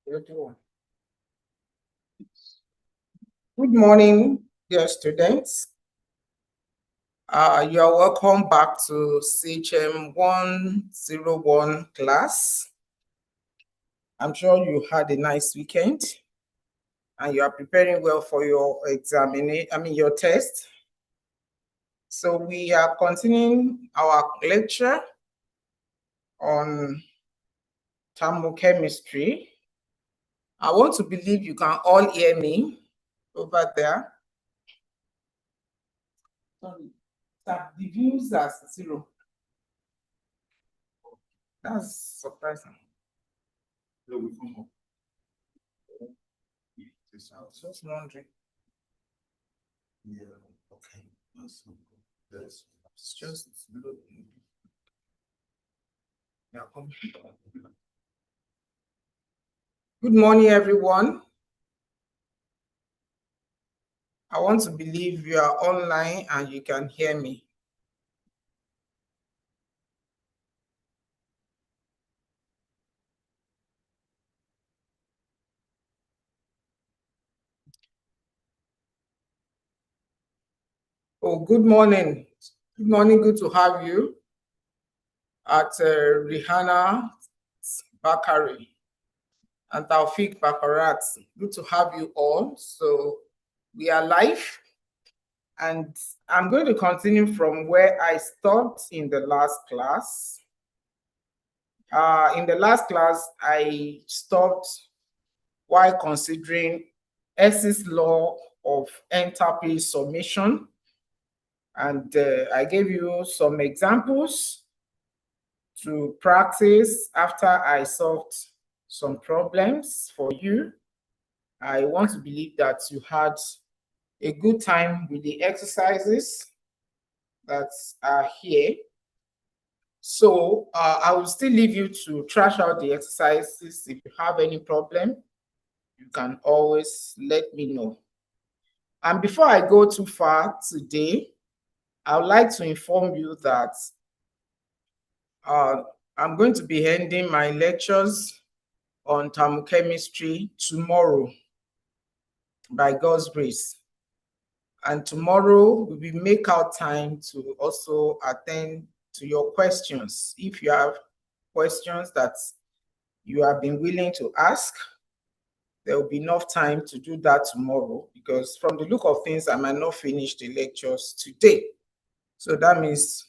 Good morning, dear students. You are welcome back to CHM 101 class. I'm sure you had a nice weekend and you are preparing well for your your test. So we are continuing our lecture on thermochemistry. I want to believe you can all hear me over there. Sorry, the views are 0. That's surprising. No, we come up. I was just wondering. Yeah, okay. It's just yeah, come. Good morning, everyone. I want to believe you are online and you can hear me. Oh, good morning. Good morning. Good to have you at Rihanna Bakari and Taufik Bakarat. Good to have you all. So we are live and I'm going to continue from where I stopped in the last class. In the last class, I stopped while considering Hess's law of enthalpy summation. And I gave you some examples to practice after I solved some problems for you. I want to believe that you had a good time with the exercises that are here. So I will still leave you to trash out the exercises. If you have any problem, you can always let me know. And before I go too far today, I would like to inform you that I'm going to be ending my lectures on thermochemistry tomorrow by God's grace. And tomorrow we will make out time to also attend to your questions. If you have questions that you have been willing to ask, there will be enough time to do that tomorrow, because from the look of things, I might not finish the lectures today. So that means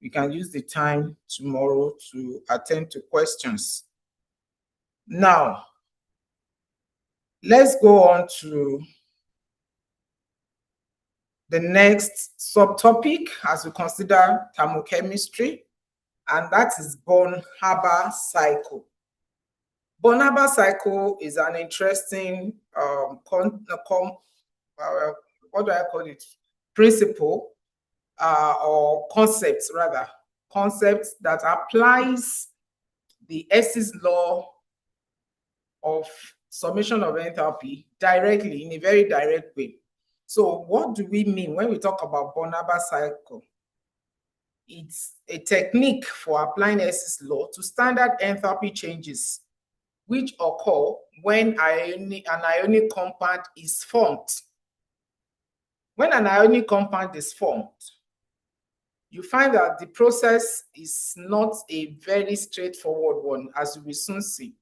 we can use the time tomorrow to attend to questions. Now, let's go on to the next subtopic as we consider thermochemistry, and that is Born-Haber cycle. Born-Haber cycle is an interesting what do I call it? Principle or concept rather. Concept that applies the Hess's law of summation of enthalpy directly, in a very direct way. So what do we mean when we talk about Born-Haber cycle? It's a technique for applying Hess's law to standard enthalpy changes which occur when an ionic compound is formed. When an ionic compound is formed, you find that the process is not a very straightforward one, as you will soon see.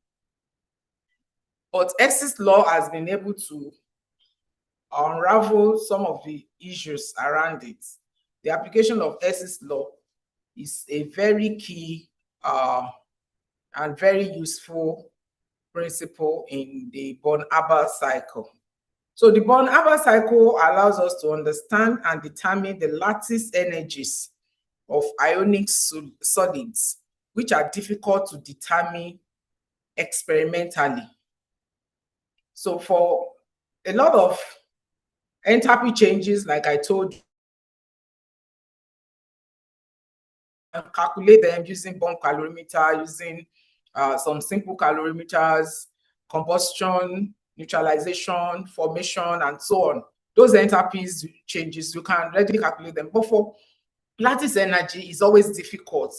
But Hess's law has been able to unravel some of the issues around it. The application of Hess's law is a very key and very useful principle in the Born-Haber cycle. So the Born-Haber cycle allows us to understand and determine the lattice energies of ionic solids, which are difficult to determine experimentally. So for a lot of enthalpy changes, like I told you, calculate them using bomb calorimeter, using some simple calorimeters, combustion, neutralization, formation, and so on. Those enthalpies changes, you can readily calculate them. But for lattice energy, it's always difficult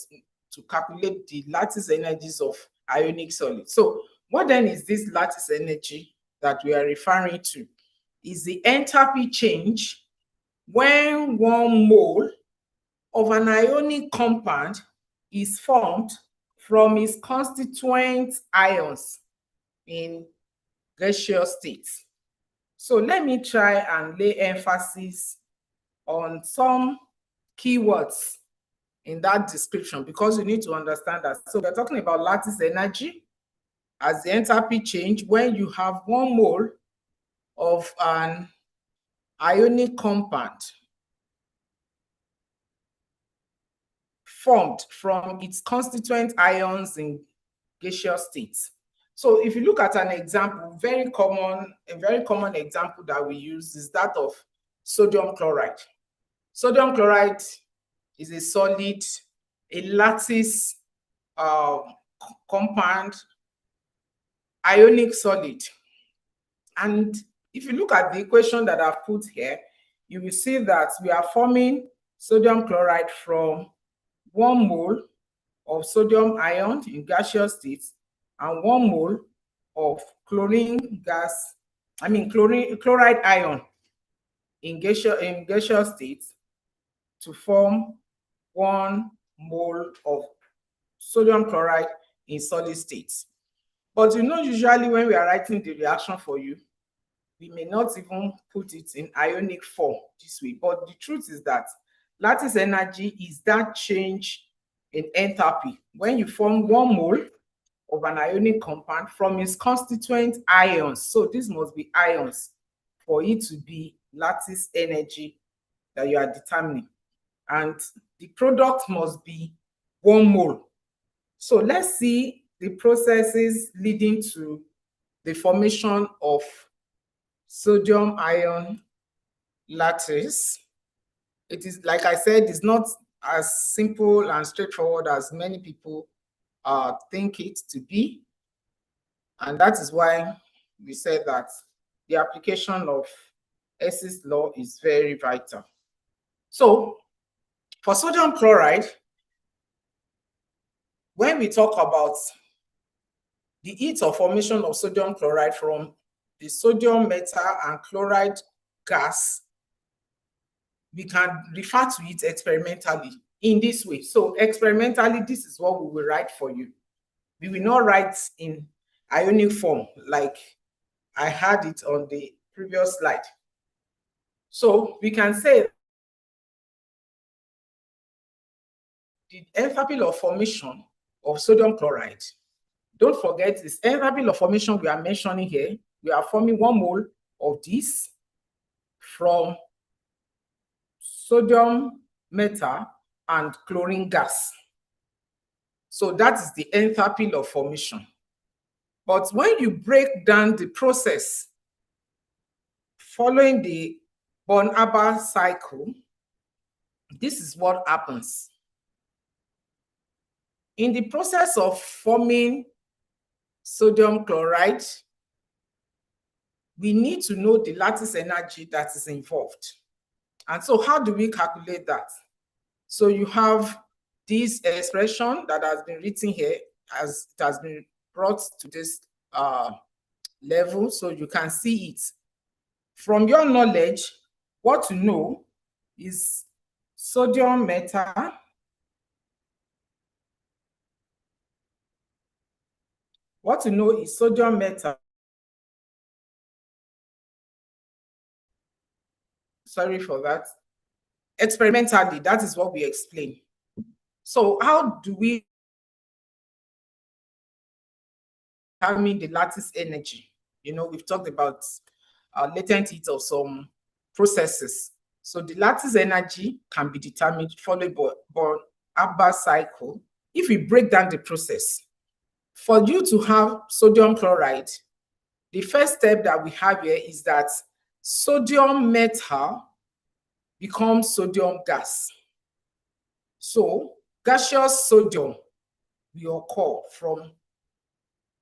to calculate the lattice energies of ionic solids. So What then is this lattice energy that we are referring to? Is the enthalpy change when 1 mole of an ionic compound is formed from its constituent ions in gaseous states. So let me try and lay emphasis on some keywords in that description, because you need to understand that. So we're talking about lattice energy as the enthalpy change when you have 1 mole of an ionic compound formed from its constituent ions in gaseous states. So if you look at an example, a very common example that we use is that of sodium chloride. Sodium chloride is a solid, a lattice compound, ionic solid. And if you look at the equation that I've put here, you will see that we are forming sodium chloride from 1 mole of sodium ion in gaseous states and 1 mole of chloride ion in gaseous states to form 1 mole of sodium chloride in solid states. But usually when we are writing the reaction for you, we may not even put it in ionic form this way. But the truth is that lattice energy is that change in enthalpy when you form 1 mole of an ionic compound from its constituent ions. So this must be ions for it to be lattice energy that you are determining. And the product must be 1 mole. So let's see the processes leading to the formation of sodium ion lattice. It is, like I said, it's not as simple and straightforward as many people think it to be. And that is why we said that the application of Hess's law is very vital. So for sodium chloride, when we talk about the heat of formation of sodium chloride from the sodium metal and chloride gas, we can refer to it experimentally in this way. So experimentally, this is what we will write for you. We will not write in ionic form like I had it on the previous slide. So we can say the enthalpy of formation of sodium chloride. Don't forget this enthalpy of formation we are mentioning here. We are forming 1 mole of this from sodium metal and chlorine gas. So that is the enthalpy of formation. But when you break down the process following the Born-Haber cycle, this is what happens. In the process of forming sodium chloride, we need to know the lattice energy that is involved. And so how do we calculate that? So you have this expression that has been written here as it has been brought to this level, so you can see it. From your knowledge, what to know is sodium metal Sorry for that. Experimentally, that is what we explain. So how do we determine the lattice energy? We've talked about latent heat of some processes. So the lattice energy can be determined following Born-Haber cycle if we break down the process. For you to have sodium chloride, the first step that we have here is that sodium metal becomes sodium gas. So gaseous sodium will occur from,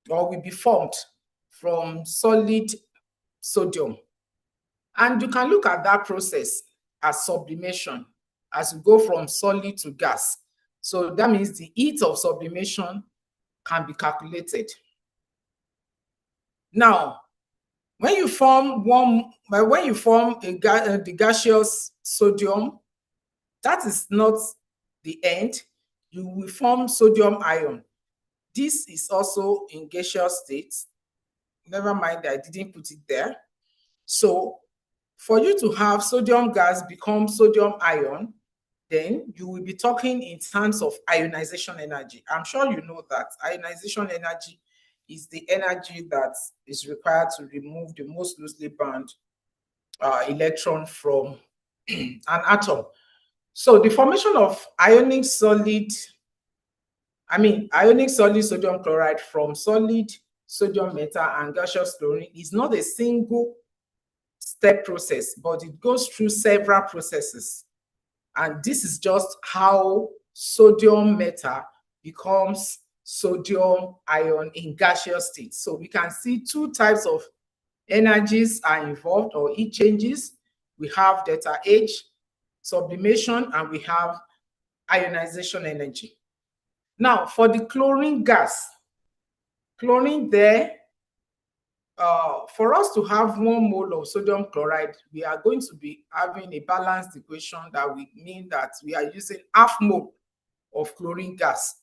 or will be formed from solid sodium. And you can look at that process as sublimation, as you go from solid to gas. So that means the heat of sublimation can be calculated. Now, when you form the gaseous sodium, that is not the end. You will form sodium ion. This is also in gaseous state. Never mind, I didn't put it there. So for you to have sodium gas become sodium ion, then you will be talking in terms of ionization energy. I'm sure you know that ionization energy is the energy that is required to remove the most loosely bound electron from an atom. So the formation of ionic solid sodium chloride from solid sodium metal and gaseous chlorine is not a single step process, but it goes through several processes. And this is just how sodium metal becomes sodium ion in gaseous state. So we can see two types of energies are involved or heat changes. We have delta H, sublimation, and we have ionization energy. Now, for the chlorine gas, chlorine there, for us to have 1 mole of sodium chloride, we are going to be having a balanced equation that will mean that we are using half mole of chlorine gas.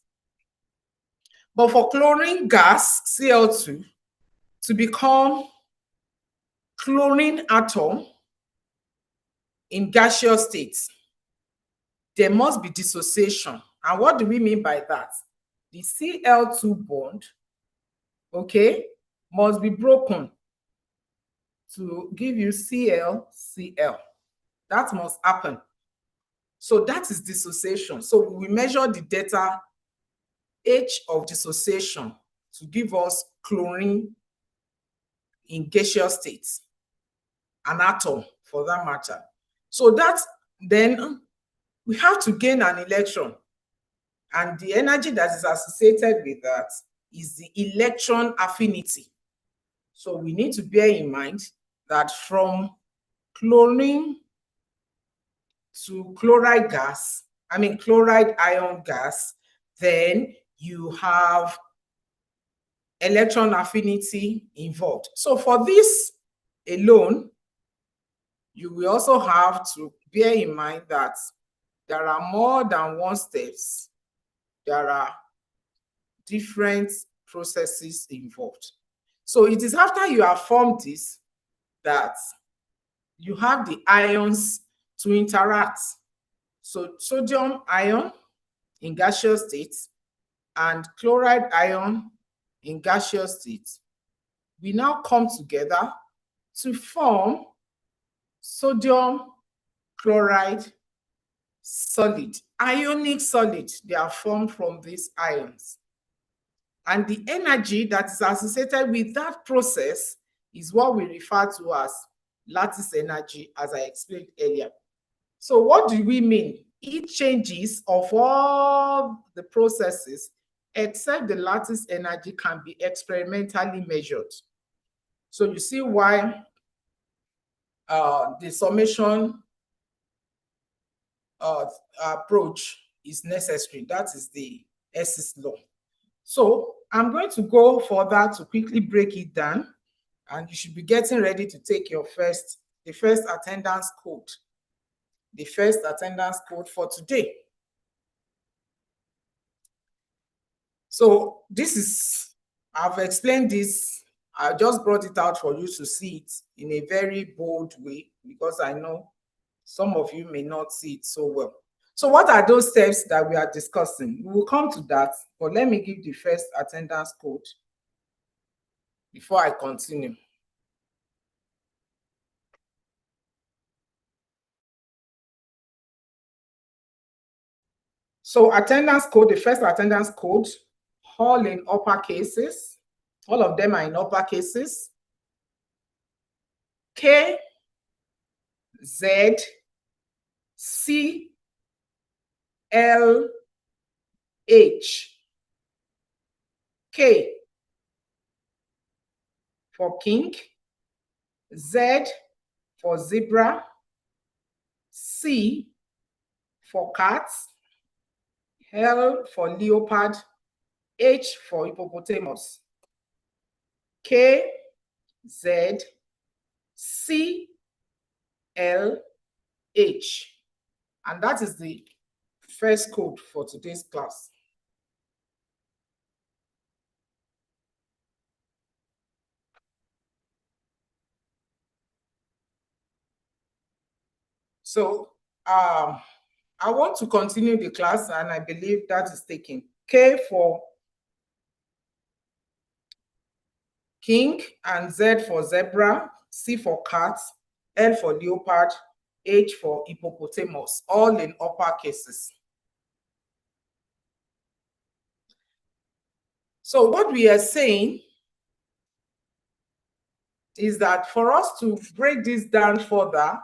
But for chlorine gas, Cl2, to become chlorine atom in gaseous state, there must be dissociation. And what do we mean by that? The Cl2 bond, okay, must be broken to give you Cl. That must happen. So that is dissociation. So we measure the delta H of dissociation to give us chlorine in gaseous state, an atom for that matter. So that then we have to gain an electron, and the energy that is associated with that is the electron affinity. So we need to bear in mind that from chlorine to chloride ion gas, then you have electron affinity involved. So for this alone, you will also have to bear in mind that there are more than one steps. There are different processes involved. So it is after you have formed this that you have the ions to interact. So sodium ion in gaseous state and chloride ion in gaseous state, we now come together to form sodium chloride solid, ionic solid. They are formed from these ions. And the energy that is associated with that process is what we refer to as lattice energy, as I explained earlier. So what do we mean? Heat changes of all the processes except the lattice energy can be experimentally measured. So you see why the summation approach is necessary. That is the Hess's law. So I'm going to go further to quickly break it down, and you should be getting ready to take your the first attendance code for today. So I've explained this. I just brought it out for you to see it in a very bold way, because I know some of you may not see it so well. So what are those steps that we are discussing? We will come to that, but let me give the first attendance code before I continue. So attendance code, the first attendance code, all in upper cases. All of them are in upper cases. K, Z, C, L, H. K for king, Z for zebra, C for cat, L for leopard, H for hippopotamus. K, Z, C, L, H. And that is the first code for today's class. So I want to continue the class, and I believe that is taken. K for king, and Z for zebra, C for cat, L for leopard, H for hippopotamus, all in upper cases. So what we are saying is that for us to break this down further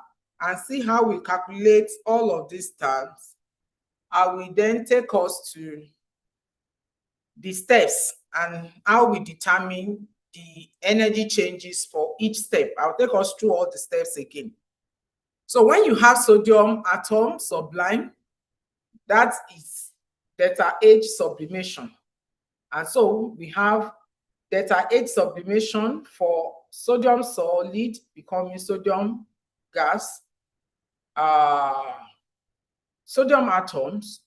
and see how we calculate all of these terms, I will then take us to the steps and how we determine the energy changes for each step. I'll take us through all the steps again. So when you have sodium atom sublime, that is delta H sublimation. And so we have delta H sublimation for sodium solid becoming sodium gas, sodium atoms,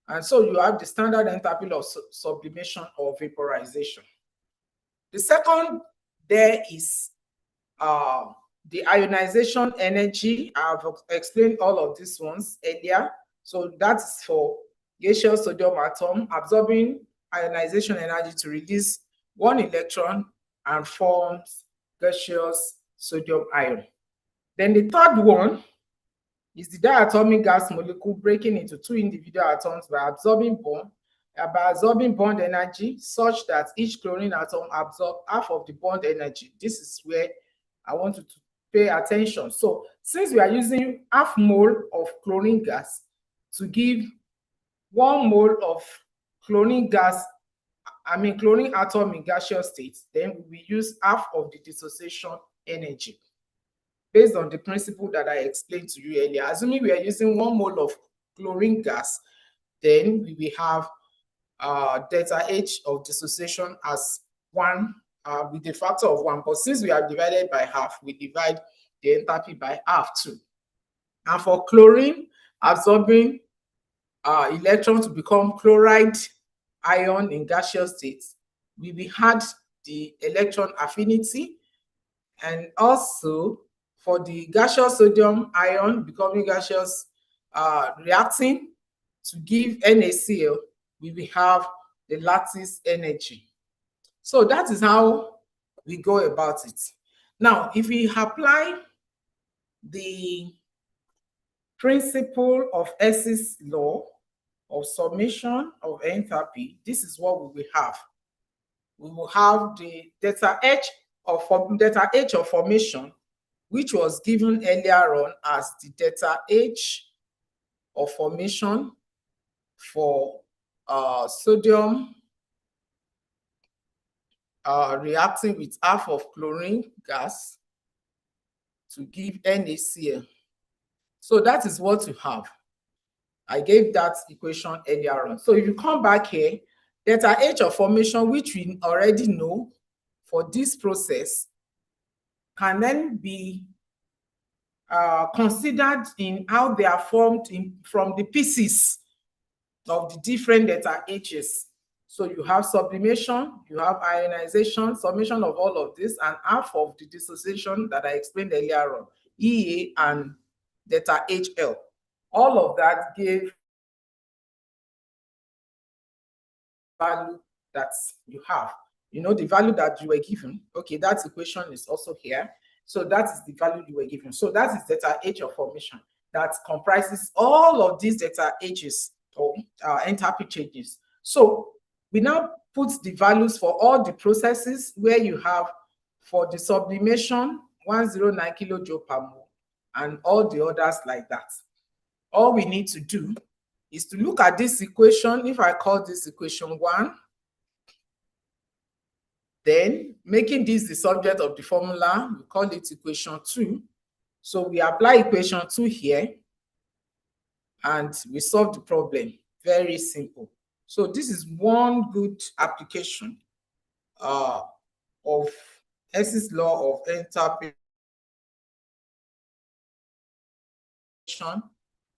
and so you have the standard enthalpy of sublimation or vaporization. The second there is the ionization energy. I've explained all of these ones earlier. So that's for gaseous sodium atom absorbing ionization energy to release one electron and forms gaseous sodium ion. Then the third one is the diatomic gas molecule breaking into two individual atoms by absorbing bond energy such that each chlorine atom absorbs half of the bond energy. This is where I want you to pay attention. So since we are using half mole of chlorine gas to give 1 mole of chlorine atom in gaseous state, then we use half of the dissociation energy based on the principle that I explained to you earlier. Assuming we are using 1 mole of chlorine gas, then we will have delta H of dissociation as 1 with a factor of 1. But since we are divided by half, we divide the enthalpy by half too. And for chlorine absorbing electron to become chloride ion in gaseous state, we will add the electron affinity, and also for the gaseous sodium ion becoming gaseous reacting to give NaCl, we will have the lattice energy. So that is how we go about it. Now, if we apply the principle of Hess's law of summation of enthalpy, this is what we will have. We will have the delta H of formation, which was given earlier on as the delta H of formation for sodium reacting with half of chlorine gas to give NaCl. So that is what you have. I gave that equation earlier on. So if you come back here, delta H of formation, which we already know for this process, can then be considered in how they are formed from the pieces of the different delta H's. So you have sublimation, you have ionization, summation of all of this, and half of the dissociation that I explained earlier on, EA and delta HL. All of that gave value that you have. You know, the value that you were given, okay, that equation is also here. So that is the value you were given. So that is delta H of formation that comprises all of these delta H's or enthalpy changes. So we now put the values for all the processes where you have for the sublimation 109 kilojoule per mole and all the others like that. All we need to do is to look at this equation. If I call this equation 1, then making this the subject of the formula, we call it equation 2. So we apply equation 2 here and we solve the problem. Very simple. So this is one good application of Hess's law of enthalpy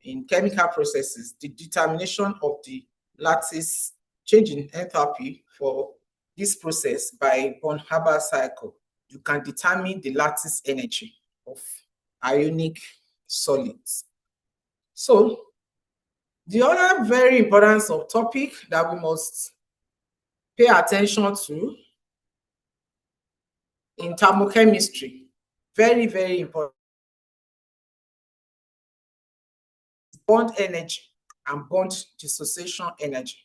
in chemical processes, the determination of the lattice change in enthalpy for this process by Born-Haber cycle. You can determine the lattice energy of ionic solids. So the other very important subtopic that we must pay attention to in thermochemistry, very, very important, bond energy and bond dissociation energy.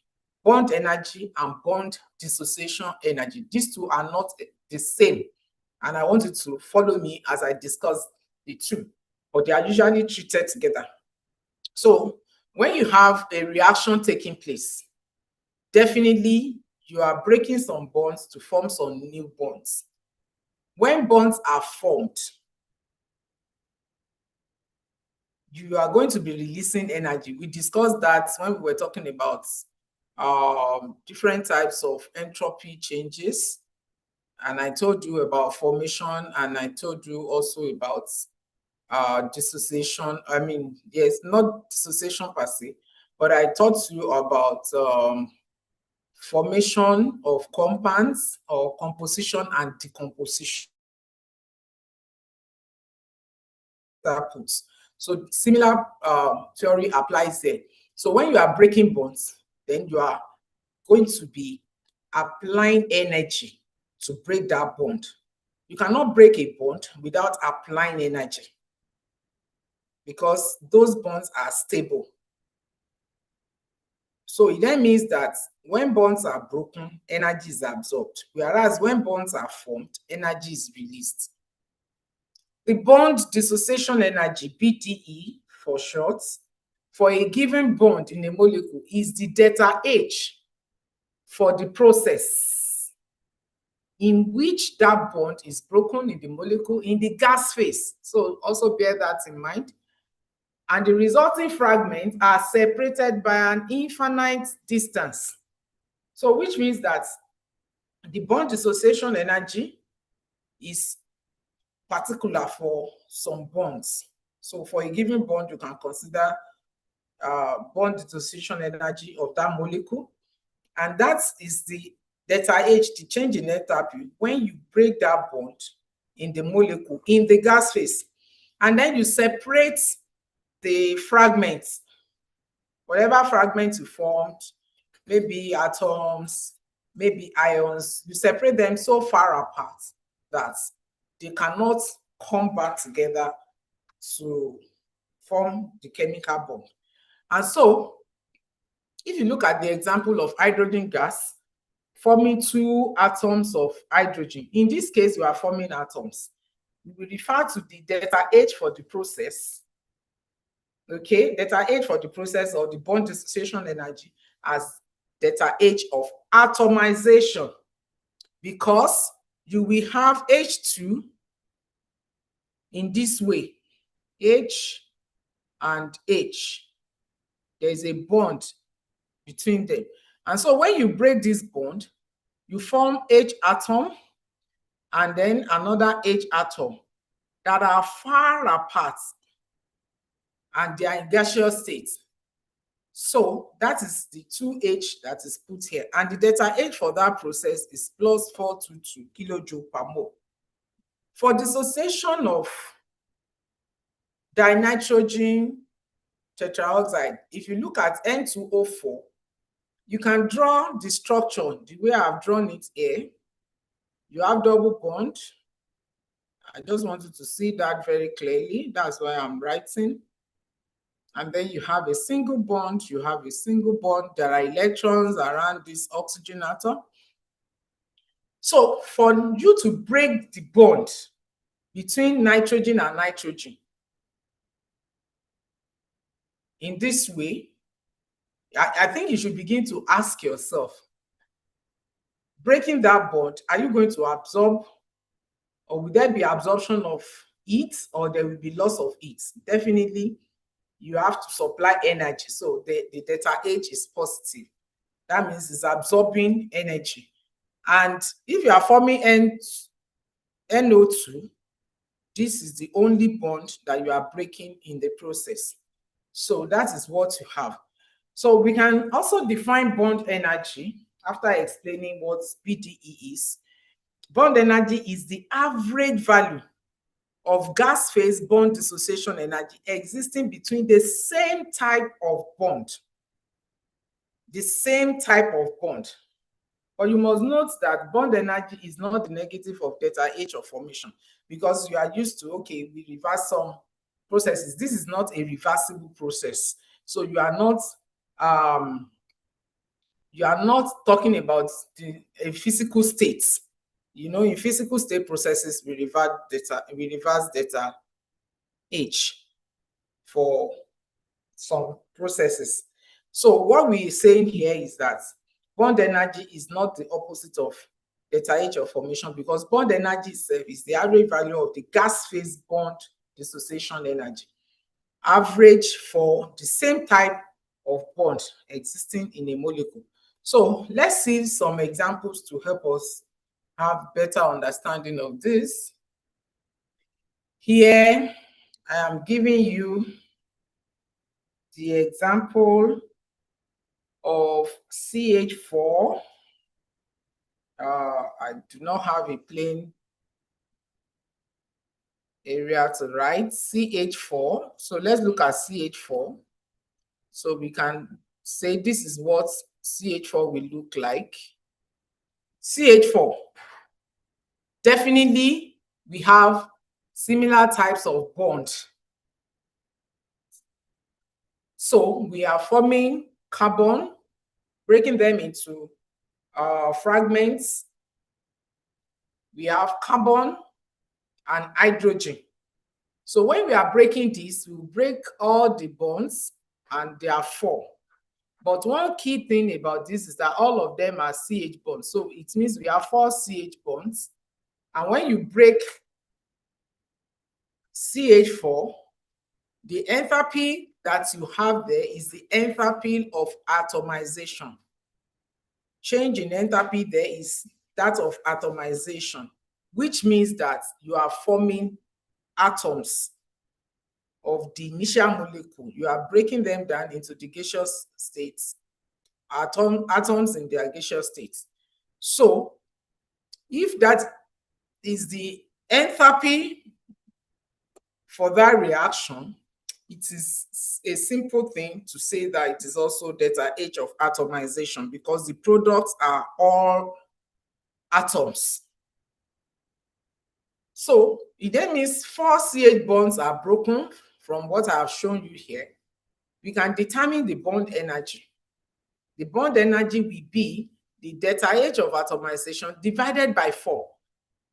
Bond energy and bond dissociation energy. These two are not the same. And I want you to follow me as I discuss the two, but they are usually treated together. So when you have a reaction taking place, definitely you are breaking some bonds to form some new bonds. When bonds are formed, you are going to be releasing energy. We discussed that when we were talking about different types of entropy changes. And I told you about formation, and I told you also about dissociation. I mean, yes, not dissociation per se, but I taught you about formation of compounds or composition and decomposition. So similar theory applies there. So when you are breaking bonds, then you are going to be applying energy to break that bond. You cannot break a bond without applying energy because those bonds are stable. So it then means that when bonds are broken, energy is absorbed, whereas when bonds are formed, energy is released. The bond dissociation energy, BDE for short, for a given bond in a molecule is the delta H for the process in which that bond is broken in the molecule in the gas phase. So also bear that in mind. And the resulting fragments are separated by an infinite distance. So which means that the bond dissociation energy is particular for some bonds. So for a given bond, you can consider bond dissociation energy of that molecule. And that is the delta H, the change in enthalpy, when you break that bond in the molecule in the gas phase. And then you separate the fragments, whatever fragments you formed, maybe atoms, maybe ions, you separate them so far apart that they cannot come back together to form the chemical bond. And so, if you look at the example of hydrogen gas, forming two atoms of hydrogen, in this case, you are forming atoms. We refer to the delta H for the process, okay, delta H for the process or the bond dissociation energy as delta H of atomization, because you will have H2 in this way, H and H. There is a bond between them. And so when you break this bond, you form H atom and then another H atom that are far apart and they are in gaseous state. So that is the 2H that is put here. And the delta H for that process is plus 422 kilojoule per mole. For dissociation of dinitrogen tetraoxide, if you look at N2O4, you can draw the structure the way I've drawn it here. You have double bond. I just wanted to see that very clearly. That's why I'm writing. And then you have a single bond. You have a single bond. There are electrons around this oxygen atom. So for you to break the bond between nitrogen and nitrogen in this way, I think you should begin to ask yourself, breaking that bond, are you going to absorb, or will there be absorption of heat, or there will be loss of heat? Definitely, you have to supply energy. So the delta H is positive. That means it's absorbing energy. And if you are forming NO2, this is the only bond that you are breaking in the process. So that is what you have. So we can also define bond energy after explaining what BDE is. Bond energy is the average value of gas phase bond dissociation energy existing between the same type of bond. The same type of bond. But you must note that bond energy is not the negative of delta H of formation, because you are used to, okay, we reverse some processes. This is not a reversible process. So you are not talking about a physical state. You know, in physical state processes, we reverse delta H for some processes. So what we're saying here is that bond energy is not the opposite of delta H of formation, because bond energy itself is the average value of the gas phase bond dissociation energy, average for the same type of bond existing in a molecule. So let's see some examples to help us have better understanding of this. Here, I am giving you the example of CH4. I do not have a plain area to write. CH4. So let's look at CH4. So we can say this is what CH4 will look like. CH4. Definitely, we have similar types of bond. So we are forming carbon, breaking them into fragments. We have carbon and hydrogen. So when we are breaking this, we break all the bonds, and there are 4. But one key thing about this is that all of them are CH bonds. So it means we have 4 CH bonds. And when you break CH4, the enthalpy that you have there is the enthalpy of atomization. Change in enthalpy there is that of atomization, which means that you are forming atoms of the initial molecule. You are breaking them down into the gaseous states, atoms in their gaseous states. So if that is the enthalpy for that reaction, it is a simple thing to say that it is also delta H of atomization, because the products are all atoms. So it then means 4 CH bonds are broken from what I have shown you here. We can determine the bond energy. The bond energy will be the delta H of atomization divided by 4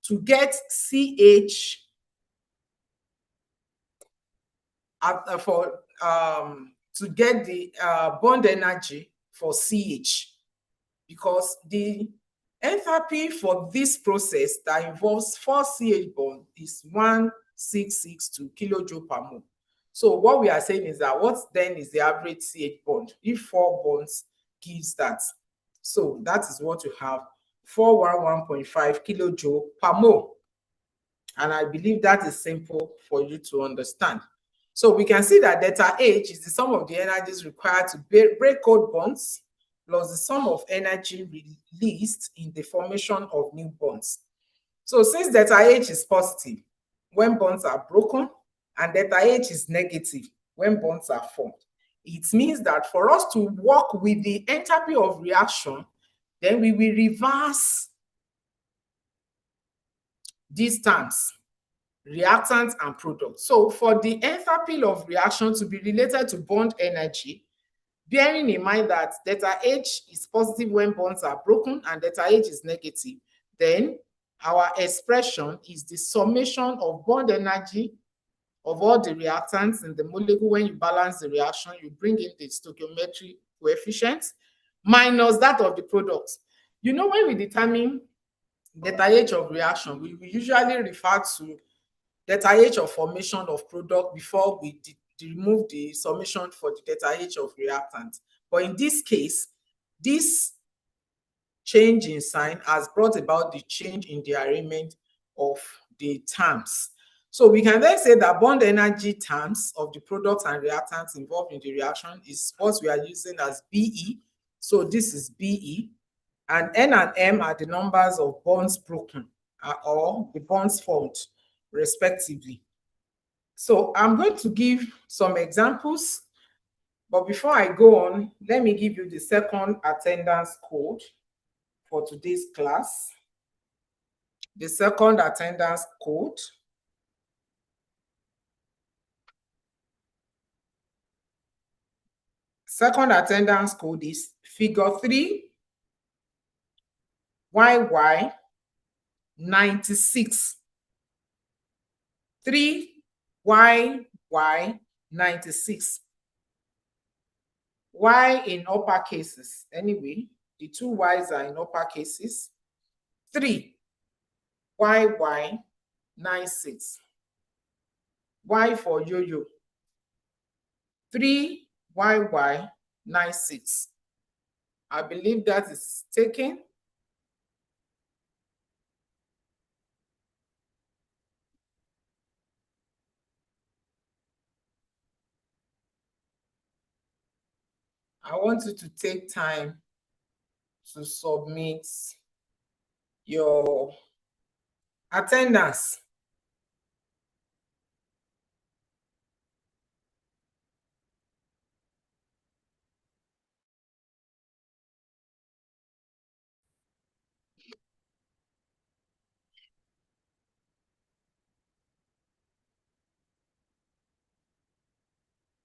to get CH to get the bond energy for CH, because the enthalpy for this process that involves 4 CH bond is 1662 kilojoule per mole. So what we are saying is that what then is the average CH bond if 4 bonds gives that? So that is what you have, 411.5 kilojoule per mole. And I believe that is simple for you to understand. So we can see that delta H is the sum of the energies required to break old bonds plus the sum of energy released in the formation of new bonds. So since delta H is positive when bonds are broken and delta H is negative when bonds are formed, it means that for us to work with the enthalpy of reaction, then we will reverse these terms, reactants and products. So for the enthalpy of reaction to be related to bond energy, bearing in mind that delta H is positive when bonds are broken and delta H is negative, then our expression is the summation of bond energy of all the reactants in the molecule. When you balance the reaction, you bring in the stoichiometric coefficients minus that of the products. You know, when we determine delta H of reaction, we usually refer to delta H of formation of product before we remove the summation for the delta H of reactant. But in this case, this change in sign has brought about the change in the arrangement of the terms. So we can then say that bond energy terms of the products and reactants involved in the reaction is what we are using as BE. So this is BE, and N and M are the numbers of bonds broken or the bonds formed, respectively. So I'm going to give some examples, but before I go on, let me give you the second attendance code for today's class. The second attendance code. Second attendance code is figure 3 YY 96. 3 YY 96. Y in upper cases. Anyway, the two Y's are in upper cases. 3 YY 96. Y for yo-yo. 3 YY 96. I believe that is taken. I want you to take time to submit your attendance.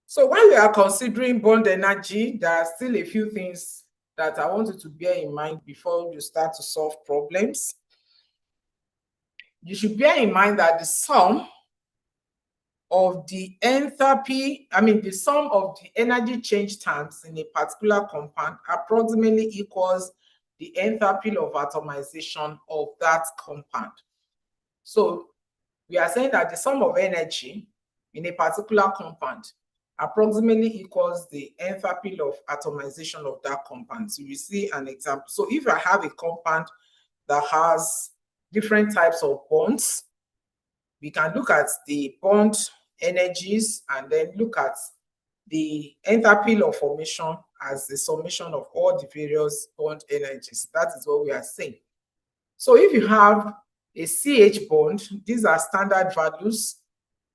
So when we are considering bond energy, there are still a few things that I want you to bear in mind before you start to solve problems. You should bear in mind that the sum of the enthalpy, the sum of the energy change terms in a particular compound approximately equals the enthalpy of atomization of that compound. So we are saying that the sum of energy in a particular compound approximately equals the enthalpy of atomization of that compound. So you see an example. So if I have a compound that has different types of bonds, we can look at the bond energies and then look at the enthalpy of formation as the summation of all the various bond energies. That is what we are saying. So if you have a CH bond, these are standard values.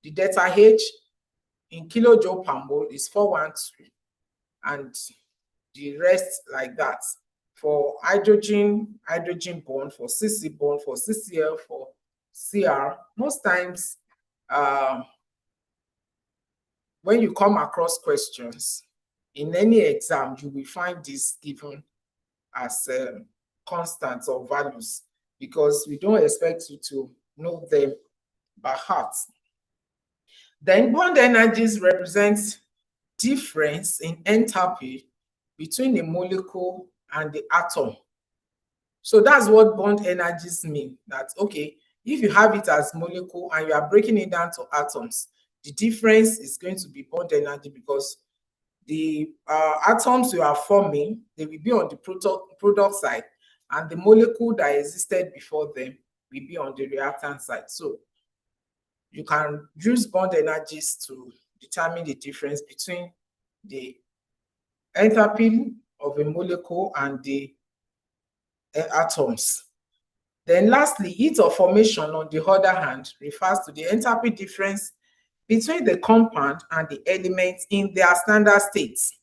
The delta H in kilojoule per mole is 412, and the rest like that. For hydrogen bond, for CC bond, for CCl, for CR, most times when you come across questions in any exam, you will find this given as constants or values, because we don't expect you to know them by heart. Then bond energies represent difference in enthalpy between the molecule and the atom. So that's what bond energies mean. That, okay, if you have it as molecule and you are breaking it down to atoms, the difference is going to be bond energy, because the atoms you are forming, they will be on the product side, and the molecule that existed before them will be on the reactant side. So you can use bond energies to determine the difference between the enthalpy of a molecule and the atoms. Then lastly, heat of formation, on the other hand, refers to the enthalpy difference between the compound and the elements in their standard states.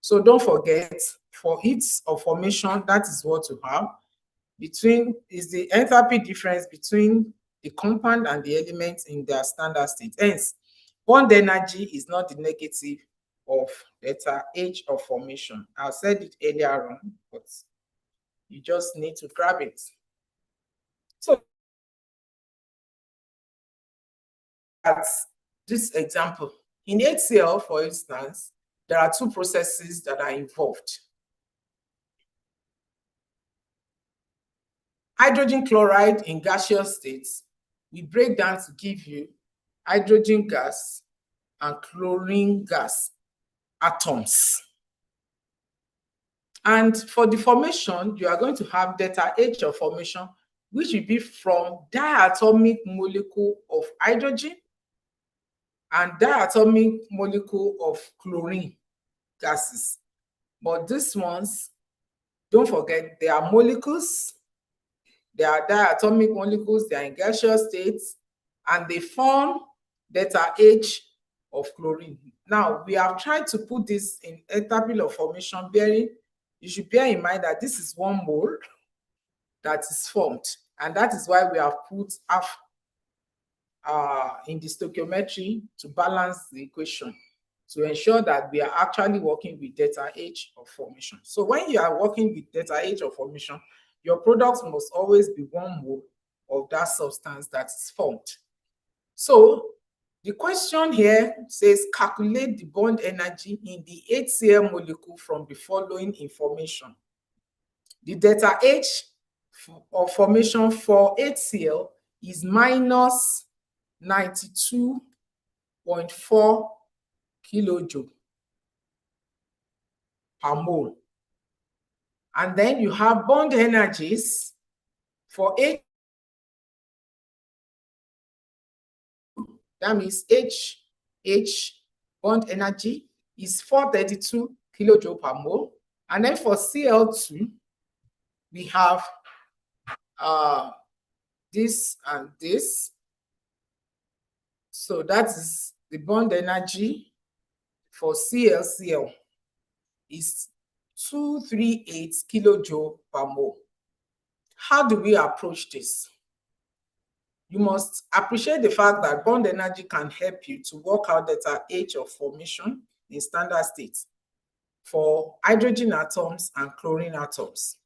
So don't forget, for heat of formation, that is what you have. Is the enthalpy difference between the compound and the elements in their standard state. Hence, bond energy is not the negative of delta H of formation. I said it earlier on, but you just need to grab it. So that's this example. In HCl, for instance, there are two processes that are involved. Hydrogen chloride in gaseous states, we break down to give you hydrogen gas and chlorine gas atoms. And for the formation, you are going to have delta H of formation which will be from diatomic molecule of hydrogen and diatomic molecule of chlorine gases. But these ones, don't forget, they are molecules. They are diatomic molecules, they are in gaseous states, and they form delta H of chlorine. Now, we have tried to put this in enthalpy of formation, you should bear in mind that this is 1 mole that is formed, and that is why we have put half in the stoichiometry to balance the equation, to ensure that we are actually working with delta H of formation. So when you are working with delta H of formation, your product must always be 1 mole of that substance that is formed. So the question here says calculate the bond energy in the HCl molecule from the following information. The delta H of formation for HCl is minus 92.4 kilojoule per mole. And then you have bond energies for H, that means H bond energy is 432 kilojoule per mole. And then for Cl2, we have this and this. So that is the bond energy for ClCl is 238 kilojoule per mole. How do we approach this? You must appreciate the fact that bond energy can help you to work out delta H of formation in standard state for hydrogen atoms and chlorine atoms.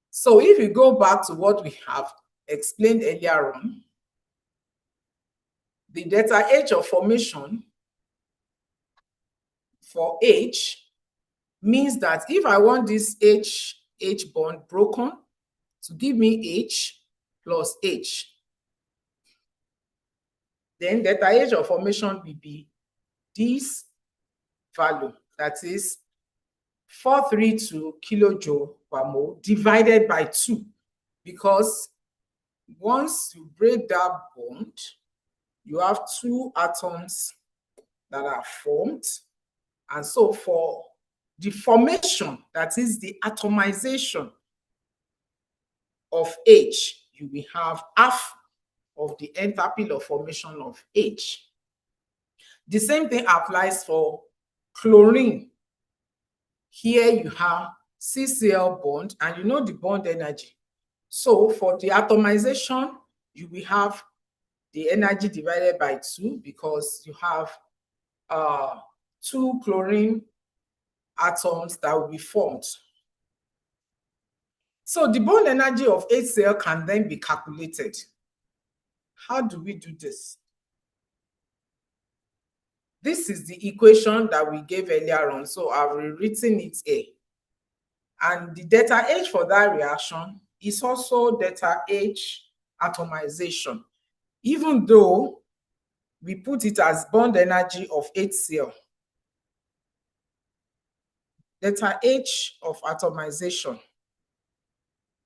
So if you go back to what we have explained earlier on, the delta H of formation for H means that if I want this H bond broken to give me H plus H, then delta H of formation will be this value, that is 432 kilojoule per mole divided by 2, because once you break that bond, you have 2 atoms that are formed. And so for the formation, that is the atomization of H, you will have half of the enthalpy of formation of H. The same thing applies for chlorine. Here you have CCl bond, and you know the bond energy. So for the atomization, you will have the energy divided by 2, because you have 2 chlorine atoms that will be formed. So the bond energy of HCl can then be calculated. How do we do this? This is the equation that we gave earlier on, so I've rewritten it here. And the delta H for that reaction is also delta H atomization, even though we put it as bond energy of HCl. Delta H of atomization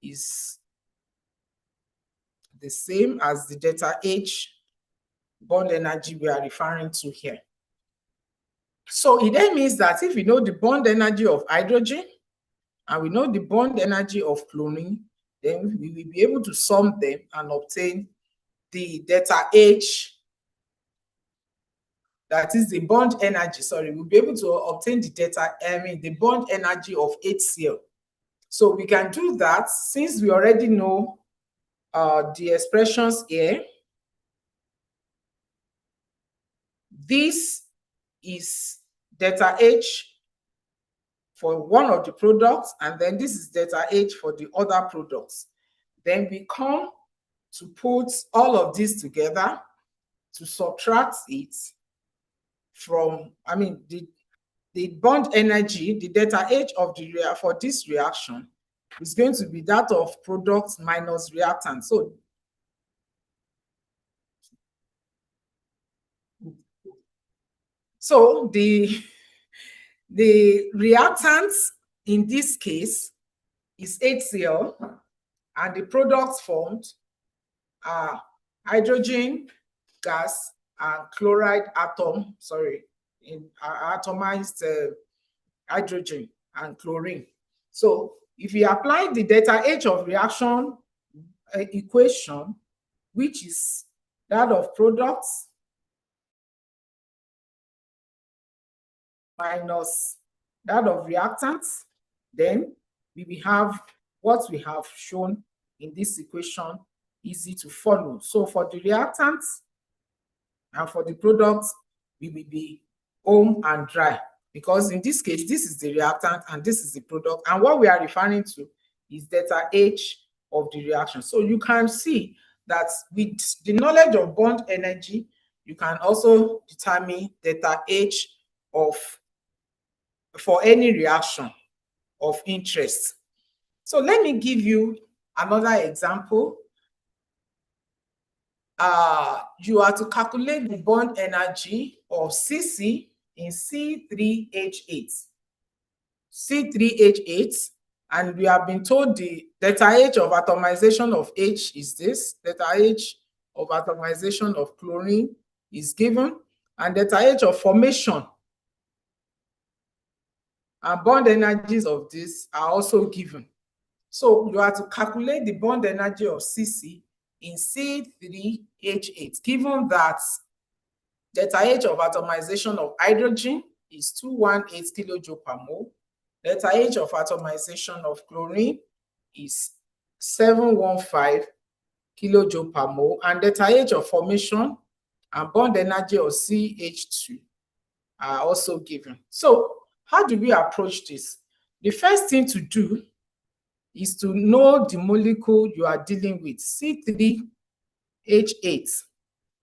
is the same as the delta H bond energy we are referring to here. So it then means that if we know the bond energy of hydrogen and we know the bond energy of chlorine, then we will be able to sum them and obtain the delta H, that is the bond energy, we'll be able to obtain the bond energy of HCl. So we can do that since we already know the expressions here. This is delta H for one of the products, and then this is delta H for the other products. Then we come to put all of this together to subtract it from, the bond energy, the delta H of for this reaction is going to be that of product minus reactant. So the reactant in this case is HCl, and the products formed are hydrogen gas and chloride atom, in atomized hydrogen and chlorine. So if you apply the delta H of reaction equation, which is that of products minus that of reactants, then we will have what we have shown in this equation easy to follow. So for the reactants and for the products, we will be home and dry, because in this case, this is the reactant and this is the product. And what we are referring to is delta H of the reaction. So you can see that with the knowledge of bond energy, you can also determine delta H for any reaction of interest. So let me give you another example. You are to calculate the bond energy of CC in C3H8. C3H8, and we have been told the delta H of atomization of H is this, delta H of atomization of chlorine is given, and delta H of formation and bond energies of this are also given. So you are to calculate the bond energy of CC in C3H8, given that delta H of atomization of hydrogen is 218 kilojoule per mole, delta H of atomization of chlorine is 715 kilojoule per mole, and delta H of formation and bond energy of CH2 are also given. So how do we approach this? The first thing to do is to know the molecule you are dealing with, C3H8.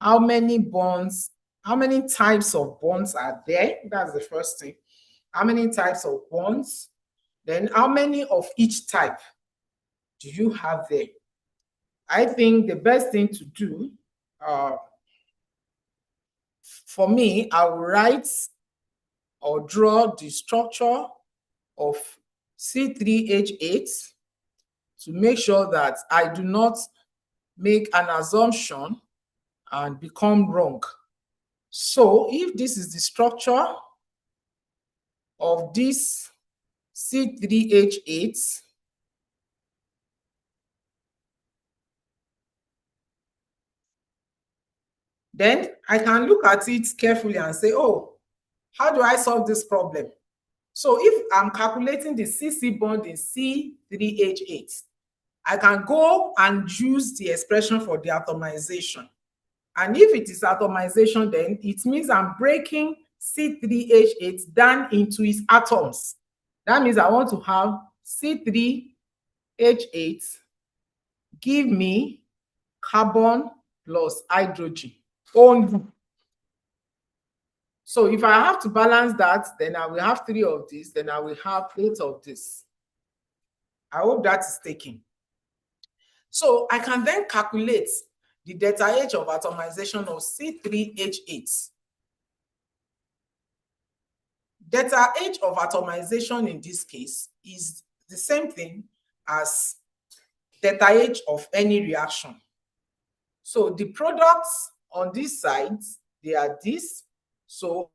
How many bonds, how many types of bonds are there? That's the first thing. How many types of bonds? Then how many of each type do you have there? I think the best thing to do, for me, I will write or draw the structure of C3H8 to make sure that I do not make an assumption and become wrong. So if this is the structure of this C3H8, then I can look at it carefully and say, oh, how do I solve this problem? So if I'm calculating the CC bond in C3H8, I can go and use the expression for the atomization. And if it is atomization, then it means I'm breaking C3H8 down into its atoms. That means I want to have C3H8 give me carbon plus hydrogen only. So if I have to balance that, then I will have 3 of this, then I will have 8 of this. I hope that is taken. So I can then calculate the delta H of atomization of C3H8. Delta H of atomization in this case is the same thing as delta H of any reaction. So the products on this side, they are this. So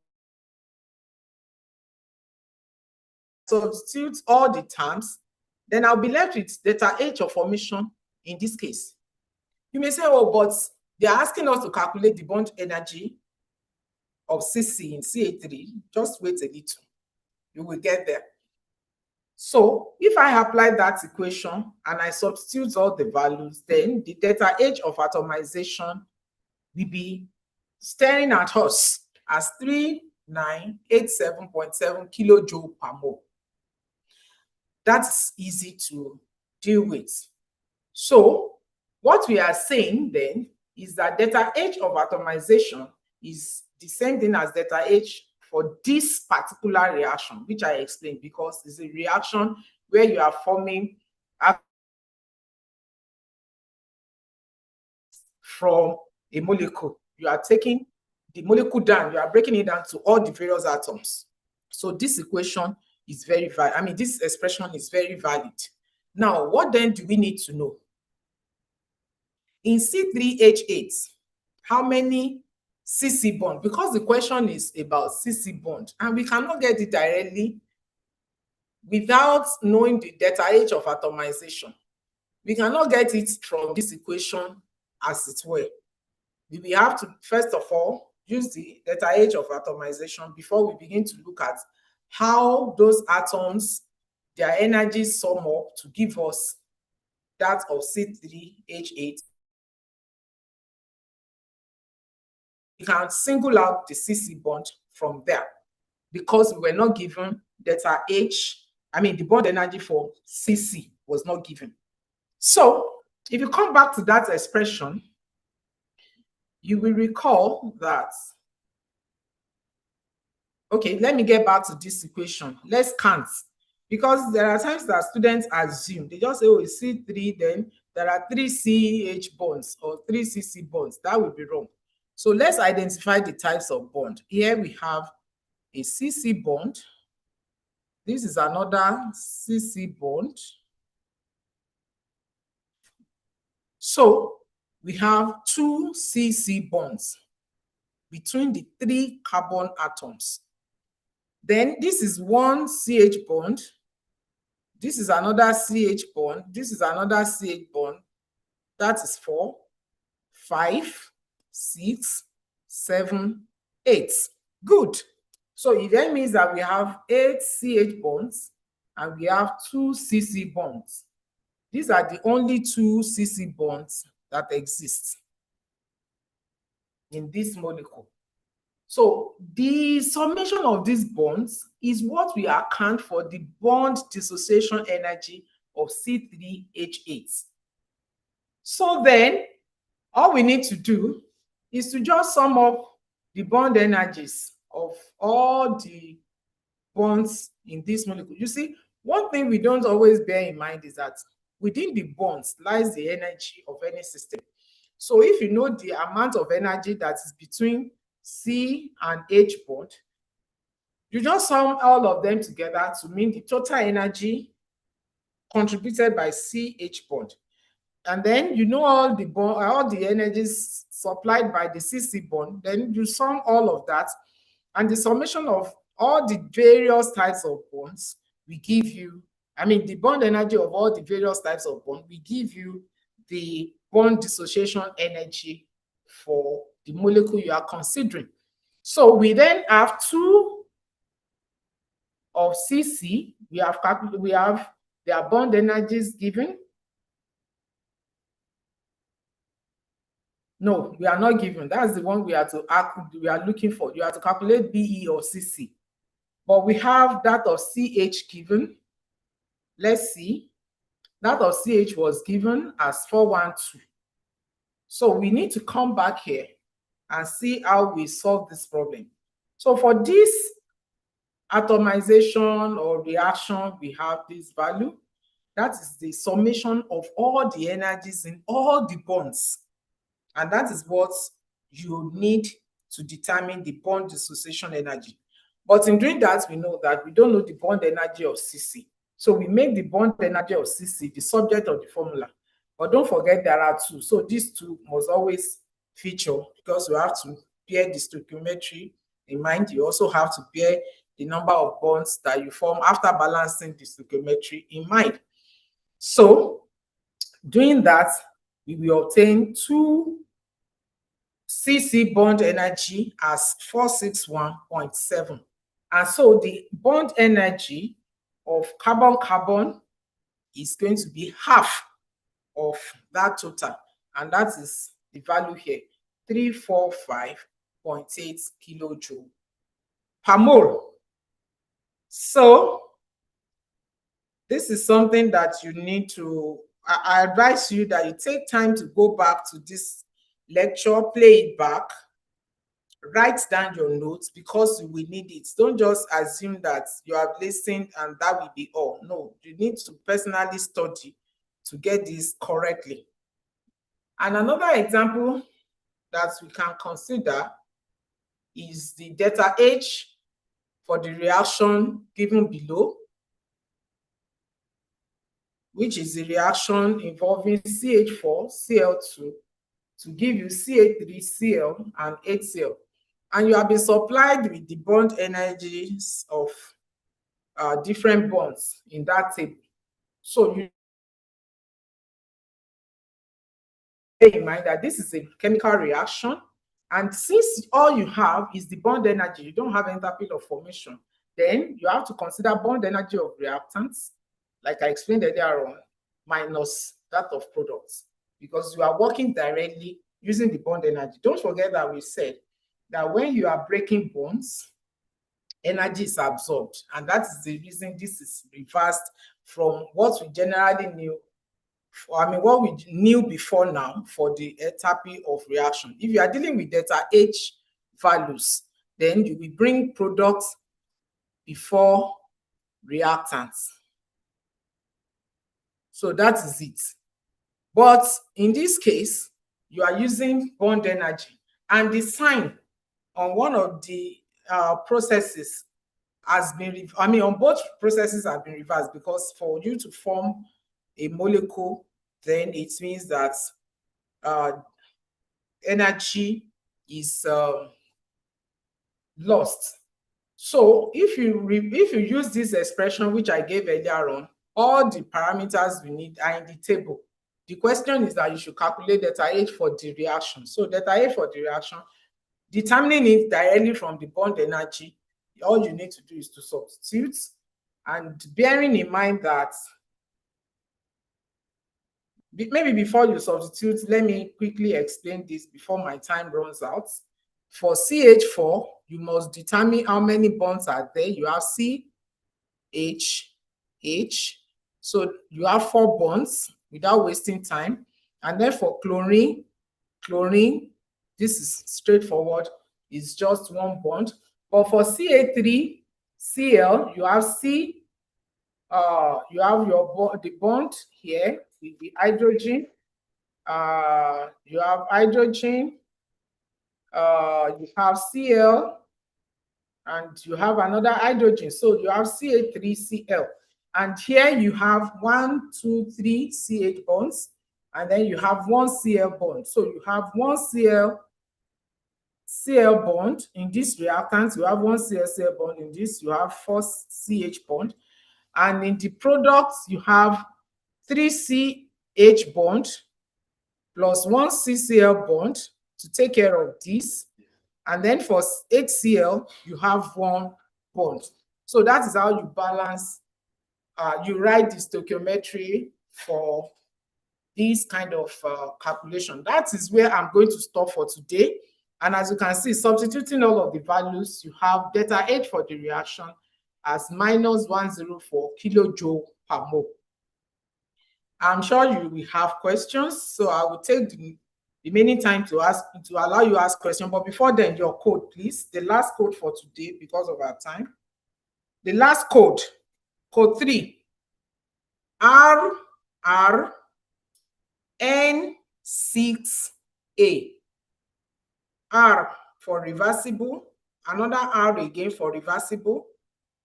substitute all the terms, then I'll be left with delta H of formation in this case. You may say, oh, but they're asking us to calculate the bond energy of CC in CH3. Just wait a little. You will get there. So if I apply that equation and I substitute all the values, then the delta H of atomization will be staring at us as 3987.7 kilojoule per mole. That's easy to deal with. So what we are saying then is that delta H of atomization is the same thing as delta H for this particular reaction, which I explained, because it's a reaction where you are forming from a molecule. You are taking the molecule down, you are breaking it down to all the various atoms. So this equation is very valid. I mean, this expression is very valid. Now, what then do we need to know? In C3H8, how many CC bond? Because the question is about CC bond, and we cannot get it directly without knowing the delta H of atomization. We cannot get it from this equation as it were. We have to, first of all, use the delta H of atomization before we begin to look at how those atoms, their energies sum up to give us that of C3H8. We can single out the CC bond from there because we were not given delta H. I mean, the bond energy for CC was not given. So if you come back to that expression, you will recall that, okay, let me get back to this equation. Let's count, because there are times that students assume, they just say, oh, it's C3, then there are 3 CH bonds or 3 CC bonds. That would be wrong. So let's identify the types of bond. Here we have a CC bond. This is another CC bond. So we have 2 CC bonds between the 3 carbon atoms. Then this is 1 CH bond. This is another CH bond. This is another CH bond. That is 4, 5, 6, 7, 8. Good. So it then means that we have 8 CH bonds and we have 2 CC bonds. These are the only 2 CC bonds that exist in this molecule. So the summation of these bonds is what we account for the bond dissociation energy of C3H8. So then all we need to do is to just sum up the bond energies of all the bonds in this molecule. You see, one thing we don't always bear in mind is that within the bonds lies the energy of any system. So if you know the amount of energy that is between C and H bond, you just sum all of them together to mean the total energy contributed by CH bond. And then you know all the energies supplied by the CC bond, then you sum all of that, and the summation of all the various types of bonds we give you, I mean the bond energy of all the various types of bond, we give you the bond dissociation energy for the molecule you are considering. So we then have 2 of CC, we have their bond energies given. No, we are not given. That's the one we are looking for. You have to calculate BE or CC. But we have that of CH given. Let's see. That of CH was given as 412. So we need to come back here and see how we solve this problem. So for this atomization or reaction, we have this value. That is the summation of all the energies in all the bonds. And that is what you need to determine the bond dissociation energy. But in doing that, we know that we don't know the bond energy of CC. So we make the bond energy of CC the subject of the formula. But don't forget there are 2. So these 2 must always feature, because you have to bear the stoichiometry in mind. You also have to bear the number of bonds that you form after balancing the stoichiometry in mind. So doing that, we will obtain 2 CC bond energy as 461.7. And so the bond energy of carbon-carbon is going to be half of that total. And that is the value here, 345.8 kilojoule per mole. So this is something that you need to, I advise you that you take time to go back to this lecture, play it back, write down your notes, because you will need it. Don't just assume that you have listened and that will be all. No, you need to personally study to get this correctly. And another example that we can consider is the delta H for the reaction given below, which is the reaction involving CH4, Cl2, to give you CH3Cl and HCl. And you have been supplied with the bond energies of different bonds in that table. So you bear in mind that this is a chemical reaction, and since all you have is the bond energy, you don't have enthalpy of formation, then you have to consider bond energy of reactants, like I explained earlier on, minus that of products, because you are working directly using the bond energy. Don't forget that we said that when you are breaking bonds, energy is absorbed, and that is the reason this is reversed from what we generally knew. I mean, what we knew before now for the enthalpy of reaction. If you are dealing with delta H values, then you will bring products before reactants. So that is it. But in this case, you are using bond energy, and the sign on one of the processes has been, on both processes have been reversed, because for you to form a molecule, then it means that energy is lost. So if you use this expression which I gave earlier on, all the parameters we need are in the table. The question is that you should calculate delta H for the reaction. So delta H for the reaction, determining it directly from the bond energy, all you need to do is to substitute, and bearing in mind that maybe before you substitute, let me quickly explain this before my time runs out. For CH4, you must determine how many bonds are there. You have C, H, H. So you have 4 bonds without wasting time. And then for chlorine, this is straightforward. It's just 1 bond. But for CH3Cl, you have C, you have the bond here with the hydrogen. You have hydrogen, you have Cl, and you have another hydrogen. So you have CH3Cl. And here you have 1, 2, 3 CH bonds, and then you have 1 Cl bond. So you have 1 Cl bond in this reactant, you have 1 Cl bond in this, you have 4 CH bond. And in the products, you have 3 CH bond plus 1 CCl bond to take care of this. And then for HCl, you have 1 bond. So that is how you balance, you write the stoichiometry for this kind of calculation. That is where I'm going to stop for today. And as you can see, substituting all of the values, you have delta H for the reaction as minus 104 kilojoule per mole. I'm sure you will have questions, so I will take the remaining time to allow you to ask questions. But before then, your code, please. The last code for today, because of our time. The last code, code 3, RRN6A. R for reversible, another R again for reversible,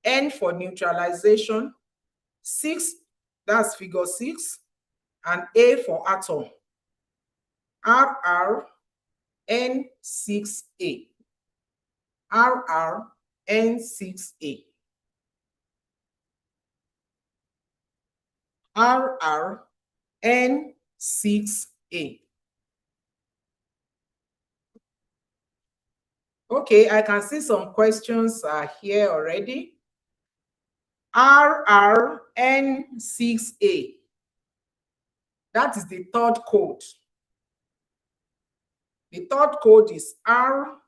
N for neutralization, 6, that's figure 6, and A for atom. RRN6A. RRN6A. RRN6A. Okay, I can see some questions are here already. RRN6A. That is the third code. The third code is RRN6A.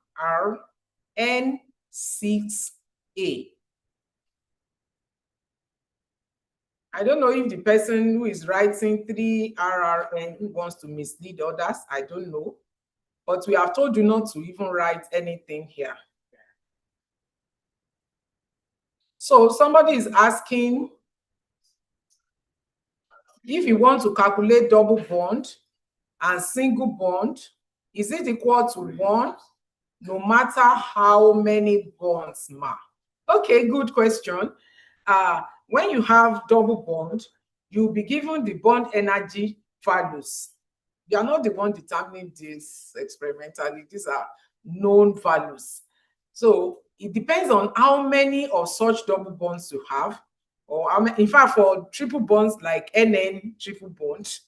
I don't know if the person who is writing 3 RRN who wants to mislead others, I don't know. But we have told you not to even write anything here. So somebody is asking if you want to calculate double bond and single bond, is it equal to 1 no matter how many bonds, ma? Okay, good question. When you have double bond, you'll be given the bond energy values. You are not the one determining this experimentally. These are known values. So it depends on how many of such double bonds you have, or how many, in fact, for triple bonds like NN triple bond,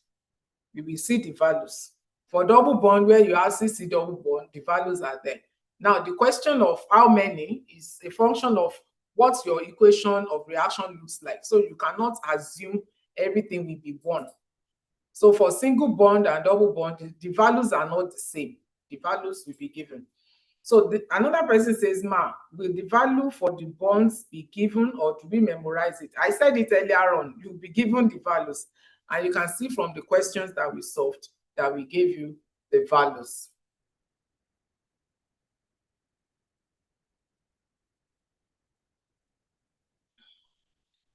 you will see the values. For double bond where you have CC double bond, the values are there. Now, the question of how many is a function of what your equation of reaction looks like. So you cannot assume everything will be one. So for single bond and double bond, the values are not the same. The values will be given. So another person says, Ma, will the value for the bonds be given or do we memorize it? I said it earlier on, you'll be given the values. And you can see from the questions that we solved that we gave you the values.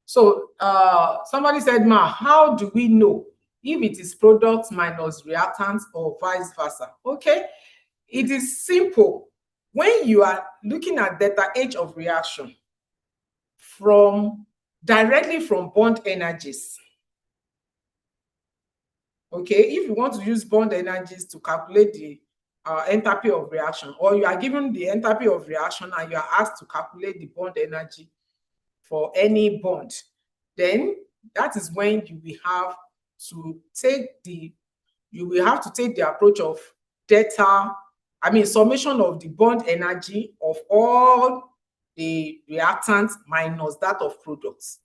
So somebody said, Ma, how do we know if it is product minus reactant or vice versa? Okay, it is simple. When you are looking at delta H of reaction directly from bond energies, okay, if you want to use bond energies to calculate the enthalpy of reaction, or you are given the enthalpy of reaction and you are asked to calculate the bond energy for any bond, then that is when you will have to take the approach of summation of the bond energy of all the reactants minus that of products.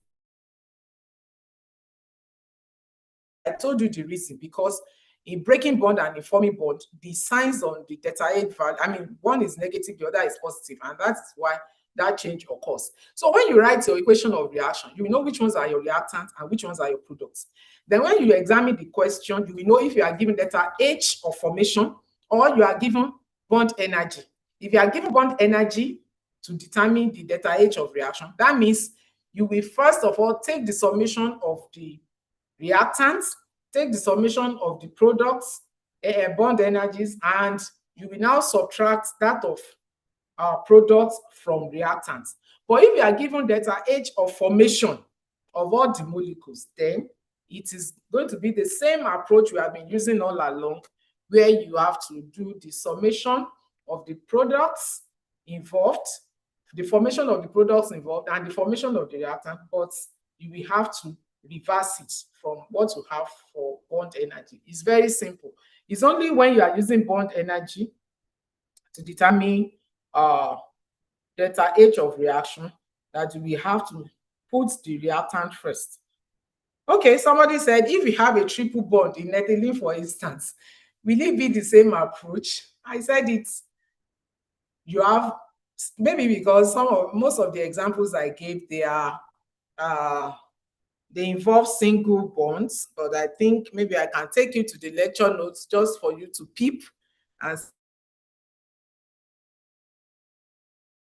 I told you the reason, because in breaking bond and in forming bond, the signs on the delta H value, one is negative, the other is positive, and that's why that change occurs. So when you write your equation of reaction, you will know which ones are your reactants and which ones are your products. Then when you examine the question, you will know if you are given delta H of formation or you are given bond energy. If you are given bond energy to determine the delta H of reaction, that means you will first of all take the summation of the reactants, take the summation of the products, bond energies, and you will now subtract that of products from reactants. But if you are given delta H of formation of all the molecules, then it is going to be the same approach we have been using all along, where you have to do the summation of the products involved, the formation of the products involved, and the formation of the reactant, but you will have to reverse it from what you have for bond energy. It's very simple. It's only when you are using bond energy to determine delta H of reaction that we have to put the reactant first. Okay, somebody said if we have a triple bond in ethylene, for instance, will it be the same approach? I said you have, maybe because most of the examples I gave, they involve single bonds, but I think maybe I can take you to the lecture notes just for you to peep and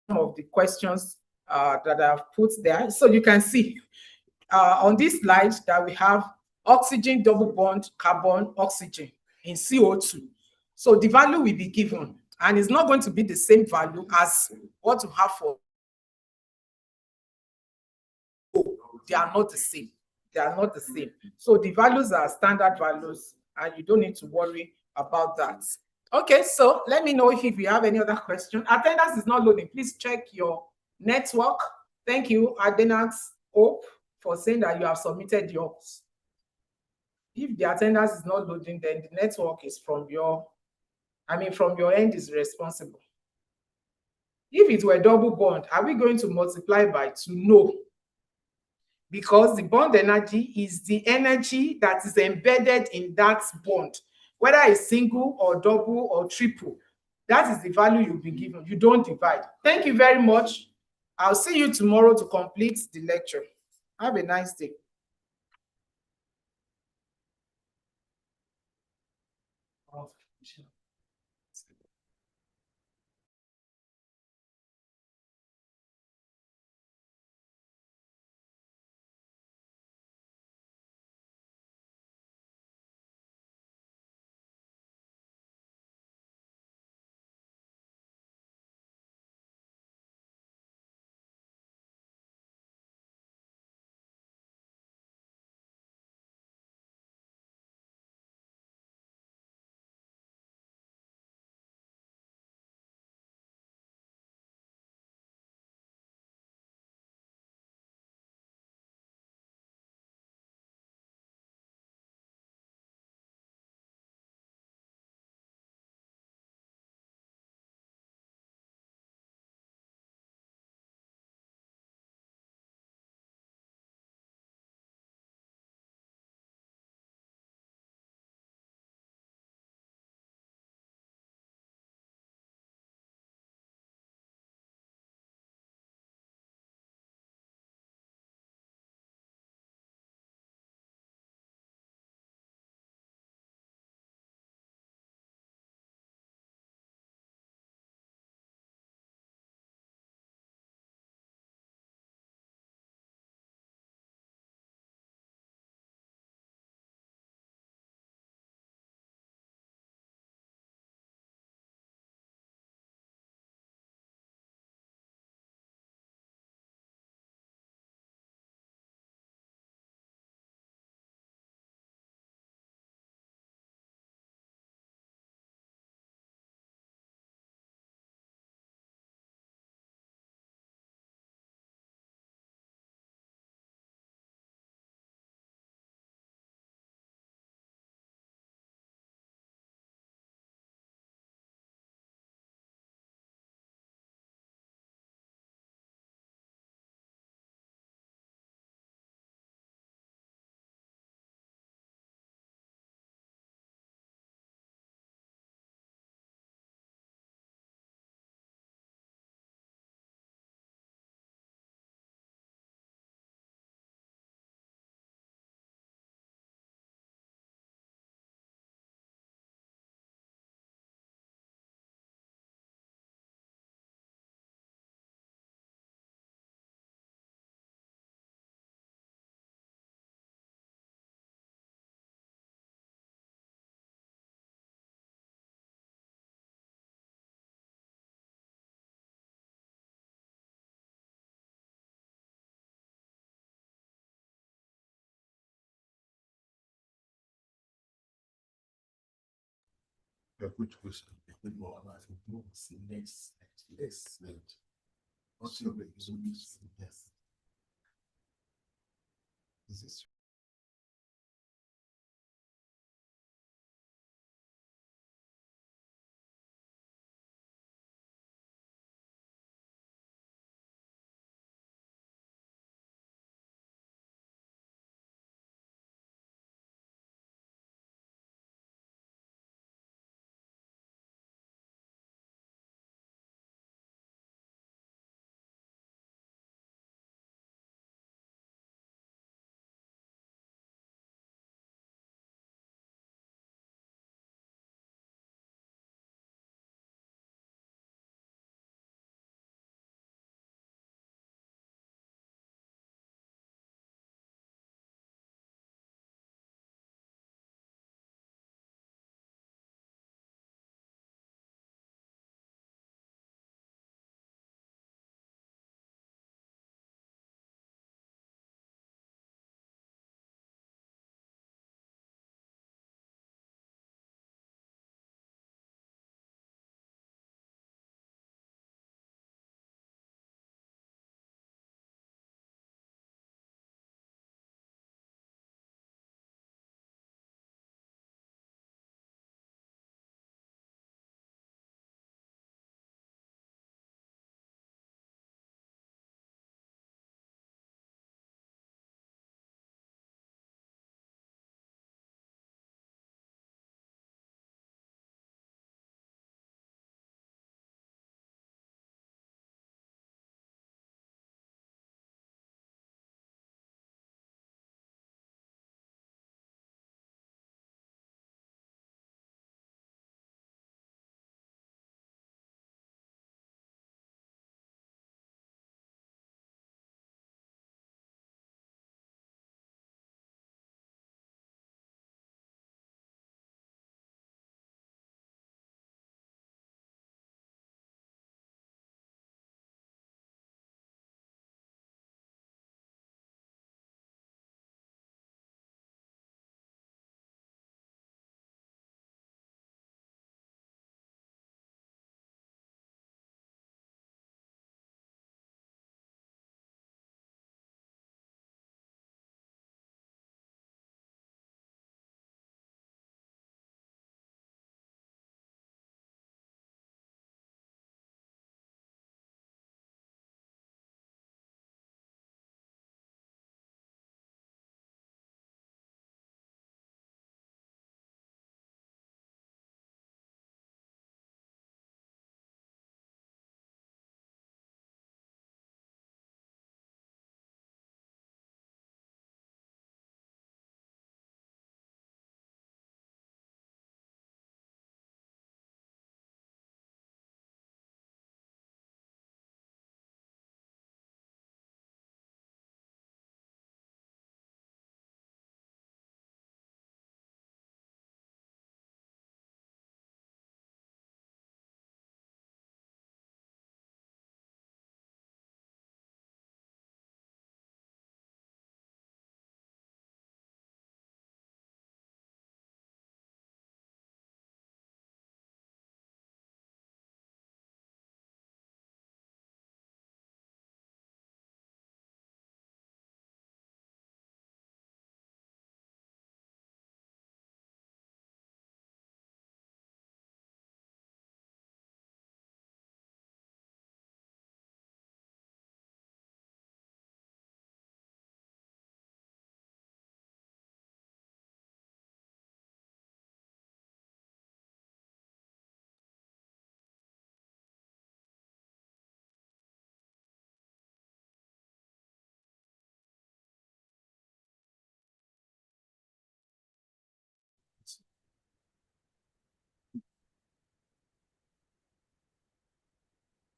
some of the questions that I've put there. So you can see on this slide that we have oxygen double bond carbon oxygen in CO2. So the value will be given, and it's not going to be the same value as what you have for. They are not the same. They are not the same. So the values are standard values, and you don't need to worry about that. Okay, so let me know if you have any other question. Attendance is not loading. Please check your network. Thank you, Adenax Hope, for saying that you have submitted yours. If the attendance is not loading, then the network is from your end is responsible. If it were double bond, are we going to multiply by 2? No. Because the bond energy is the energy that is embedded in that bond, whether it's single or double or triple. That is the value you'll be given. You don't divide. Thank you very much. I'll see you tomorrow to complete the lecture. Have a nice day. Good question. Next. Yes. This is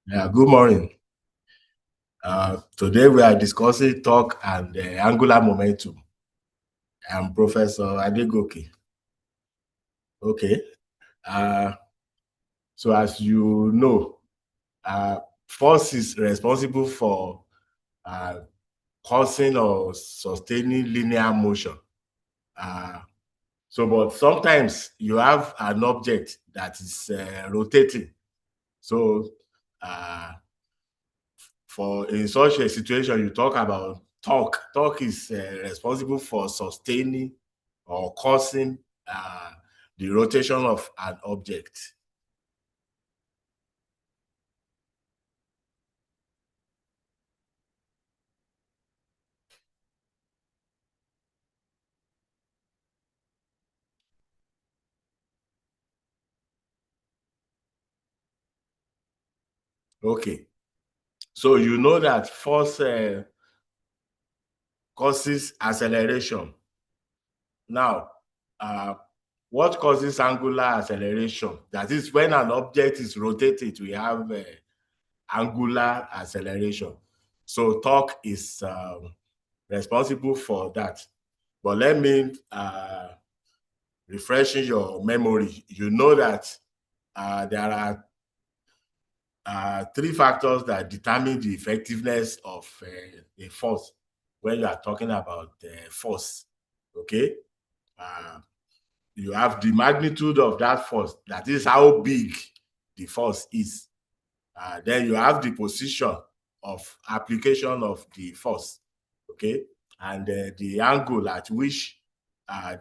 Yeah, good morning. Today we are discussing torque and angular momentum. I'm Professor Adegoke. Okay. So as you know, force is responsible for causing or sustaining linear motion. So, but sometimes you have an object that is rotating. So, for in such a situation, you talk about torque. Torque is responsible for sustaining or causing the rotation of an object. Okay, so you know that force causes acceleration. Now, what causes angular acceleration? That is, when an object is rotated, we have angular acceleration. So torque is responsible for that. But let me refresh your memory. You know that there are three factors that determine the effectiveness of a force when you are talking about force. Okay? You have the magnitude of that force, that is how big the force is. Then you have the position of application of the force, okay, and the angle at which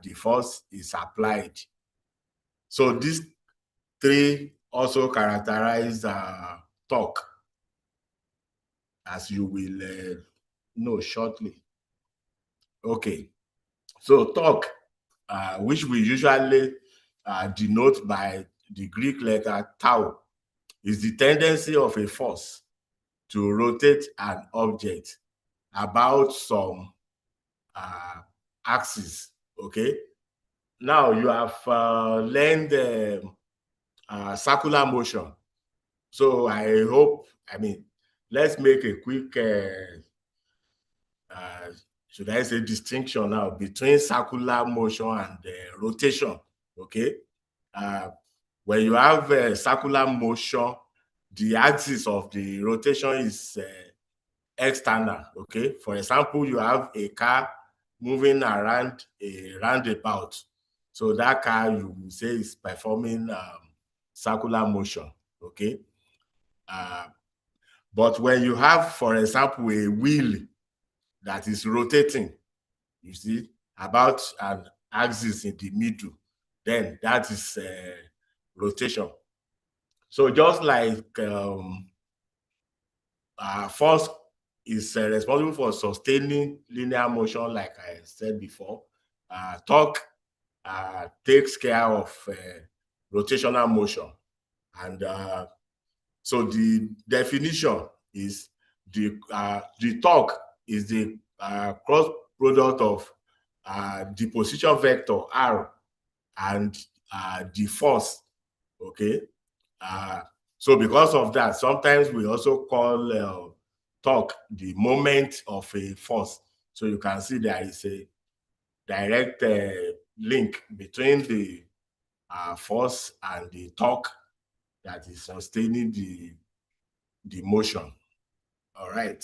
the force is applied. So these three also characterize torque, as you will know shortly. Okay, so torque, which we usually denote by the Greek letter tau, is the tendency of a force to rotate an object about some axis. Okay. Now you have learned circular motion. So I hope, let's make a quick, should I say, distinction now between circular motion and rotation. Okay. When you have circular motion, the axis of the rotation is external. Okay. For example, you have a car moving around a roundabout. So that car, you will say, is performing circular motion. Okay. But when you have, for example, a wheel that is rotating, you see, about an axis in the middle, then that is rotation. So just like force is responsible for sustaining linear motion, like I said before, torque takes care of rotational motion. And so the definition is the torque is the cross product of the position vector r and the force. Okay. So because of that, sometimes we also call torque the moment of a force. So you can see there is a direct link between the force and the torque that is sustaining the motion. All right.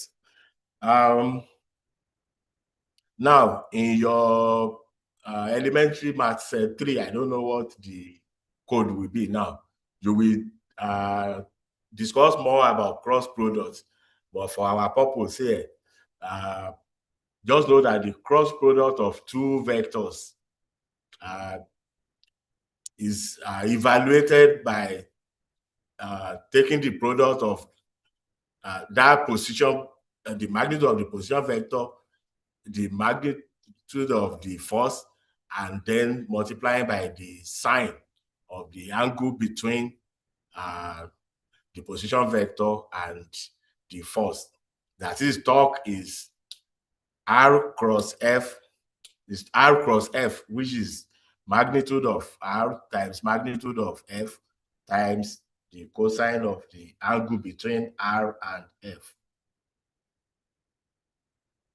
Now, in your elementary maths 3, I don't know what the code will be now. You will discuss more about cross products, but for our purpose here, just know that the cross product of two vectors is evaluated by taking the product of that position, the magnitude of the position vector, the magnitude of the force, and then multiplying by the sine of the angle between the position vector and the force. That is, torque is R cross F, is R cross F, which is magnitude of R times magnitude of F times the cosine of the angle between R and F.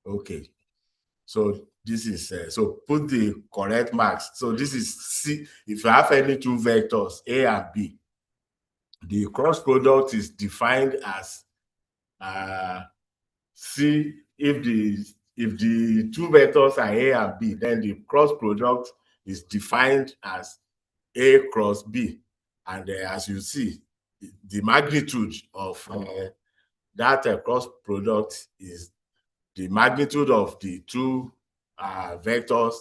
Okay. So this is, so put the correct marks. So this is C. If you have any two vectors, A and B, the cross product is defined as C. If the two vectors are A and B, then the cross product is defined as A cross B. And as you see, the magnitude of that cross product is the magnitude of the two vectors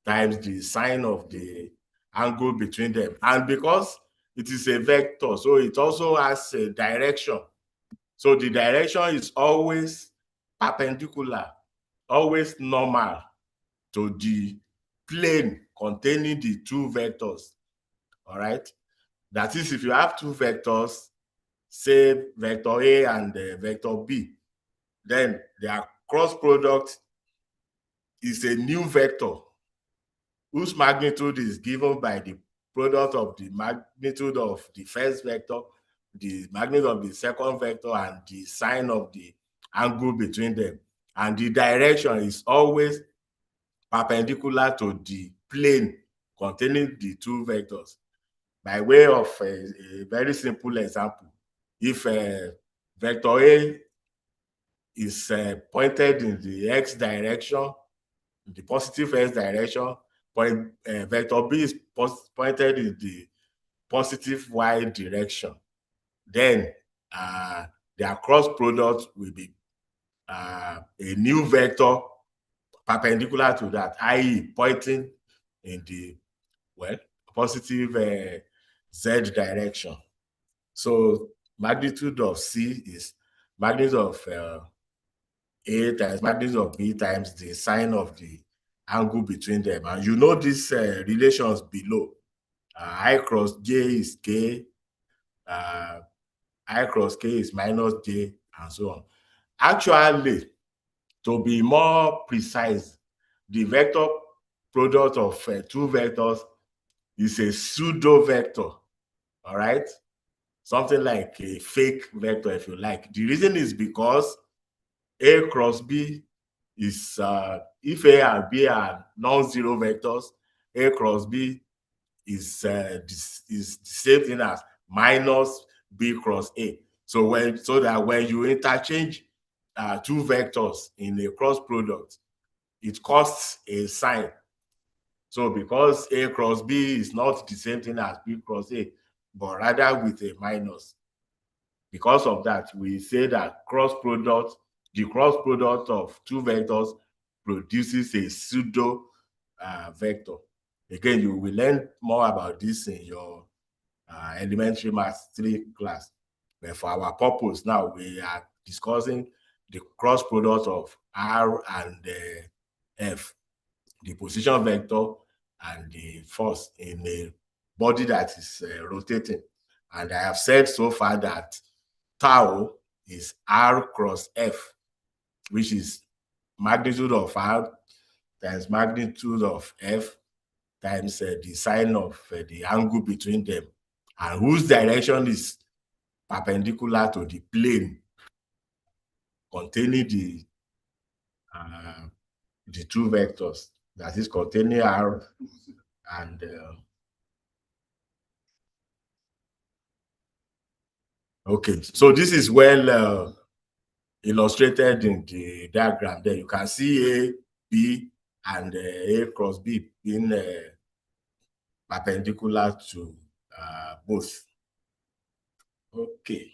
times the sine of the angle between them. And because it is a vector, so it also has a direction. So the direction is always perpendicular, always normal to the plane containing the two vectors. All right. That is, if you have two vectors, say vector A and vector B, then their cross product is a new vector whose magnitude is given by the product of the magnitude of the first vector, the magnitude of the second vector, and the sine of the angle between them. And the direction is always perpendicular to the plane containing the two vectors. By way of a very simple example, if vector A is pointed in the x direction, the positive x direction, vector B is pointed in the positive y direction, then their cross product will be a new vector perpendicular to that, i.e. pointing in the, well, positive z direction. So magnitude of C is magnitude of A times magnitude of B times the sine of the angle between them. And you know these relations below. I cross J is K, I cross K is minus J, and so on. Actually, to be more precise, the vector product of two vectors is a pseudo vector, all right? Something like a fake vector, if you like. The reason is because A cross B is, if A and B are non-zero vectors, A cross B is the same thing as minus B cross A. So that when you interchange two vectors in a cross product, it costs a sign. So because A cross B is not the same thing as B cross A, but rather with a minus. Because of that, we say that the cross product of two vectors produces a pseudo vector. Again, you will learn more about this in your elementary math 3 class. But for our purpose now, we are discussing the cross product of R and F, the position vector and the force in a body that is rotating. And I have said so far that tau is R cross F, which is magnitude of R times magnitude of F times the sine of the angle between them, and whose direction is perpendicular to the plane containing the two vectors, that is containing R and okay, so this is well illustrated in the diagram there. You can see A, B, and A cross B being perpendicular to both. Okay.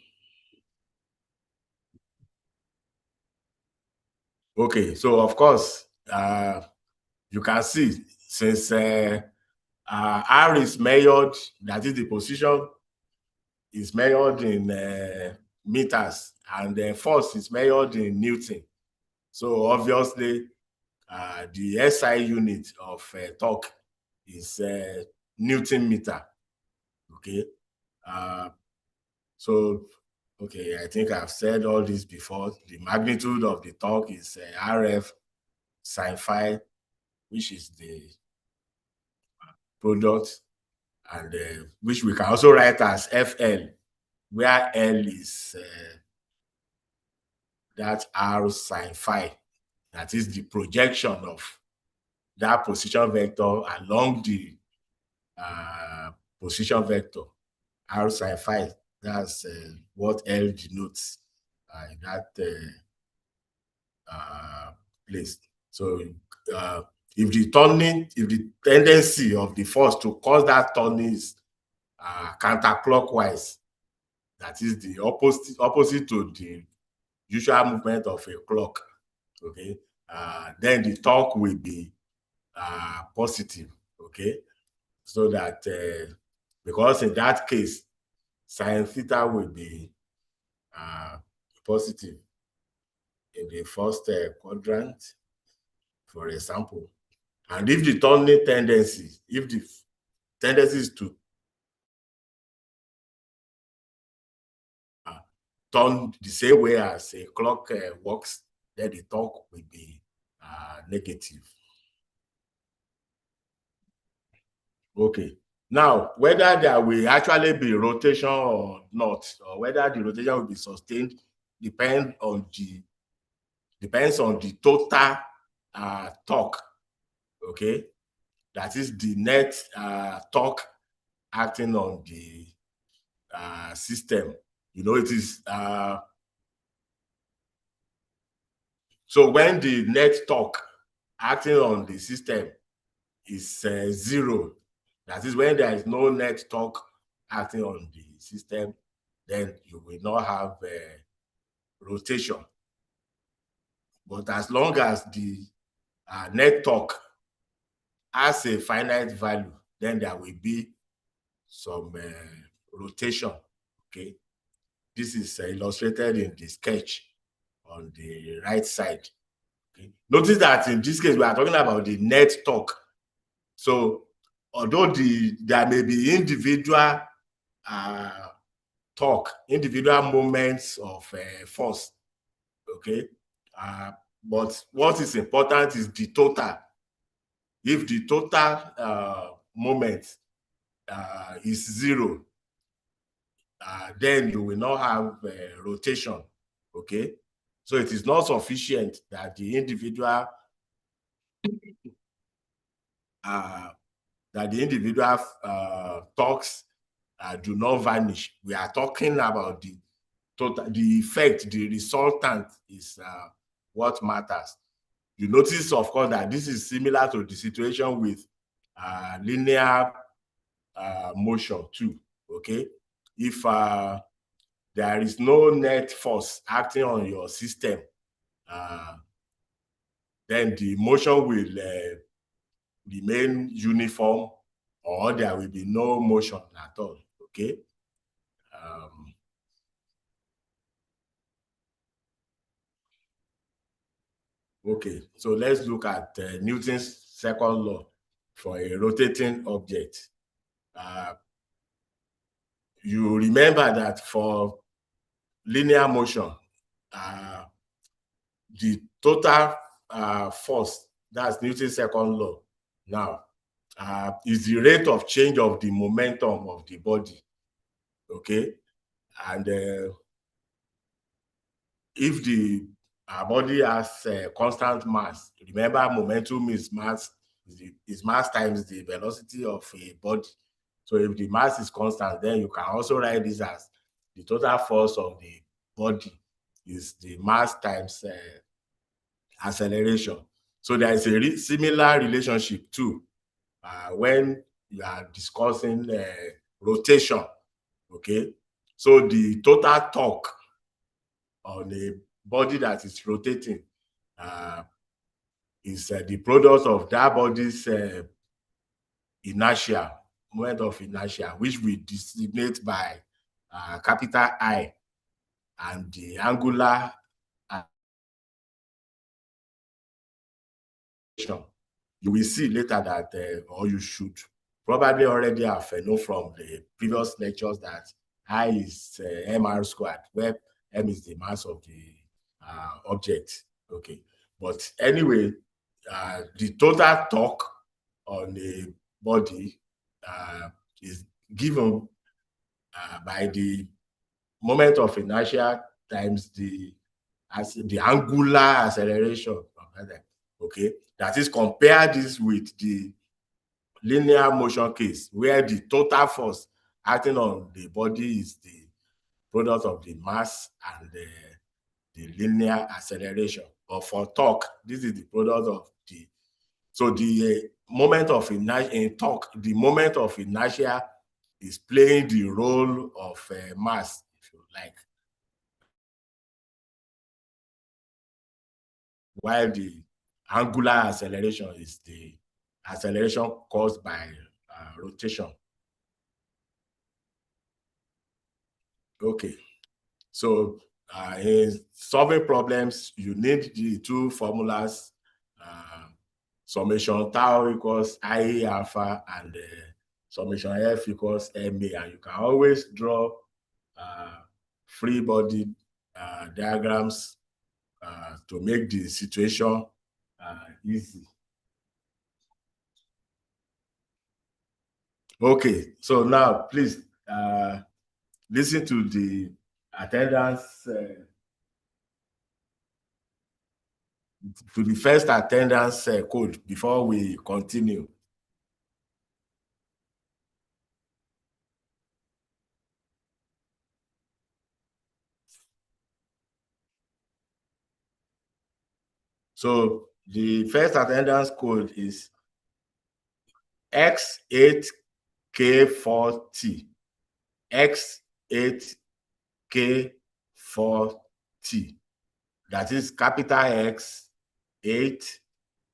Okay, so of course, you can see since R is measured, that is the position is measured in meters, and the force is measured in Newton. So obviously, the SI unit of torque is Newton meter. Okay. So, okay, I think I've said all this before. The magnitude of the torque is RF sine phi, which is the product, and which we can also write as FL, where L is that R sine phi. That is the projection of that position vector along the position vector, R sine phi. That's what L denotes in that place. So if the tendency of the force to cause that turning is counterclockwise, that is the opposite to the usual movement of a clock, okay, then the torque will be positive, okay, so that because in that case sin theta will be positive in the first quadrant, for example. And if the turning tendency, if the tendency is to turn the same way as a clock works, then the torque will be negative. Okay. Now, whether there will actually be rotation or not, or whether the rotation will be sustained, depends on the total torque. Okay, that is the net torque acting on the system. You know, it is so when the net torque acting on the system is 0, that is when there is no net torque acting on the system, then you will not have rotation. But as long as the net torque has a finite value, then there will be some rotation. Okay, this is illustrated in the sketch on the right side. Okay. Notice that in this case we are talking about the net torque. So although there may be individual torque, individual moments of force, okay, but what is important is the total. If the total moment is 0, then you will not have rotation, okay? So it is not sufficient that the individual torques do not vanish. We are talking about the total, the effect, the resultant is what matters. You notice, of course, that this is similar to the situation with linear motion too, okay? If there is no net force acting on your system, then the motion will remain uniform, or there will be no motion at all, okay? Okay, so let's look at Newton's second law for a rotating object. You remember that for linear motion, the total force, that's Newton's second law now, is the rate of change of the momentum of the body, okay? And if the body has constant mass, remember momentum is mass times the velocity of a body. So if the mass is constant, then you can also write this as the total force of the body is the mass times acceleration. So there is a similar relationship too when you are discussing rotation, okay? So the total torque on a body that is rotating is the product of that body's inertia, moment of inertia, which we designate by capital I, and the angular you will see later that, or you should probably already have known from the previous lectures, that I is mr squared, where m is the mass of the object. Okay, but anyway, the total torque on a body is given by the moment of inertia times the angular acceleration. Okay, that is, compare this with the linear motion case, where the total force acting on the body is the product of the mass and the linear acceleration. But for torque, this is the product of the So the moment of inertia in torque, the moment of inertia is playing the role of mass, if you like, while the angular acceleration is the acceleration caused by rotation. Okay, so in solving problems, you need the two formulas, summation tau equals IE alpha and summation F equals MA, and you can always draw free body diagrams to make the situation easy. Okay, so now please listen to the attendance, to the first attendance code before we continue. So the first attendance code is X8K4T. X8K4T. That is capital X, 8,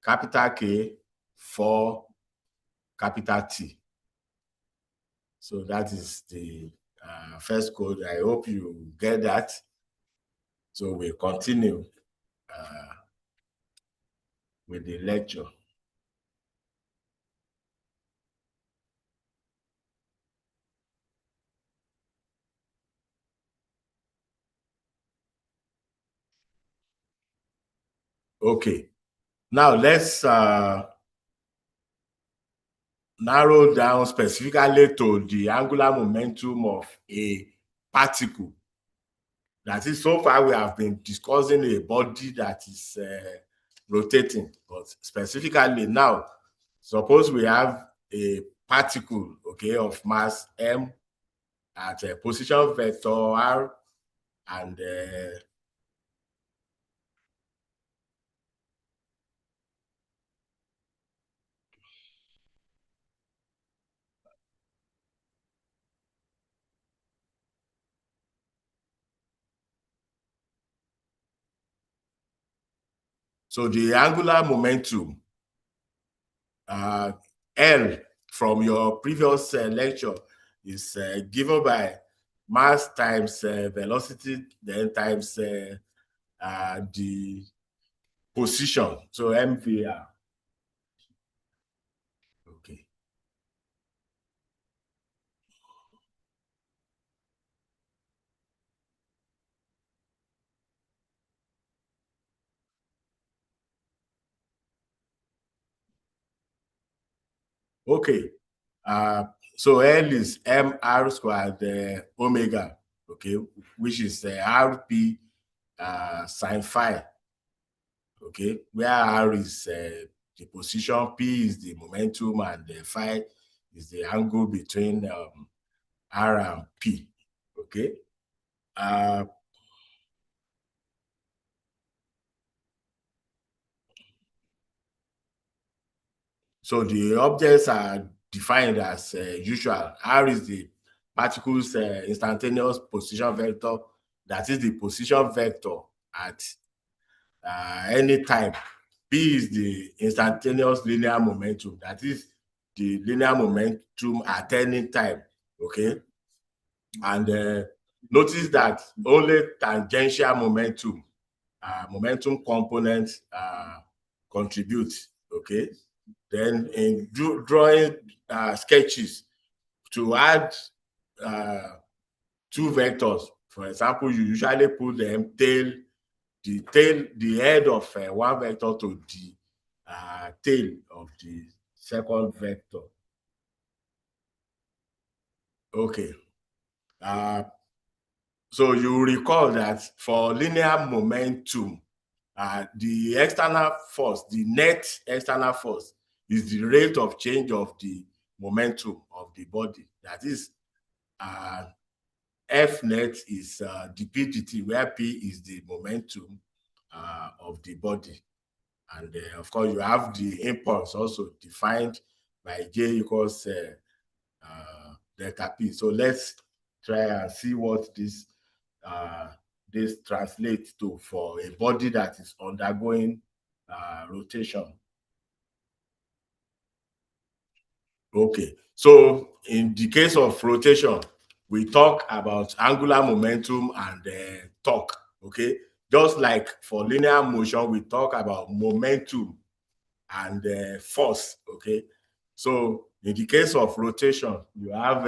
capital K, 4, capital T. So that is the first code. I hope you get that. So we'll continue with the lecture. Okay, now let's narrow down specifically to the angular momentum of a particle. That is, so far we have been discussing a body that is rotating, but specifically now, suppose we have a particle, okay, of mass m at a position vector r, and so the angular momentum, L from your previous lecture, is given by mass times velocity, then times the position, so MVR. Okay. Okay. So L is mr squared omega, okay, which is rp sine phi, okay, where r is the position, p is the momentum, and phi is the angle between r and p, okay. So the objects are defined as usual. R is the particle's instantaneous position vector. That is the position vector at any time. P is the instantaneous linear momentum. That is the linear momentum at any time. Okay. And notice that only tangential momentum, momentum components contribute. Okay. Then in drawing sketches, to add two vectors, for example, you usually put them the head of one vector to the tail of the second vector. Okay. So you recall that for linear momentum, the external force, the net external force, is the rate of change of the momentum of the body. That is, F net is the p dt, where p is the momentum of the body. And of course, you have the impulse also defined by J equals delta P. So let's try and see what this translates to for a body that is undergoing rotation. Okay, so in the case of rotation, we talk about angular momentum and torque. Okay, just like for linear motion, we talk about momentum and force. Okay, so in the case of rotation, you have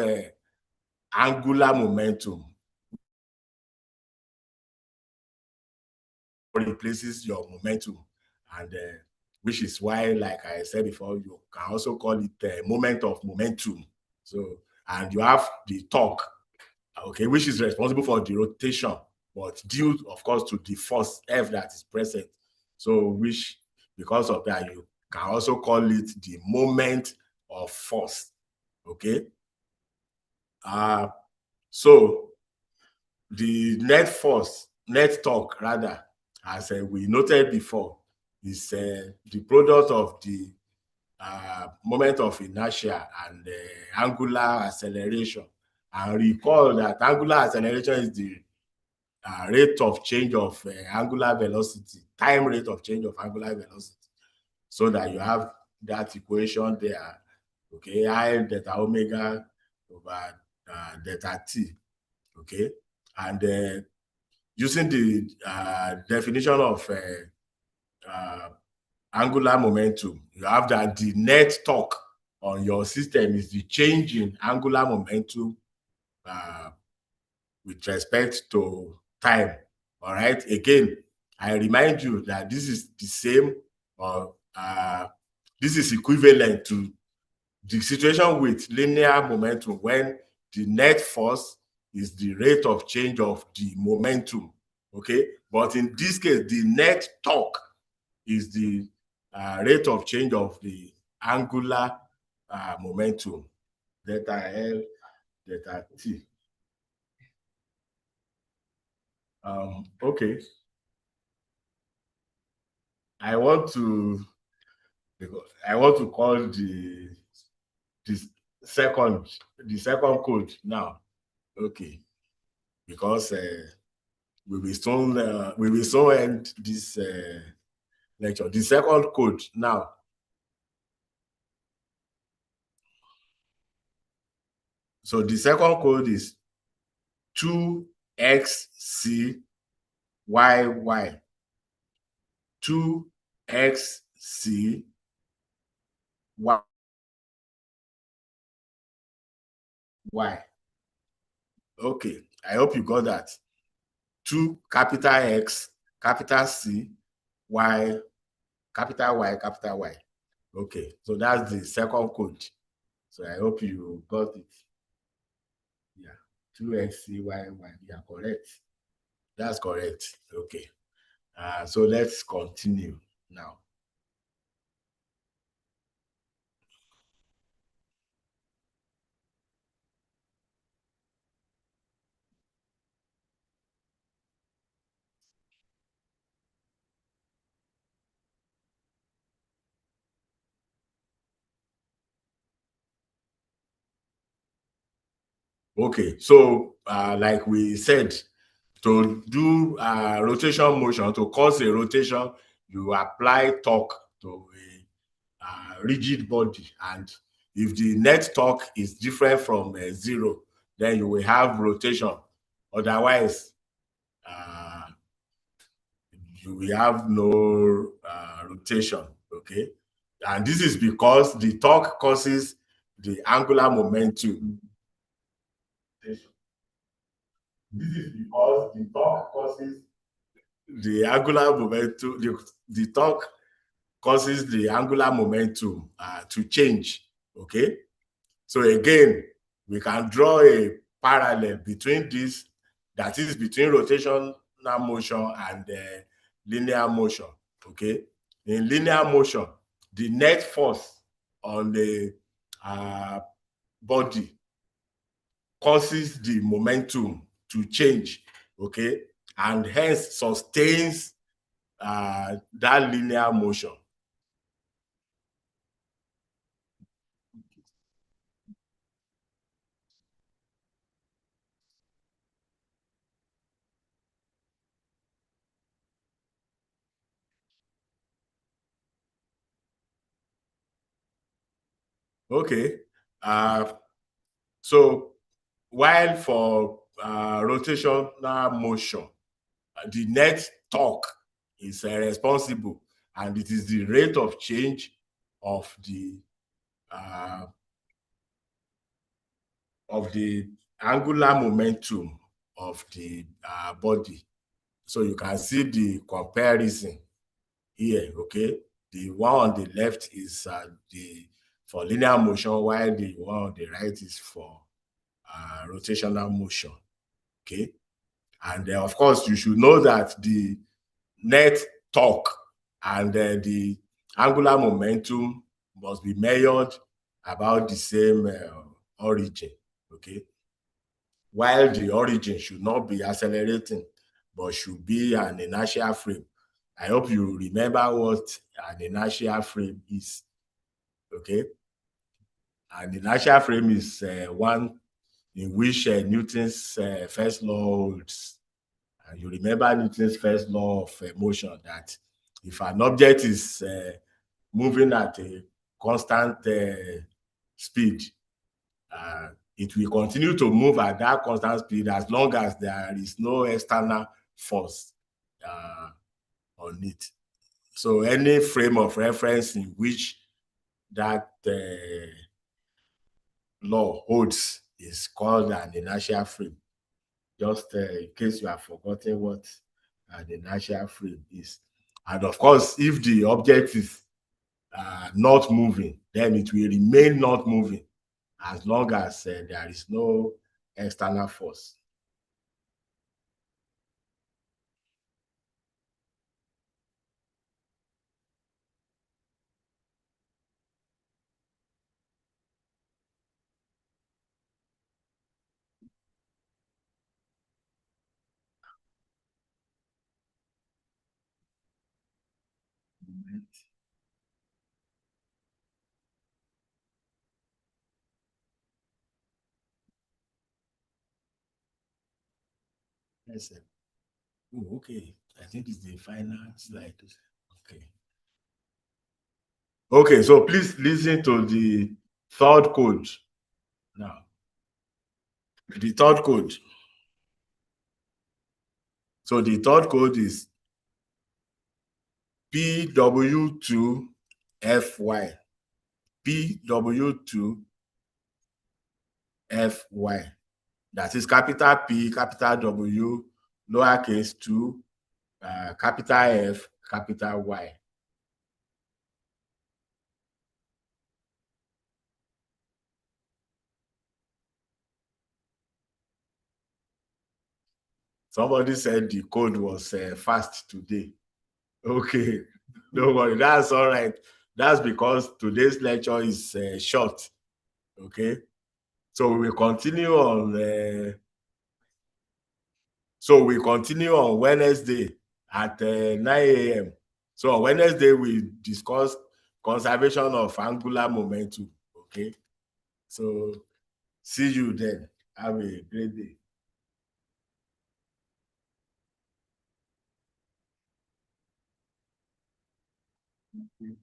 angular momentum replaces your momentum, and which is why, like I said before, you can also call it moment of momentum. So, and you have the torque, okay, which is responsible for the rotation, but due, of course, to the force F that is present. So, which, because of that, you can also call it the moment of force, okay? So, the net force, net torque, rather, as we noted before, is the product of the moment of inertia and angular acceleration. And recall that angular acceleration is the rate of change of angular velocity, time rate of change of angular velocity. So that you have that equation there, okay, I delta omega over delta t, okay? And using the definition of angular momentum, you have that the net torque on your system is the change in angular momentum with respect to time. All right. Again, I remind you that this is the same, or this is equivalent to the situation with linear momentum when the net force is the rate of change of the momentum. Okay. But in this case, the net torque is the rate of change of the angular momentum, delta L, delta T. Okay. I want to call the second code now. Okay, because we will soon end this lecture. The second code now. So the second code is 2xc yy. 2xc y. Okay, I hope you got that. 2 capital X, capital C, Y, capital Y, capital Y. Okay, so that's the second code. So I hope you got it. Yeah, 2xcyy. Yeah, correct. That's correct. Okay. So let's continue now. Okay, so like we said, to do rotation motion, to cause a rotation, you apply torque to a rigid body, and if the net torque is different from 0, then you will have rotation. Otherwise, you will have no rotation. Okay, and this is because the torque causes the angular momentum. This is because the torque causes the angular momentum. The torque causes the angular momentum to change. Okay, so again, we can draw a parallel between this, that is between rotational motion and linear motion. Okay, in linear motion, the net force on the body causes the momentum to change, okay, and hence sustains that linear motion. Okay. So while for rotational motion, the net torque is responsible, and it is the rate of change of the angular momentum of the body. So you can see the comparison here, okay? The one on the left is for linear motion, while the one on the right is for rotational motion, okay? And of course, you should know that the net torque and the angular momentum must be measured about the same origin, okay? While the origin should not be accelerating, but should be an inertial frame. I hope you remember what an inertial frame is, okay? An inertial frame is one in which Newton's first law holds. And you remember Newton's first law of motion, that if an object is moving at a constant speed, it will continue to move at that constant speed as long as there is no external force on it. So any frame of reference in which that law holds is called an inertial frame. Just in case you have forgotten what an inertial frame is. And of course, if the object is not moving, then it will remain not moving as long as there is no external force. Yes, sir. Oh, okay. I think it's the final slide. Okay. Okay, so please listen to the third code now. The third code. So the third code is PW2FY. PW2FY. That is capital P, capital W, lowercase 2, capital F, capital Y. Somebody said the code was fast today. Okay, don't worry, that's all right. That's because today's lecture is short. Okay, so we will continue on. Wednesday at 9 a.m. So on Wednesday we discuss conservation of angular momentum. Okay, so see you then. Have a great day. With it.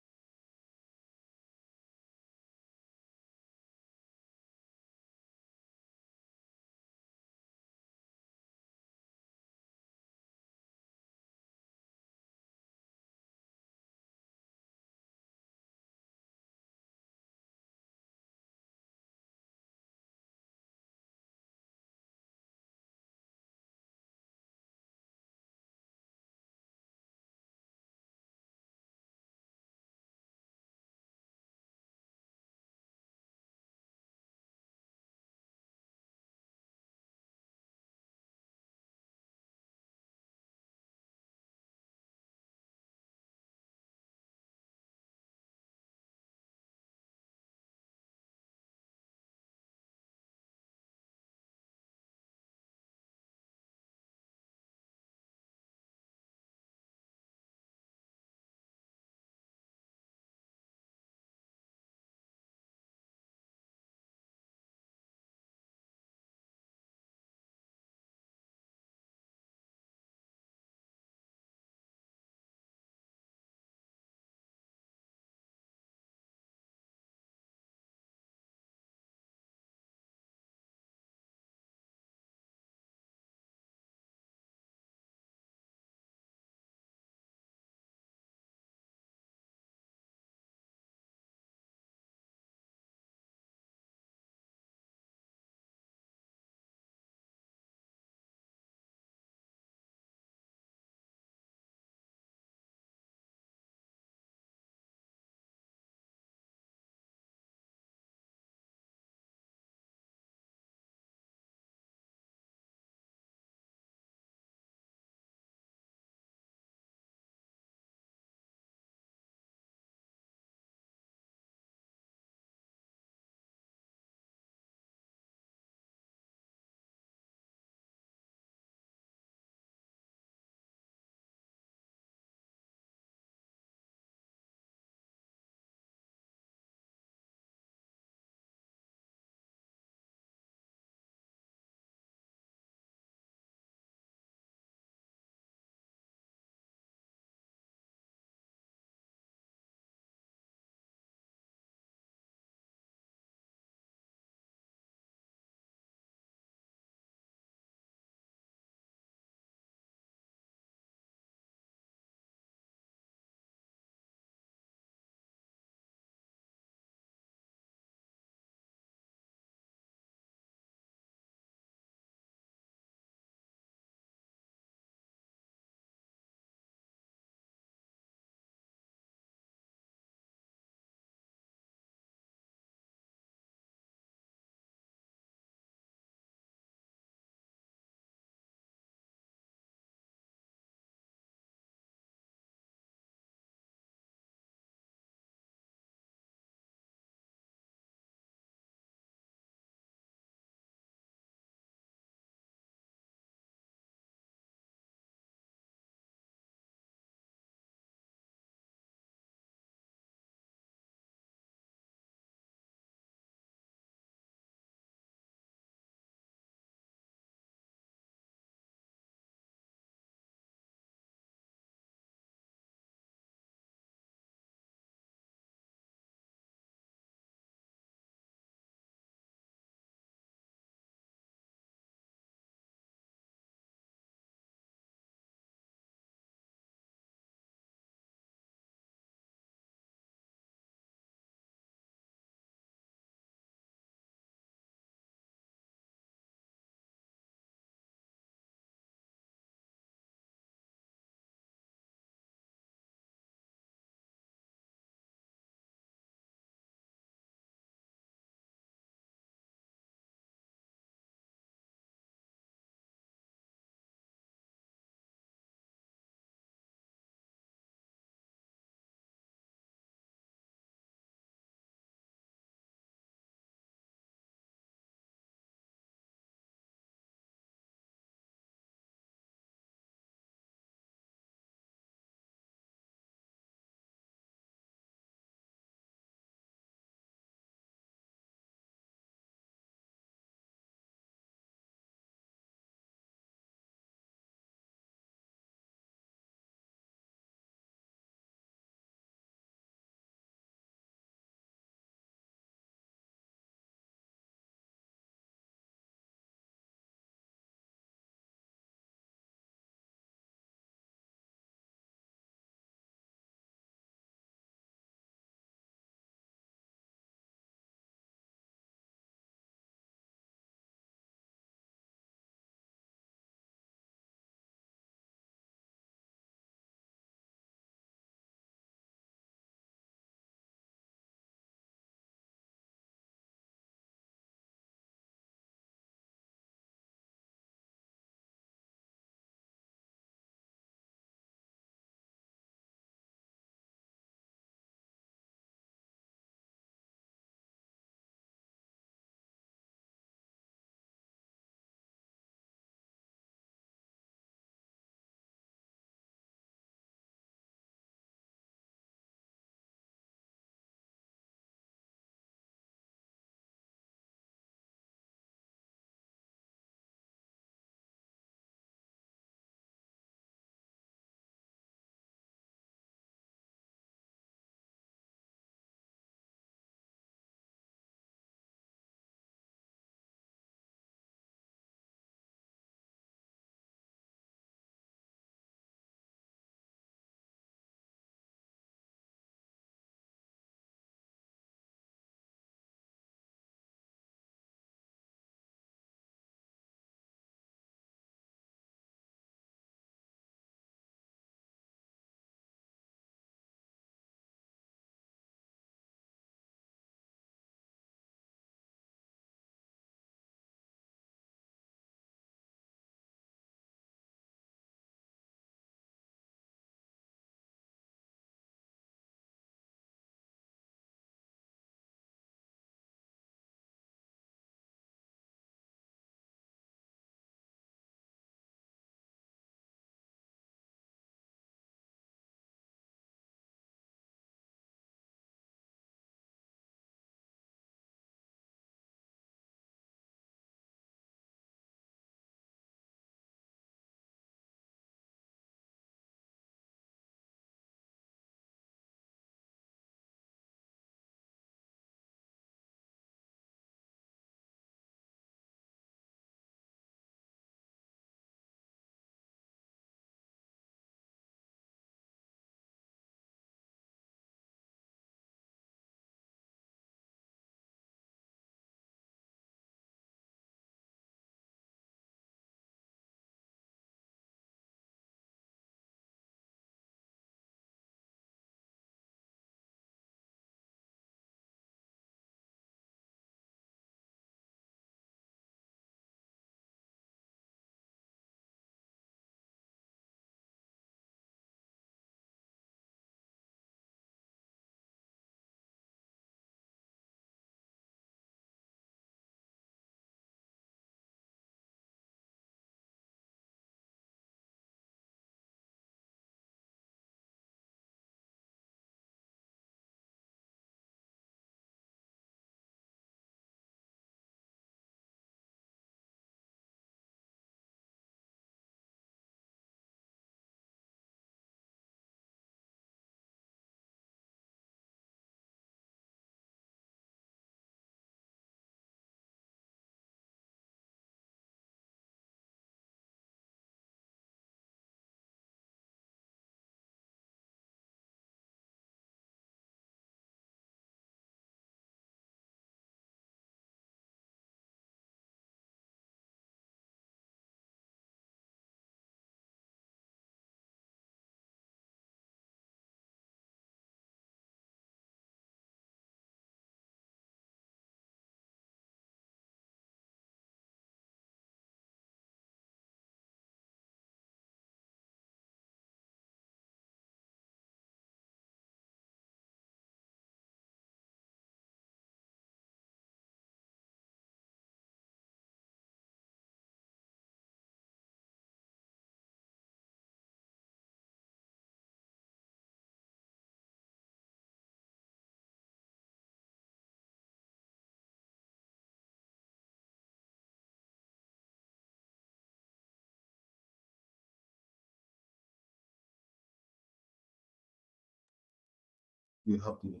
You have to.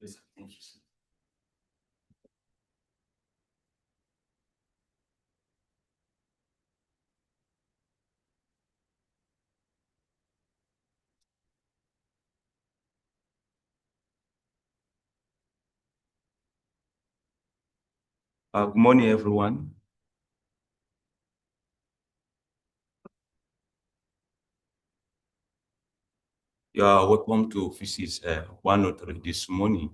Yes, thank you, sir. Good morning, everyone. You are welcome to Physics 103 this morning.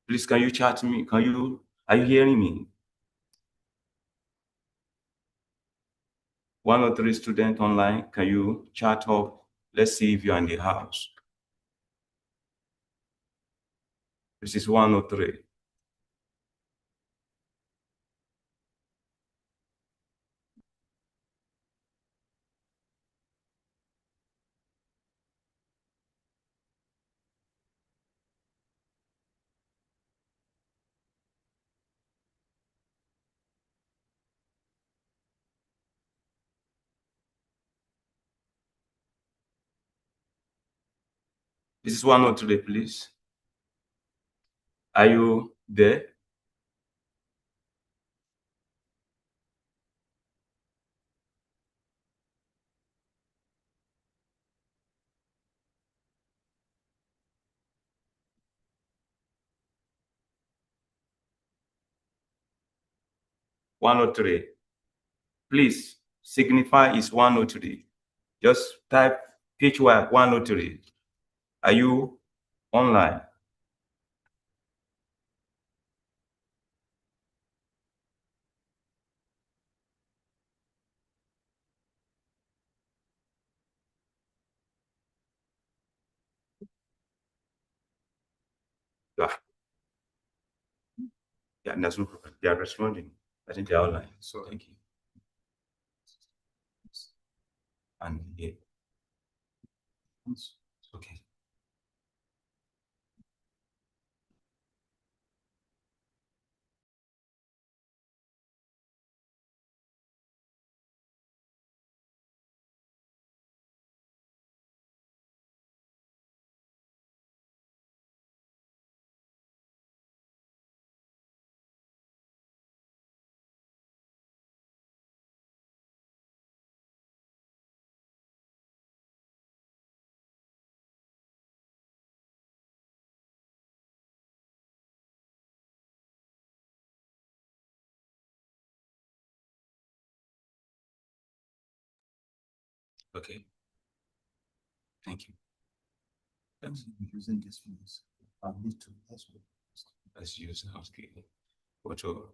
Please, can you chat me? Are you hearing me? 103 student online, can you chat up? Let's see if you're in the house. This is 103. This is 103, please. Are you there? One or three. Please signify is 103. Just type PHY 103. Are you online? Yeah, that's no problem. They are responding. I think they are online. So thank you. And yeah. Okay. Okay. Thank you. Using this means I need to. Let's use housekeeping. What to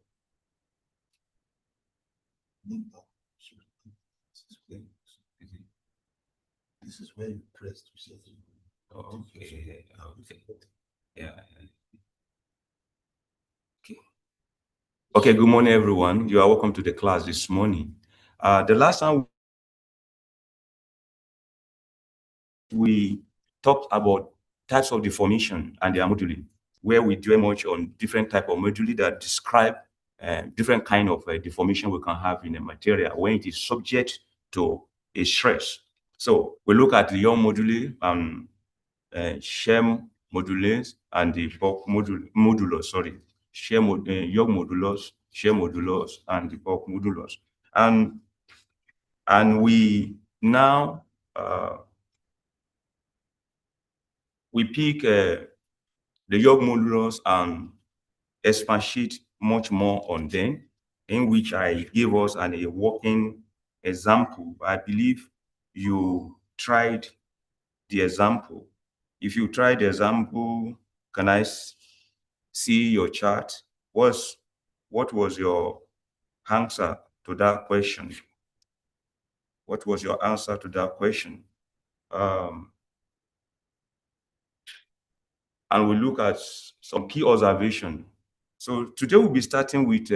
This is where you press to set it. okay. Okay. Yeah. Okay. Okay, good morning, everyone. You are welcome to the class this morning. The last time we talked about types of deformation and their moduli, where we dwell much on different type of moduli that describe different kind of deformation we can have in a material when it is subject to a stress. So we look at the Young moduli and shear modulus and the bulk modulus, sorry, Young modulus, shear modulus, and the bulk modulus. And we now we pick the Young modulus and expatiate much more on them, in which I give us a working example. I believe you tried the example. If you tried the example, can I see your chart? What was your answer to that question? What was your answer to that question? And we look at some key observation. So today we'll be starting with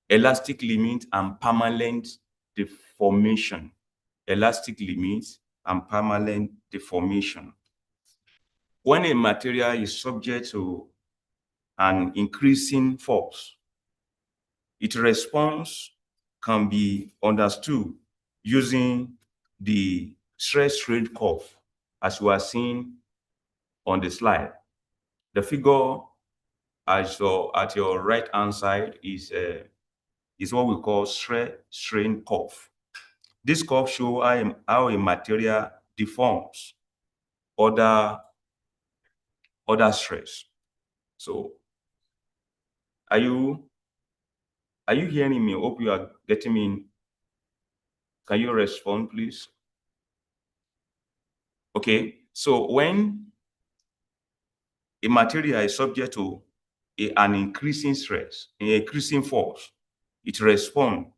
elastic limit and permanent deformation. Elastic limit and permanent deformation. When a material is subject to an increasing force, its response can be understood using the stress strain curve, as you are seeing on the slide. The figure at your right hand side is what we call stress strain curve. This curve shows how a material deforms other stress. So are you hearing me? Hope you are getting me. Can you respond, please? Okay, so when a material is subject to an increasing stress, an increasing force, it responds.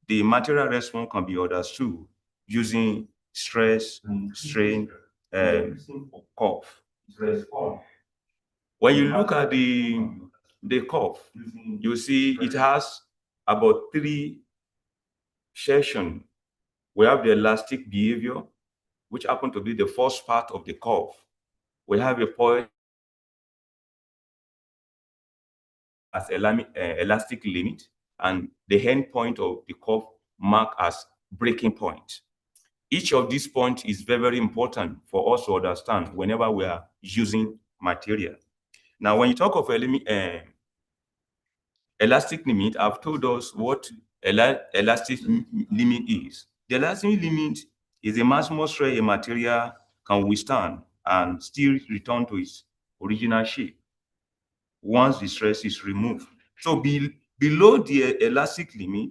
The material response can be understood using stress strain curve. When you look at the curve, you see it has about 3 sections. We have the elastic behavior, which happen to be the first part of the curve. We have a point as elastic limit, and the end point of the curve marked as breaking point. Each of these points is very, very important for us to understand whenever we are using material. Now, when you talk of elastic limit, I've told us what elastic limit is. The elastic limit is the maximum stress a material can withstand and still return to its original shape once the stress is removed. So below the elastic limit,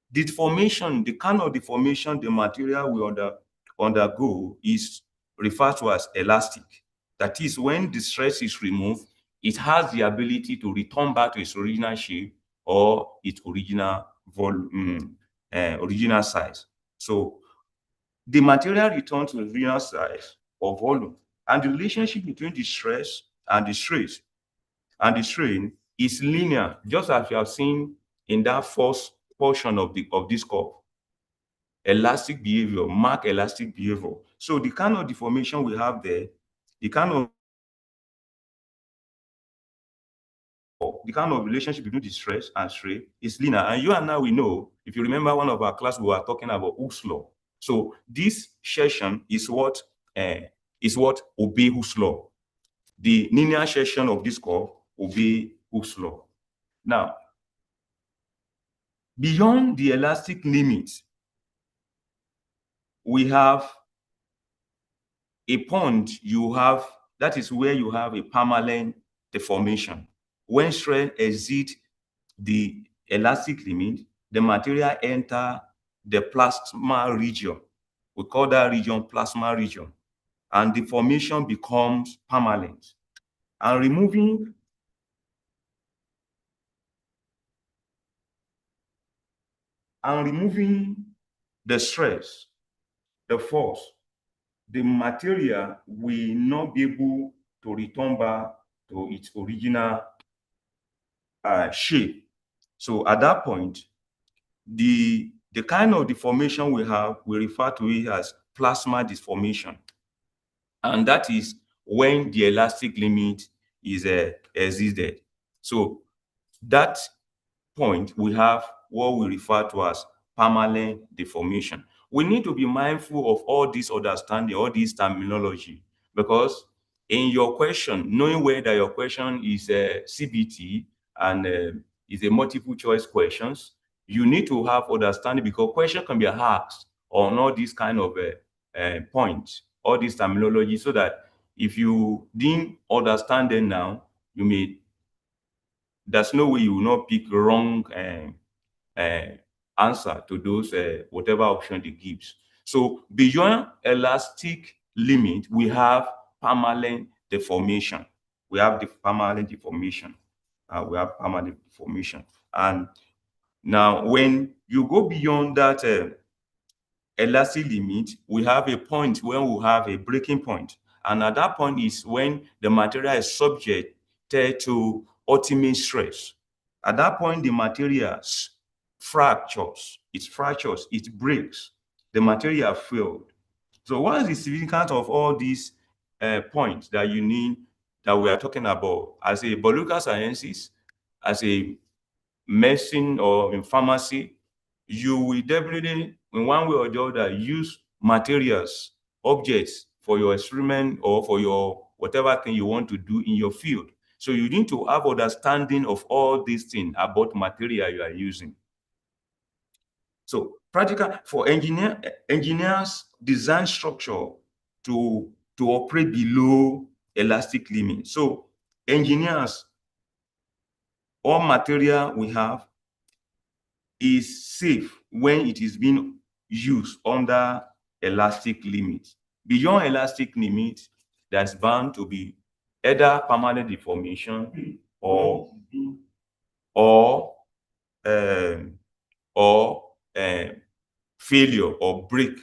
the deformation, the kind of deformation the material will undergo is referred to as elastic. That is, when the stress is removed, it has the ability to return back to its original shape or its original volume, original size. So the material returns to the original size or volume, and the relationship between the stress and the strain is linear, just as you have seen in that first portion of this curve. Elastic behavior, mark elastic behavior. So the kind of deformation we have there, the kind of relationship between the stress and strain is linear. And you and I, we know, if you remember one of our class, we were talking about Hooke's law. So this section is what obey Hooke's law. The linear section of this curve obey Hooke's law. Now, beyond the elastic limit, we have a point that is where you have a permanent deformation. When stress exceeds the elastic limit, the material enter the plasma region. We call that region plasma region, and the formation becomes permanent. And removing the stress, the force, the material will not be able to return back to its original shape. So at that point, the kind of deformation we have, we refer to it as plasma deformation. And that is when the elastic limit is exceeded. So that point, we have what we refer to as permanent deformation. We need to be mindful of all this understanding, all this terminology, because in your question, knowing whether your question is a CBT and is a multiple choice questions, you need to have understanding, because question can be asked on all these kind of points, all this terminology, so that if you didn't understand them now, there's no way you will not pick wrong answer to those whatever option they gives. So beyond elastic limit, we have permanent deformation. We have the permanent deformation. And now, when you go beyond that elastic limit, we have a point where we have a breaking point. And at that point is when the material is subjected to ultimate stress. At that point, the material fractures, it breaks, the material failed. So what is the significance of all these points that you need, that we are talking about as a biological sciences, as a medicine or in pharmacy? You will definitely in one way or the other, use materials, objects for your experiment or for your whatever thing you want to do in your field. So you need to have understanding of all these things about material you are using. So practical for engineers design structure to operate below elastic limit. So engineers, all material we have is safe when it is being used under elastic limit. Beyond elastic limit, there's bound to be either permanent deformation or failure or break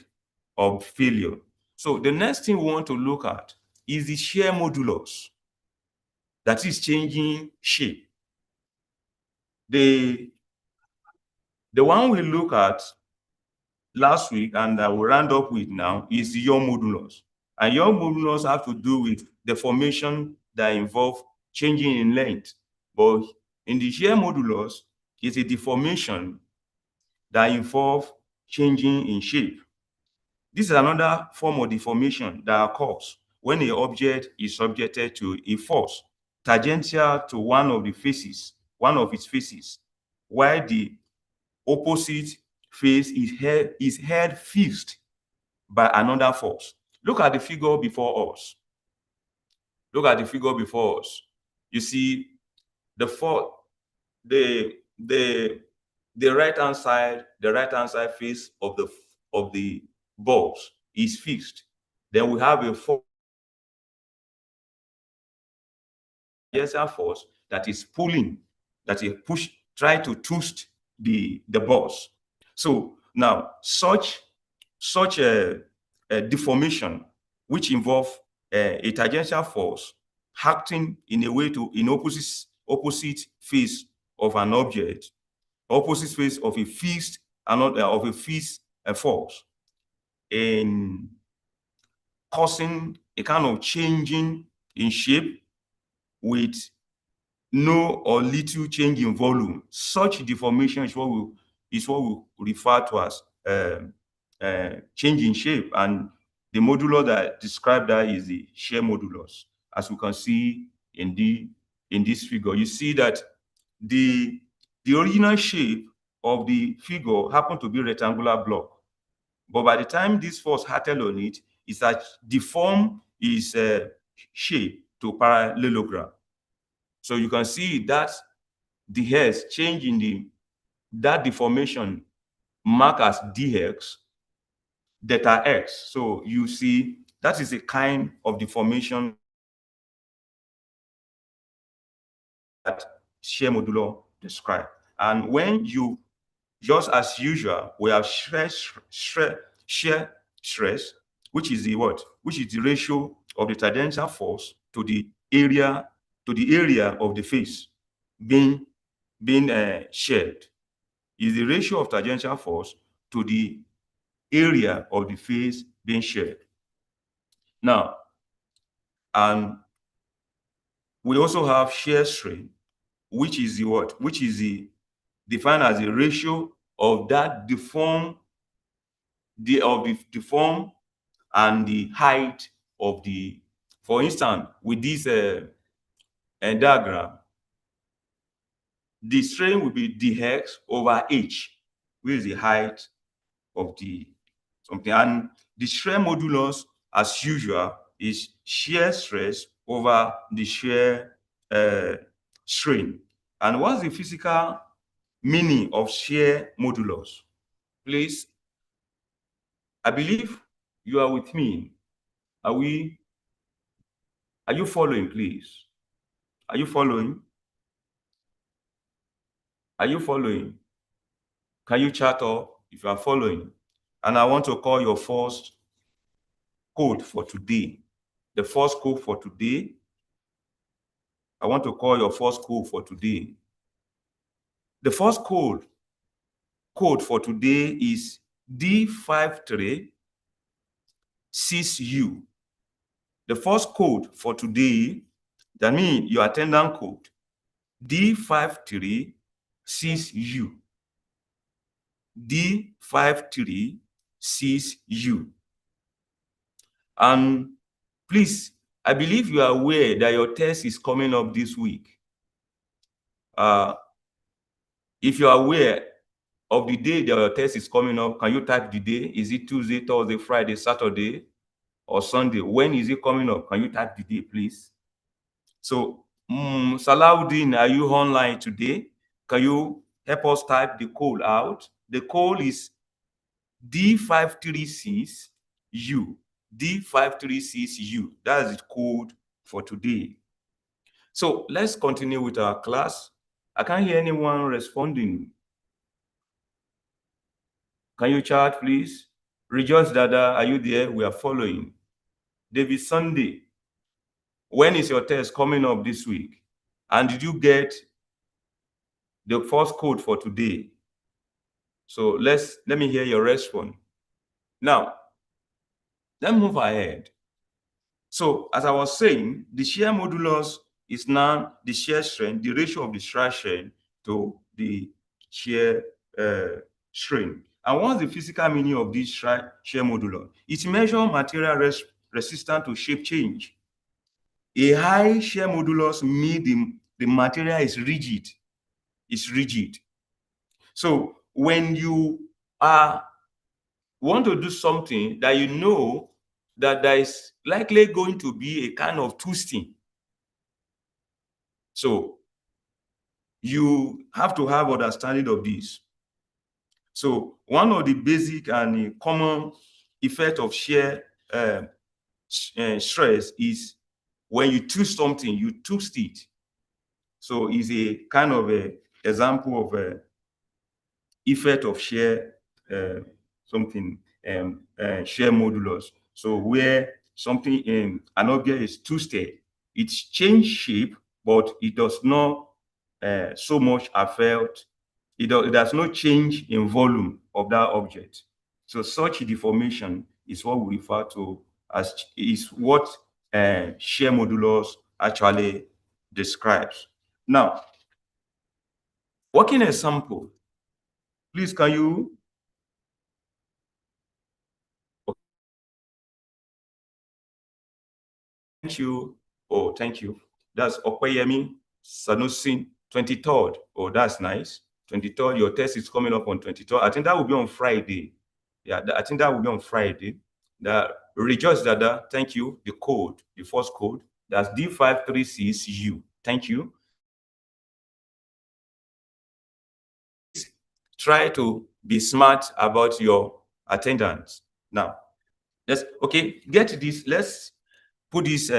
of failure. So the next thing we want to look at is the shear modulus that is changing shape. The one we look at last week and I will round up with now is the yaw modulus. And yaw modulus have to do with the formation that involve changing in length. But in the shear modulus, it's a deformation that involve changing in shape. This is another form of deformation that occurs when an object is subjected to a force tangential to one of its faces, while the opposite face is held fixed by another force. Look at the figure before us. Look at the figure before us. You see the right-hand side face of the balls is fixed. Then we have a force that is pulling, that is try to twist the balls. So now such a deformation which involve a tangential force acting in a way in opposite face of an object, opposite face of a fixed force, in causing a kind of changing in shape with no or little change in volume. Such deformation is what we refer to as change in shape, and the modulus that described that is the shear modulus. As we can see in this figure, you see that the original shape of the figure happened to be rectangular block, but by the time this force acted on it, it's that deform its shape to parallelogram. So you can see that the Hess change in that deformation marked as dx, delta x. So you see that is a kind of deformation that shear modulus describe. And when you, just as usual, we have shear stress, which is the what? Which is the ratio of the tangential force to the area of the face being sheared. Is the ratio of tangential force to the area of the face being sheared. Now, and we also have shear strain, which is the what? Which is defined as the ratio of that deform and the height of the. For instance, with this diagram, the strain will be dx over h, which is the height of the something, and the shear modulus, as usual, is shear stress over the shear strain. And what's the physical meaning of shear modulus? Please, I believe you are with me. Are you following, please? Are you following? Are you following? Can you chat up if you are following? And I want to call your first code for today. The first code for today, I want to call your first code for today. The first code for today is D536U. The first code for today, that means your attendant code, D536U. D53CU. And please, I believe you are aware that your test is coming up this week. If you are aware of the day that your test is coming up, can you type the day? Is it Tuesday, Thursday, Friday, Saturday, or Sunday? When is it coming up? Can you type the day, please? So, Salahuddin, are you online today? Can you help us type the code out? The code is D536U. D536U. That's the code for today. So let's continue with our class. I can't hear anyone responding. Can you chat, please? Rejoice Dada, are you there? We are following. David Sunday, when is your test coming up this week? And did you get the first code for today? So let me hear your response. Now, let's move ahead. So as I was saying, the shear modulus is now the shear strength, the ratio of the shear strength to the shear strain. And what's the physical meaning of this shear modulus? It measures material resistance to shape change. A high shear modulus means the material is rigid. It's rigid. So when you want to do something that you know that there is likely going to be a kind of twisting, so you have to have understanding of this. So one of the basic and common effect of shear stress is when you twist something, you twist it. So it's a kind of a example of a effect of shear shear modulus. So where something in an object is twisted, it changes shape, but it does not so much affect. It does not change in volume of that object. So such deformation is what we refer to as is what shear modulus actually describes. Now, working example. Please, can you? Thank you. Oh, thank you. That's Okweyemi Sanusi, 23rd. Oh, that's nice. 23rd, your test is coming up on 23rd. I think that will be on Friday. Yeah, I think that will be on Friday. That Rejoice Dada, thank you. The code, the first code, that's D536U. Thank you. Try to be smart about your attendance. Now, get this. Let's put this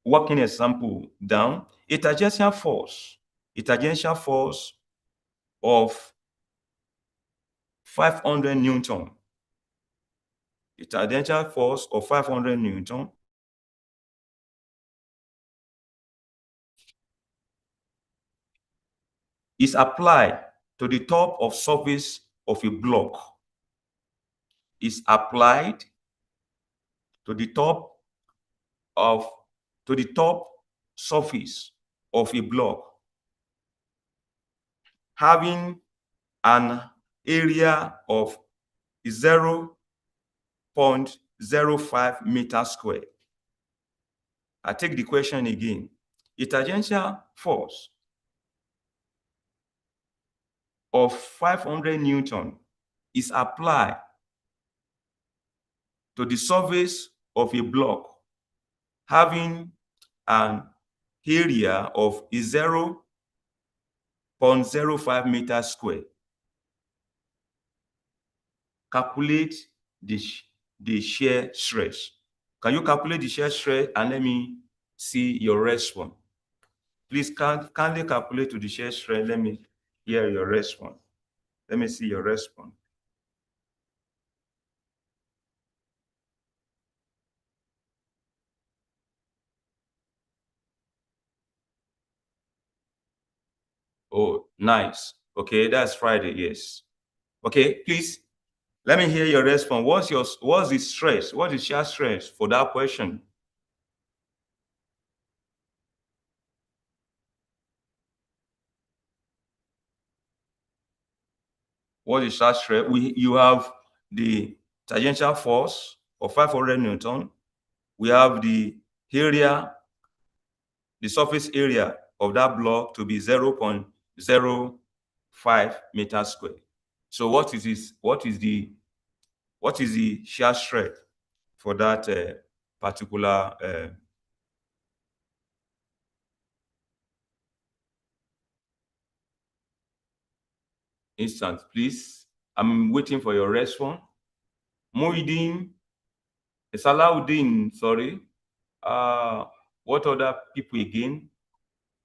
working example down. A tangential force of 500 Newton. A tangential force of 500 Newton is applied to the top of surface of a block. Is applied to the top surface of a block having an area of 0.05 meters squared. I take the question again. A tangential force of 500 Newton is applied to the surface of a block having an area of 0.05 meters squared. Calculate the shear stress. Can you calculate the shear stress and let me see your response? Please kindly calculate to the shear stress. Let me hear your response. Let me see your response. Oh, nice. Okay, that's Friday, yes. Okay, please, let me hear your response. What's the stress? What is shear stress for that question? what is shaft stress? You have the tangential force of 500 Newton. We have the area, the surface area of that block to be 0.05 meters squared. So what is the shear strength for that particular instance, please? I'm waiting for your response. Muhyiddin, Salahuddin, sorry. What other people again?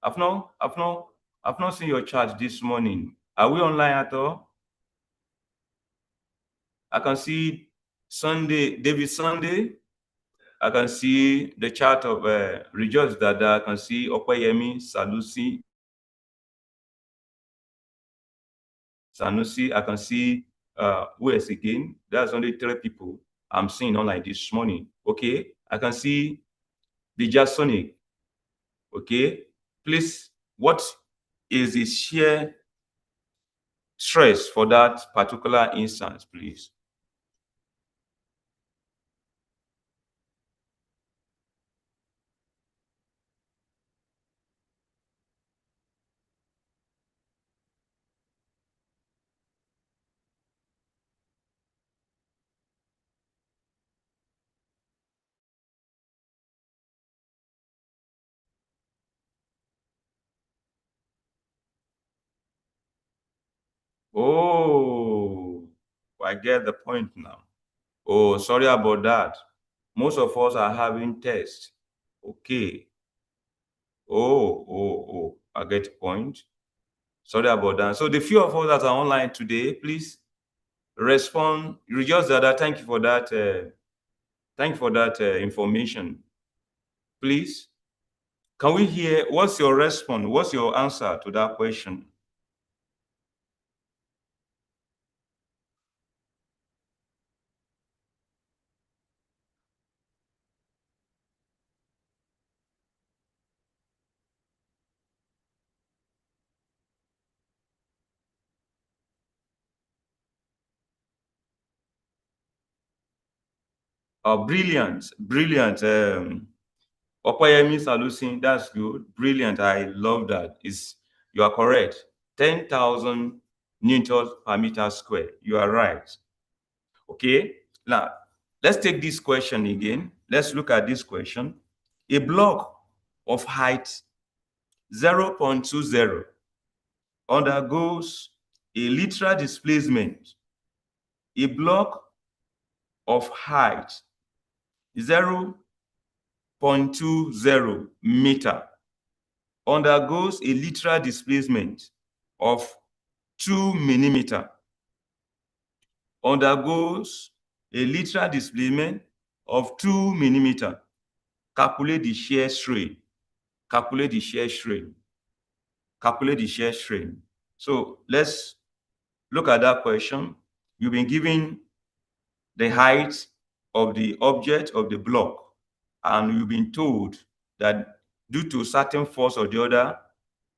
I've not seen your chat this morning. Are we online at all? I can see David Sunday. I can see the chat of Rejoice Dada. I can see Opeyemi Sanusi. I can see who else again? That's only 3 people I'm seeing online this morning. Okay, I can see the Jasonic. Okay, please, what is the shear stress for that particular instance, please? Oh, I get the point now. Oh, sorry about that. Most of us are having tests. Okay. Oh, I get the point. Sorry about that. So the few of us that are online today, please respond. Rejoice Dada, thank you for that. Thank you for that information. Please, can we hear what's your response? What's your answer to that question? Brilliant, brilliant. Opeyemi Salusin, that's good. Brilliant. I love that. You are correct. 10,000 newtons per meter square. You are right. Okay. Now, let's take this question again. Let's look at this question. A block of height 0.20 undergoes a literal displacement. A block of height 0.20 meter undergoes a literal displacement of 2 millimeter. Undergoes a literal displacement of 2 millimeter. Calculate the shear strain. Calculate the shear strain. Calculate the shear strain. So let's look at that question. You've been given the height of the object of the block, and you've been told that due to certain force or the other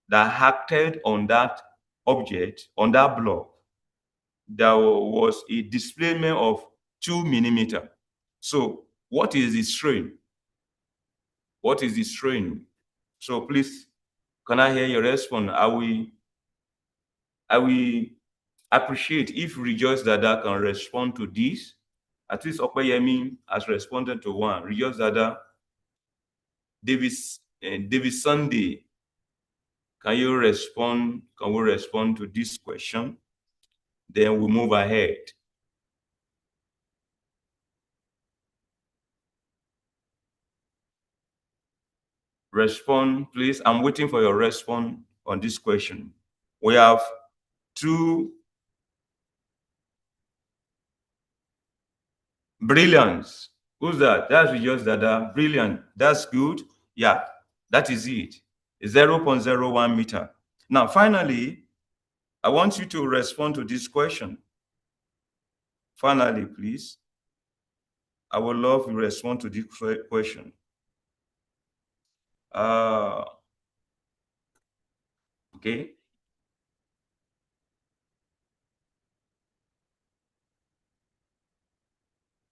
that acted on that object, on that block, there was a displacement of 2 millimeter. So what is the strain? What is the strain? So please, can I hear your response? I will appreciate if Rejoice Dada can respond to this. At least Opeyemi has responded to one. Rejoice Dada, David Sunday, can you respond? Can we respond to this question? Then we move ahead. Respond, please. I'm waiting for your response on this question. We have 2 brilliance. Who's that? That's just Dada. Brilliant. That's good. Yeah, that is it. 0.01 meter. Now, finally, I want you to respond to this question. Finally, please. I would love to respond to this question. Okay.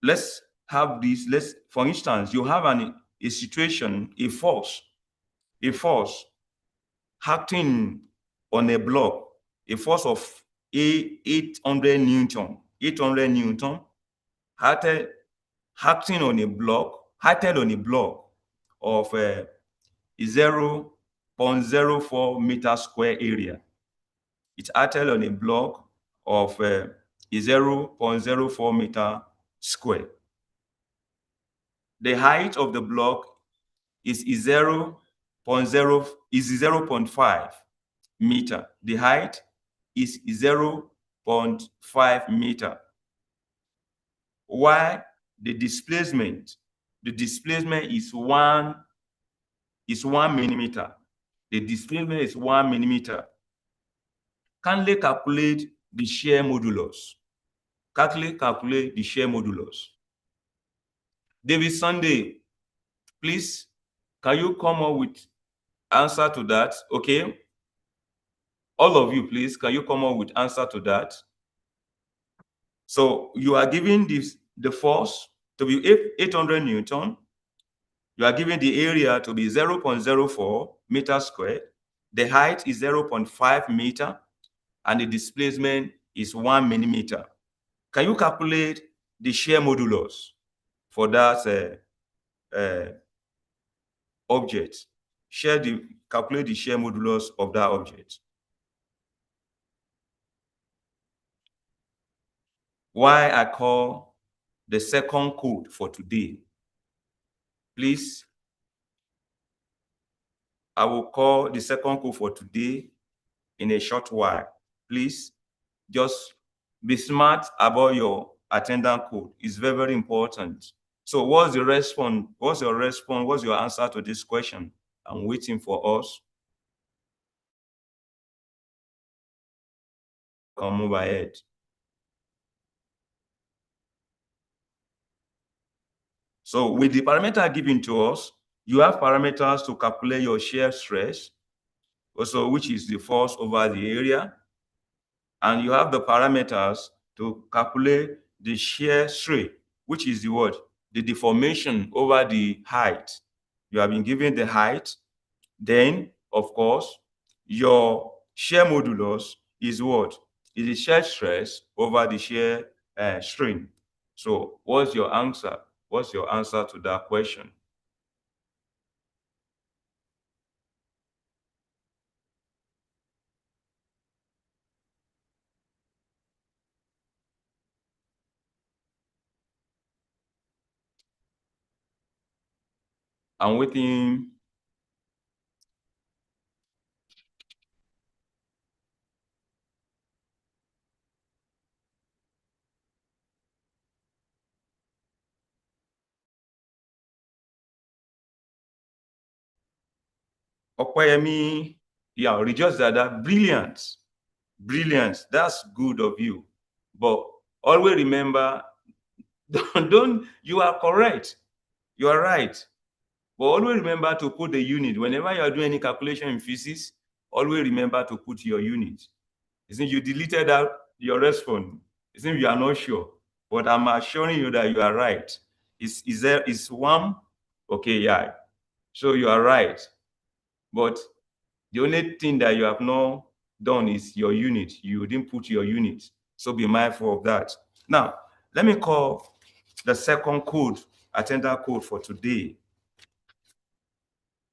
let's have this. For instance, you have a situation, a force acting on a block, a force of 800 Newton, acting on a block, of 0.04 meter square area. It acted on a block of 0.04 meter square. The height of the block is 0.5 meter. The height is 0.5 meter. While the displacement is 1 millimeter. The displacement is 1 millimeter. Kindly calculate the shear modulus. Calculate the shear modulus. David Sunday, please, can you come up with answer to that? Okay. All of you, please, can you come up with answer to that? So you are giving the force to be 800 Newton. You are giving the area to be 0.04 meters squared. The height is 0.5 meter, and the displacement is 1 millimeter. Can you calculate the shear modulus for that object? Calculate the shear modulus of that object. Why I call the second code for today. Please, I will call the second code for today in a short while. Please, just be smart about your attendance code. It's very, very important. So what's the response? What's your response? What's your answer to this question? I'm waiting for us. Come move ahead. So with the parameter given to us, you have parameters to calculate your shear stress, also which is the force over the area. And you have the parameters to calculate the shear strain, which is the what? The deformation over the height. You have been given the height. Then, of course, your shear modulus is what? Is the shear stress over the shear strain. So what's your answer? What's your answer to that question? I'm waiting. Okoyemi, yeah, rejoice that brilliant. Brilliant. That's good of you. But always remember, you are correct. You are right. But always remember to put the unit. Whenever you are doing any calculation in physics, always remember to put your unit. It seems you deleted out your response. It seems you are not sure. But I'm assuring you that you are right. Is 1? Okay, yeah. So you are right. But the only thing that you have not done is your unit. You didn't put your unit. So be mindful of that. Now, let me call the second code, attendance code for today.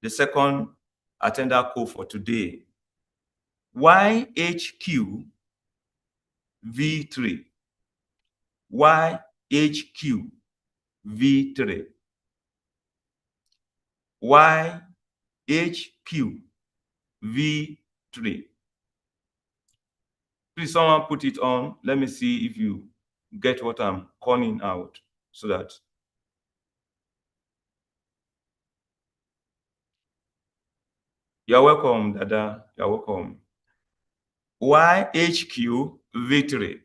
The second attendance code for today. YHQ V3. YHQ V3. YHQ V3. Please, someone put it on. Let me see if you get what I'm calling out so that. You're welcome, Dada. You're welcome. YHQ V3.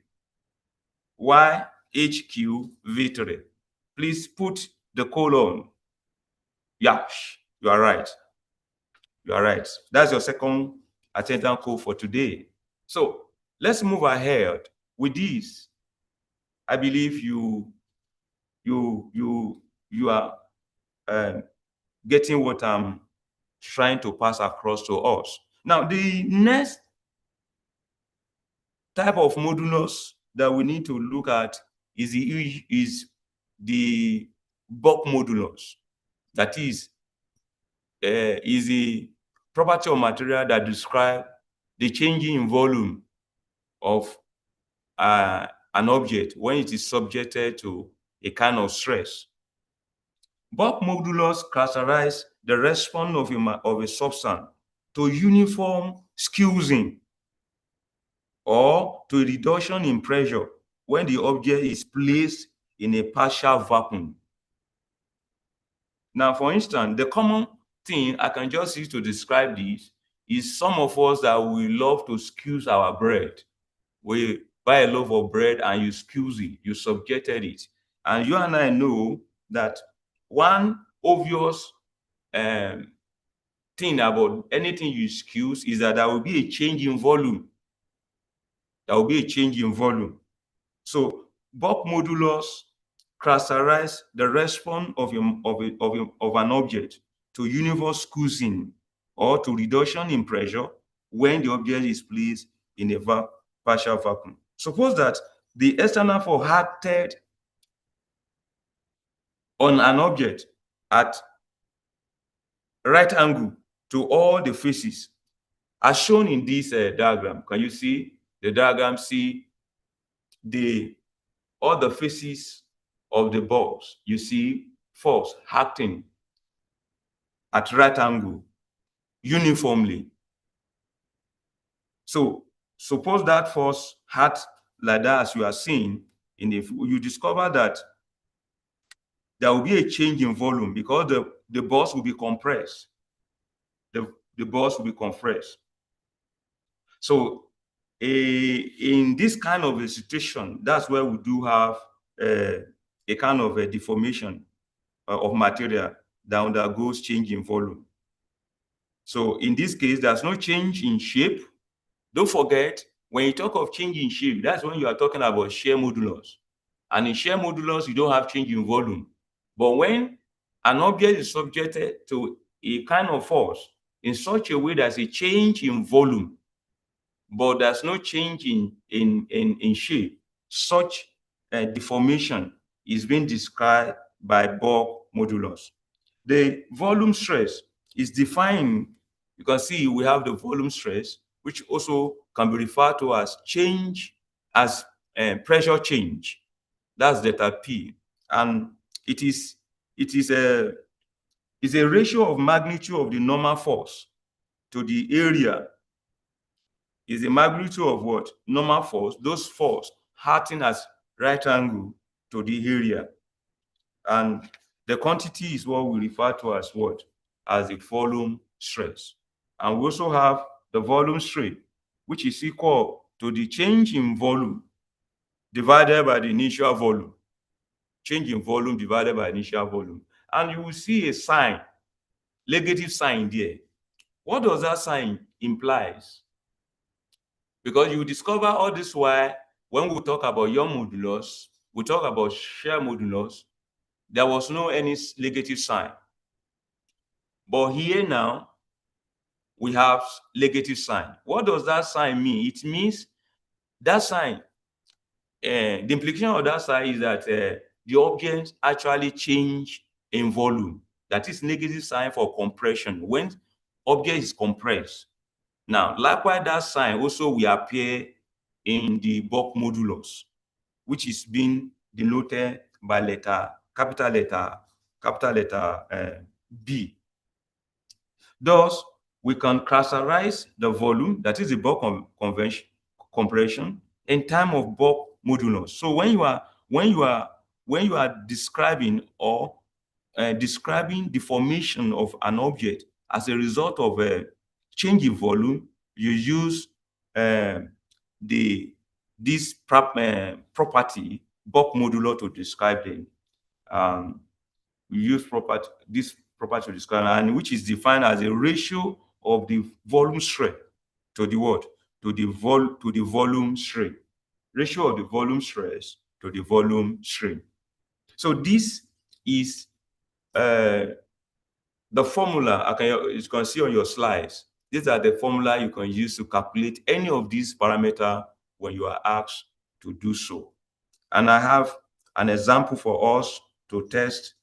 YHQ V3. Please put the colon. Yeah, you are right. You are right. That's your second attendance code for today. So let's move ahead with this. I believe you you are getting what I'm trying to pass across to us. Now, the next type of modulus that we need to look at is the bulk modulus. That is the property of material that describe the changing in volume of an object when it is subjected to a kind of stress. Bulk modulus characterize the response of a substance to uniform squeezing or to a reduction in pressure when the object is placed in a partial vacuum. Now, for instance, the common thing I can just use to describe this is some of us that we love to squeeze our bread. We buy a loaf of bread and you squeeze it, you subjected it. And you and I know that one obvious thing about anything you squeeze is that there will be a change in volume. There will be a change in volume. So bulk modulus characterize the response of an object to uniform squeezing or to reduction in pressure when the object is placed in a partial vacuum. Suppose that the external force acted on an object at right angle to all the faces, as shown in this diagram. Can you see the diagram? See all the faces of the box. You see force acting at right angle uniformly. So suppose that force act like that, as you are seeing you discover that there will be a change in volume because the box will be compressed. The box will be compressed. So in this kind of a situation, that's where we do have a kind of a deformation of material that undergoes change in volume. So in this case, there's no change in shape. Don't forget, when you talk of change in shape, that's when you are talking about shear modulus. And in shear modulus, you don't have change in volume. But when an object is subjected to a kind of force in such a way there's a change in volume, but there's no change in shape, such deformation is being described by bulk modulus. The volume stress is defined. You can see we have the volume stress, which also can be referred to as pressure change. That's delta P, and it is a ratio of magnitude of the normal force to the area. Is the magnitude of what? Normal force, those force acting as right angle to the area. And the quantity is what we refer to as what? As the volume stress. And we also have the volume strain, which is equal to the change in volume divided by the initial volume. Change in volume divided by initial volume. And you will see a sign, negative sign there. What does that sign implies? Because you discover all this why when we talk about Young modulus, we talk about shear modulus, there was no any negative sign. But here now, we have negative sign. What does that sign mean? It means that sign, the implication of that sign is that the object actually change in volume. That is negative sign for compression. When object is compressed. Now, likewise, that sign also will appear in the bulk modulus, which is being denoted by capital letter B. Thus, we can characterize the volume, that is the bulk compression, in terms of bulk modulus. So when you are describing or describing the formation of an object as a result of a change in volume, you use this property bulk modulo to describe them. We use this property to describe, and which is defined as a ratio of the volume stress to the what? To the volume strain. Ratio of the volume stress to the volume strain. So this is the formula you can see on your slides. These are the formula you can use to calculate any of these parameters when you are asked to do so. And I have an example for us to test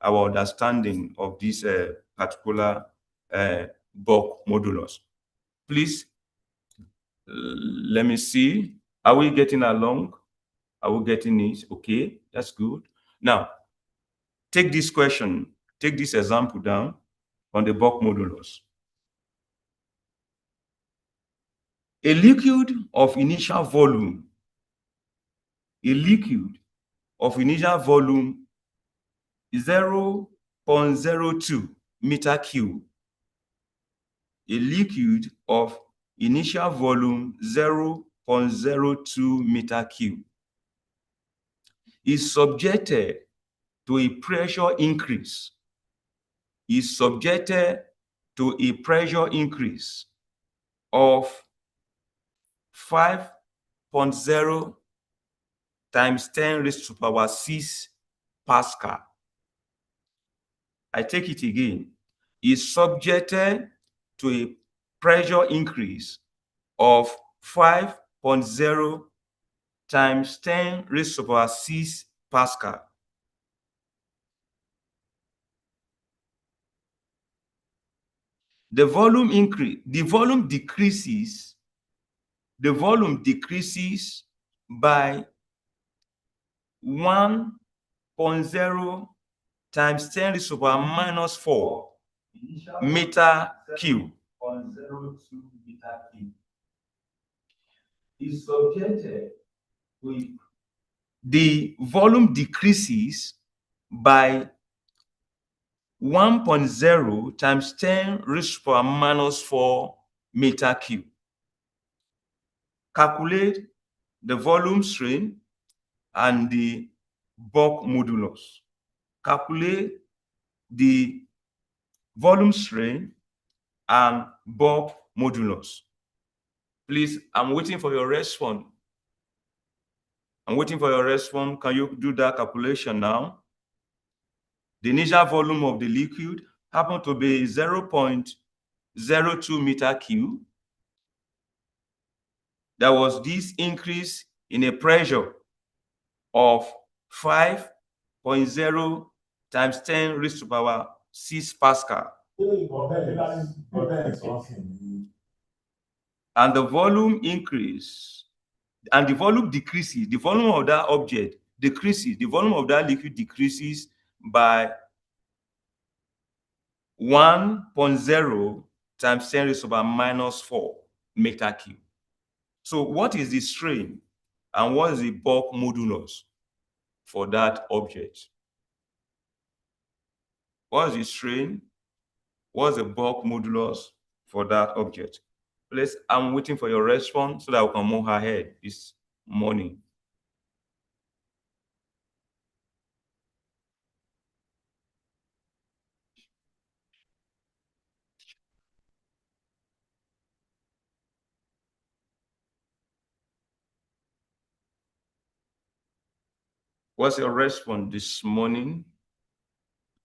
our understanding of this particular bulk modulus. Please, let me see. Are we getting along? Are we getting it? Okay, that's good. Now, take this question, take this example down on the bulk modulus. A liquid of initial volume, is 0.02 meter cube. A liquid of initial volume 0.02 meter cube is subjected to a pressure increase. Of 5.0 times 10 raised to the power 6 Pascal. I take it again. Is subjected to a pressure increase of 5.0 times 10 raised to the power 6 Pascal. The volume decreases by 1.0 times 10 raised to the power minus 4 meter cube. Is subjected to the volume decreases by 1.0 times 10 raised to the power minus 4 meter cube. Calculate the volume strain and the bulk modulus. Calculate the volume strain and bulk modulus. Please, I'm waiting for your response. Can you do that calculation now? The initial volume of the liquid happened to be 0.02 meter cube. There was this increase in a pressure of 5.0 times 10 raised to the power 6 Pascal. And the volume increase, and the volume decreases. The volume of that object decreases. The volume of that liquid decreases by 1.0 times 10 raised to the power minus 4 meter cube. So what is the strain and what is the bulk modulus for that object? What is the strain? What is the bulk modulus for that object? Please, I'm waiting for your response so that we can move ahead this morning. What's your response this morning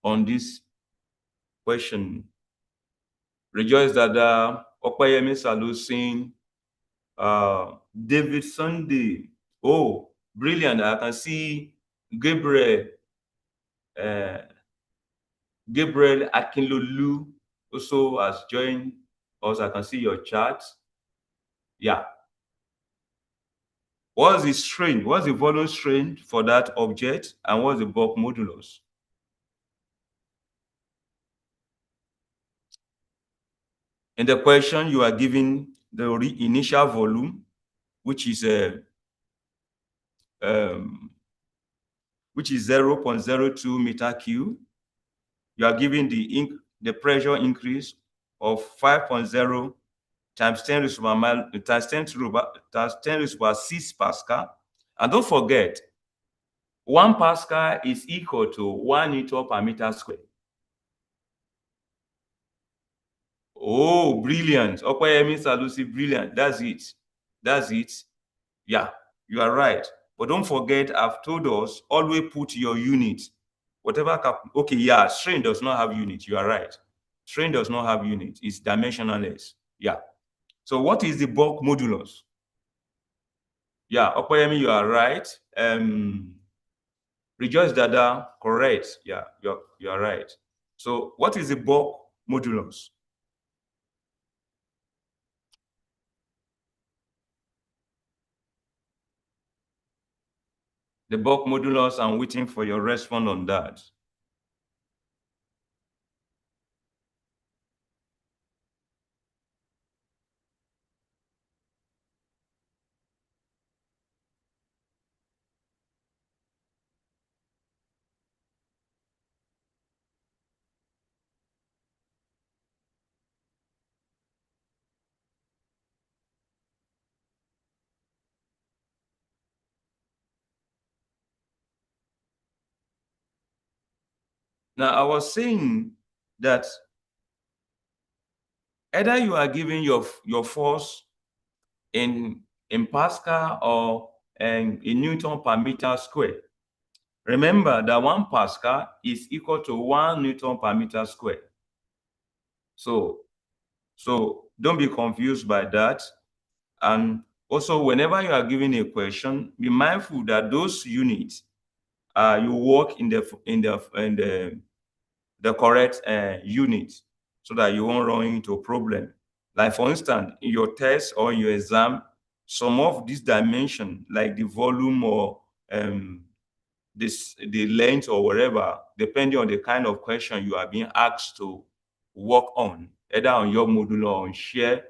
on this question? Rejoice Dada, Opayemi Salusin, David Sunday. Oh, brilliant. I can see Gabriel Akinlolu also has joined us. I can see your chart. Yeah. What's the strain? What's the volume strain for that object? And what's the bulk modulus? In the question, you are given the initial volume, which is 0.02 meter cube. You are given the pressure increase of 5.0 times 10 raised to the power 6 Pascal. And don't forget, 1 Pascal is equal to 1 Newton per meter square. Oh, brilliant. Opayemi Salusi, brilliant. That's it. Yeah, you are right. But don't forget, I've told us, always put your unit. Whatever, okay, yeah, strain does not have unit. You are right. Strain does not have unit. It's dimensionless. Yeah. So what is the bulk modulus? Yeah, Okoyemi, you are right. Rejoice Dada, correct. Yeah, you are right. So what is the bulk modulus? The bulk modulus, I'm waiting for your response on that. Now, I was saying that either you are giving your force in Pascal or in Newton per meter square. Remember that 1 Pascal is equal to 1 Newton per meter square. So don't be confused by that. And also, whenever you are given a question, be mindful that those units you work in the correct unit, so that you won't run into a problem. Like for instance, in your test or your exam, some of these dimensions, like the volume or the length or whatever, depending on the kind of question you are being asked to work on, either on your modular or on shear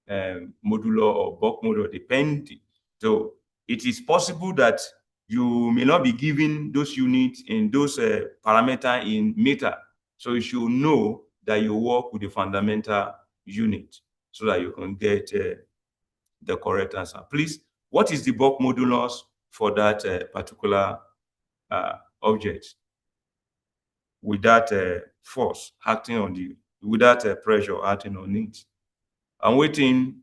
modular or bulk modular, depending. So it is possible that you may not be given those units in those parameters in meter. So you should know that you work with the fundamental unit so that you can get the correct answer. Please, what is the bulk modulus for that particular object with that force acting on the, with that pressure acting on it? I'm waiting.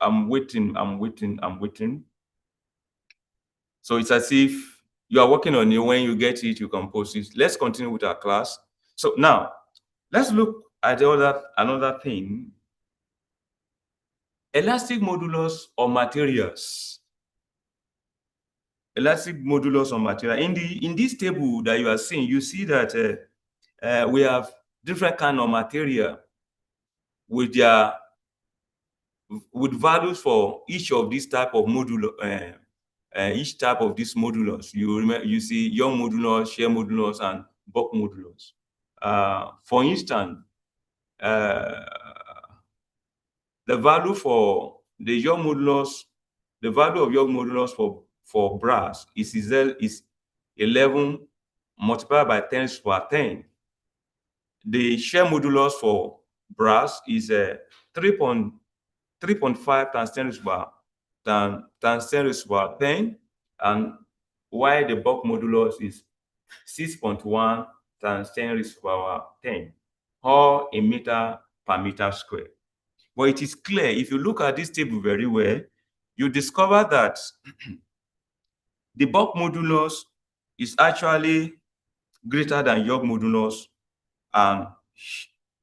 I'm waiting. So it's as if you are working on it. When you get it, you can post it. Let's continue with our class. So now, let's look at another thing. Elastic modulus or materials. Elastic modulus or material. In this table that you are seeing, you see that we have different kind of material with values for each of these type of modulo. Each type of these modulus, you see Young modulus, shear modulus, and bulk modulus. For instance, the value for the Young modulus, the value of Young modulus for brass is 11 multiplied by 10 to the power 10. The shear modulus for brass is 3.5 times 10 to the power times 10 to the power 10, and while the bulk modulus is 6.1 times 10 to the power 10, or a meter per meter square. But it is clear, if you look at this table very well, you discover that the bulk modulus is actually greater than Young modulus and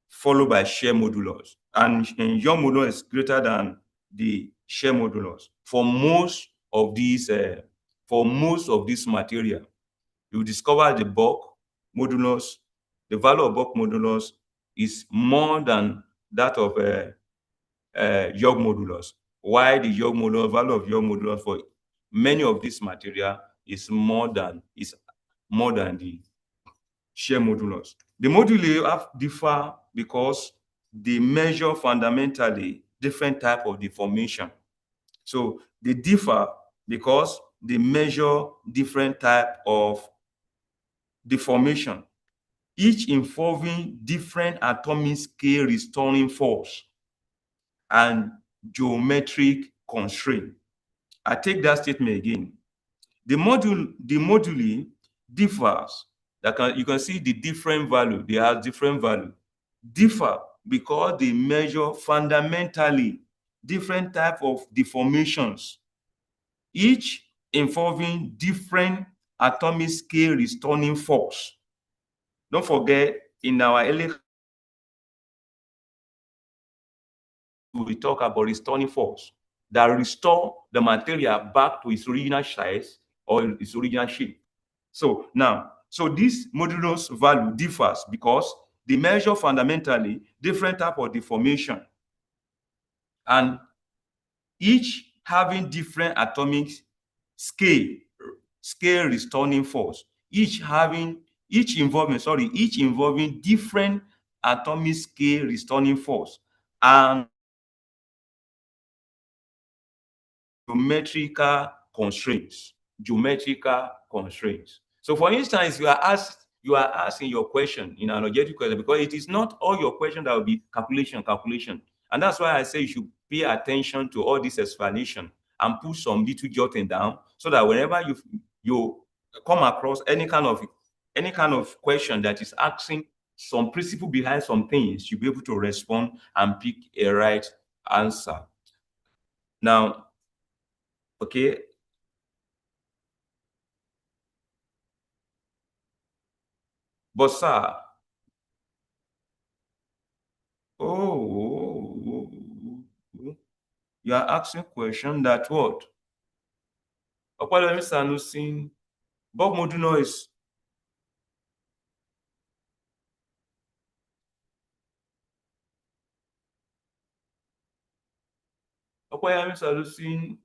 followed by shear modulus. And Young modulus is greater than the shear modulus for most of these material. You discover the bulk modulus, the value of bulk modulus is more than that of Young modulus. Why the Young modulus, value of Young modulus for many of these material is more than the shear modulus. The moduli differ because they measure fundamentally different type of deformation. So they differ because they measure different type of deformation, each involving different atomic scale restoring force and geometric constraint. I take that statement again. The moduli differs, you can see the different value. They have different value. Differ because they measure fundamentally different type of deformations, each involving different atomic scale returning force. Don't forget, in our early we talk about returning force that restore the material back to its original size or its original shape. So now, this modulus value differs because they measure fundamentally different type of deformation, and each having different atomic scale returning force, each involving different atomic scale returning force and geometrical constraints. So for instance, you are asking your question in an objective question, because it is not all your question that will be calculation. And that's why I say you should pay attention to all this explanation and put some little jotting down, so that whenever you come across any kind of question that is asking some principle behind some things, you'll be able to respond and pick a right answer. Now, okay. But sir, you are asking question that what? Opalemi Sanusi, Bob Moduno is Opalemi Sanusi,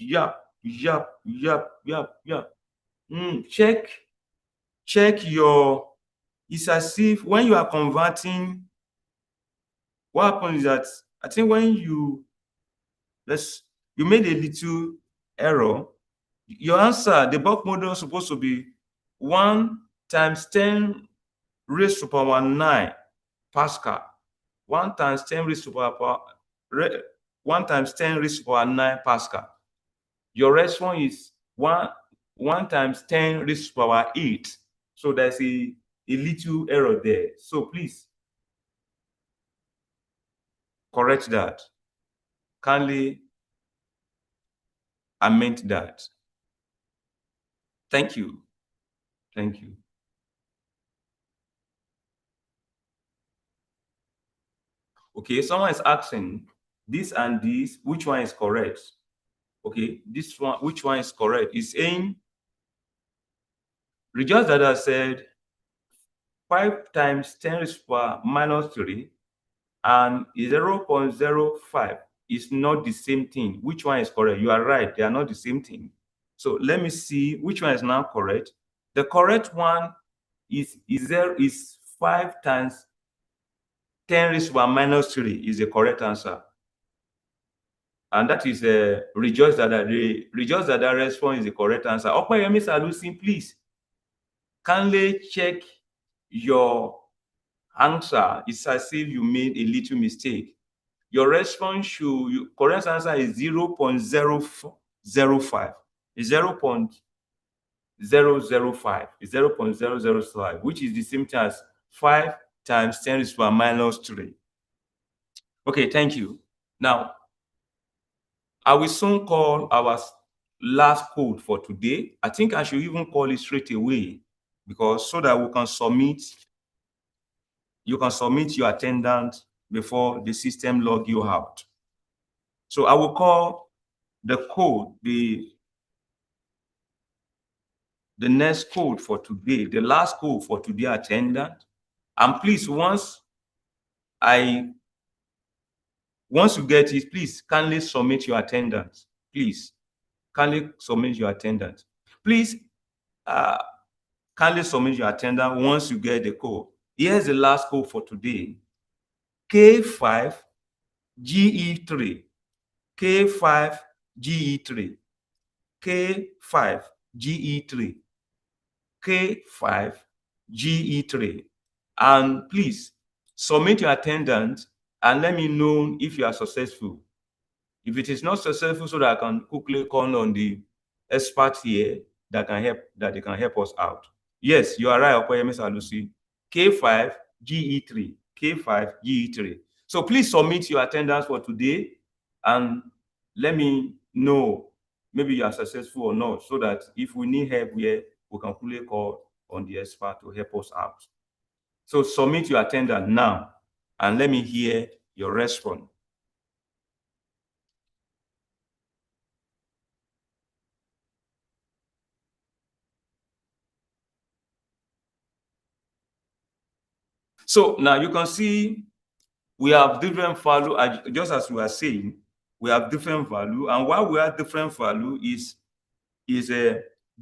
yap. Check your, it's as if when you are converting, what happens is that I think when you made a little error, your answer, the bulk model is supposed to be 1 times 10 raised to power 9 Pascal. 1 times 10 raised to power 9 Pascal. Your response is 1 times 10 raised to power 8. So there's a little error there. So please correct that. Kindly amend that. Thank you. Okay, someone is asking this and this, which one is correct? Okay, this one, which one is correct? It's saying, Rejoice Dada said 5 times 10 raised to power minus 3 and 0.05 is not the same thing. Which one is correct? You are right, they are not the same thing. So let me see which one is now correct. The correct one is 5 times 10 raised to power minus 3 is the correct answer. And that is Rejoice Dada. Rejoice Dada response is the correct answer. Opayemi Salusi, please kindly check your answer. It's as if you made a little mistake. Your response correct answer is 0.005. It's 0.005. It's 0.005, which is the same thing as 5 times 10 raised to power minus 3. Okay, thank you. Now, I will soon call our last code for today. I think I should even call it straight away, because so that we can submit, you can submit your attendance before the system log you out. So I will call the code, the next code for today, the last code for today attendant. And please, once you get it, please kindly submit your attendance. Please kindly submit your attendance. Please kindly submit your attendance once you get the code. Here's the last code for today. K5GE3. K5GE3. K5GE3. K5GE3. And please submit your attendance and let me know if you are successful. If it is not successful, so that I can quickly call on the experts here that they can help us out. Yes, you are right, Okoyemi Salusi. K5 GE3. K5 GE3. So please submit your attendance for today and let me know maybe you are successful or not, so that if we need help here, we can quickly call on the expert to help us out. So submit your attendance now and let me hear your response. So now you can see we have different value, just as we are saying, we have different value, and why we have different value is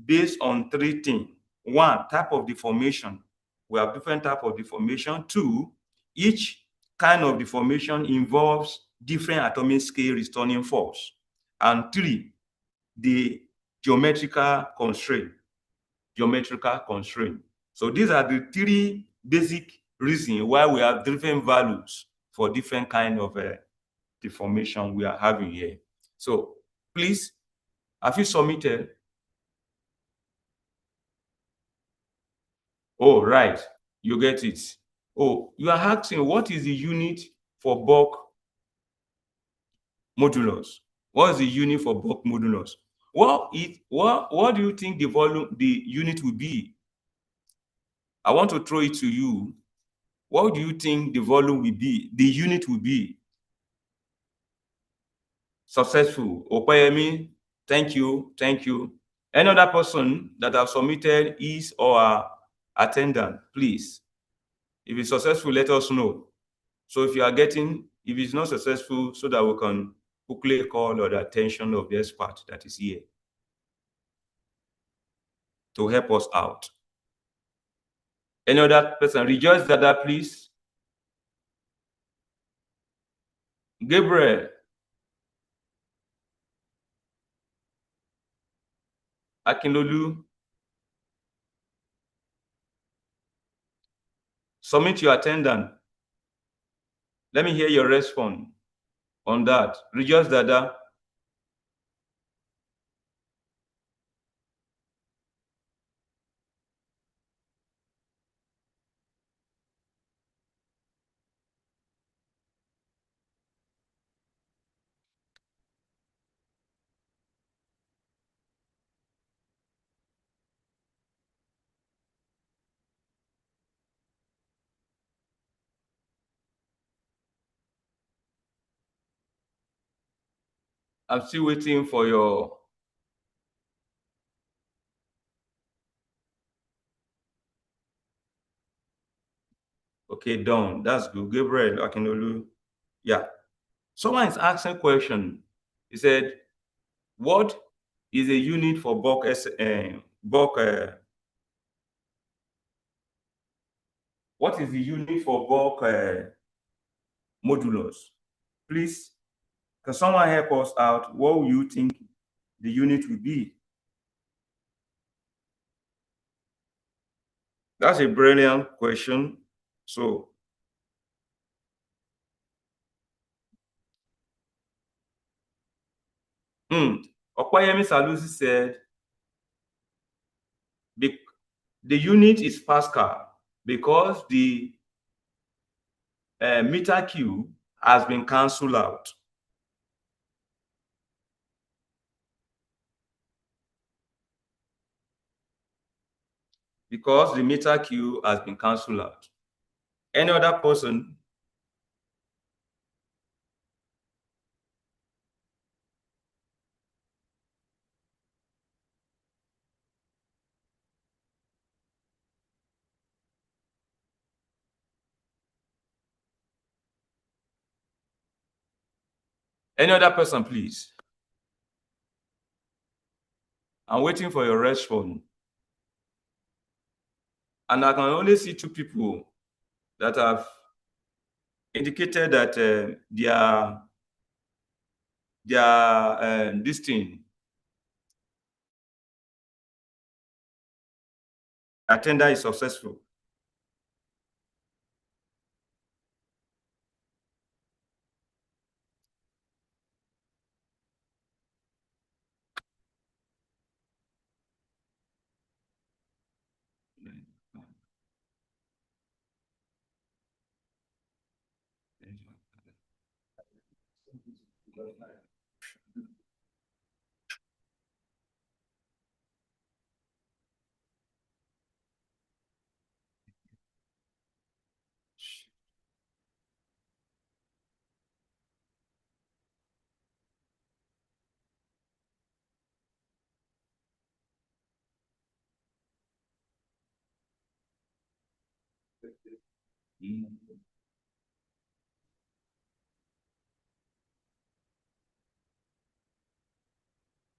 based on three things. One, type of deformation. We have different type of deformation. Two, each kind of deformation involves different atomic scale returning force. And three, the geometrical constraint. Geometrical constraint. So these are the three basic reasons why we have different values for different kind of deformation we are having here. So please, have you submitted? Oh, right. You get it. Oh, you are asking what is the unit for bulk modulus? What is the unit for bulk modulus? What do you think the unit will be? I want to throw it to you. What do you think the volume will be? The unit will be? Successful. Opayemi, thank you. Thank you. Any other person that have submitted his or her attendant, please. If it's successful, let us know. So if it's not successful, so that we can quickly call the attention of the expert that is here to help us out. Any other person? Rejoice Dada, please. Gabriel. Akinlolu. Submit your attendant. Let me hear your response on that. Rejoice Dada. I'm still waiting for your... Okay, done. That's good. Gabriel Akinlolu. Yeah. Someone is asking a question. He said, what is a unit for bulk what is the unit for bulk modulus? Please, can someone help us out? What will you think the unit will be? That's a brilliant question. So, Opayemi Salusi said the unit is Pascal because the meter cube has been cancelled out. Because the meter cube has been cancelled out. Any other person? Any other person, please? I'm waiting for your response. And I can only see two people that have indicated that this thing, attender is successful.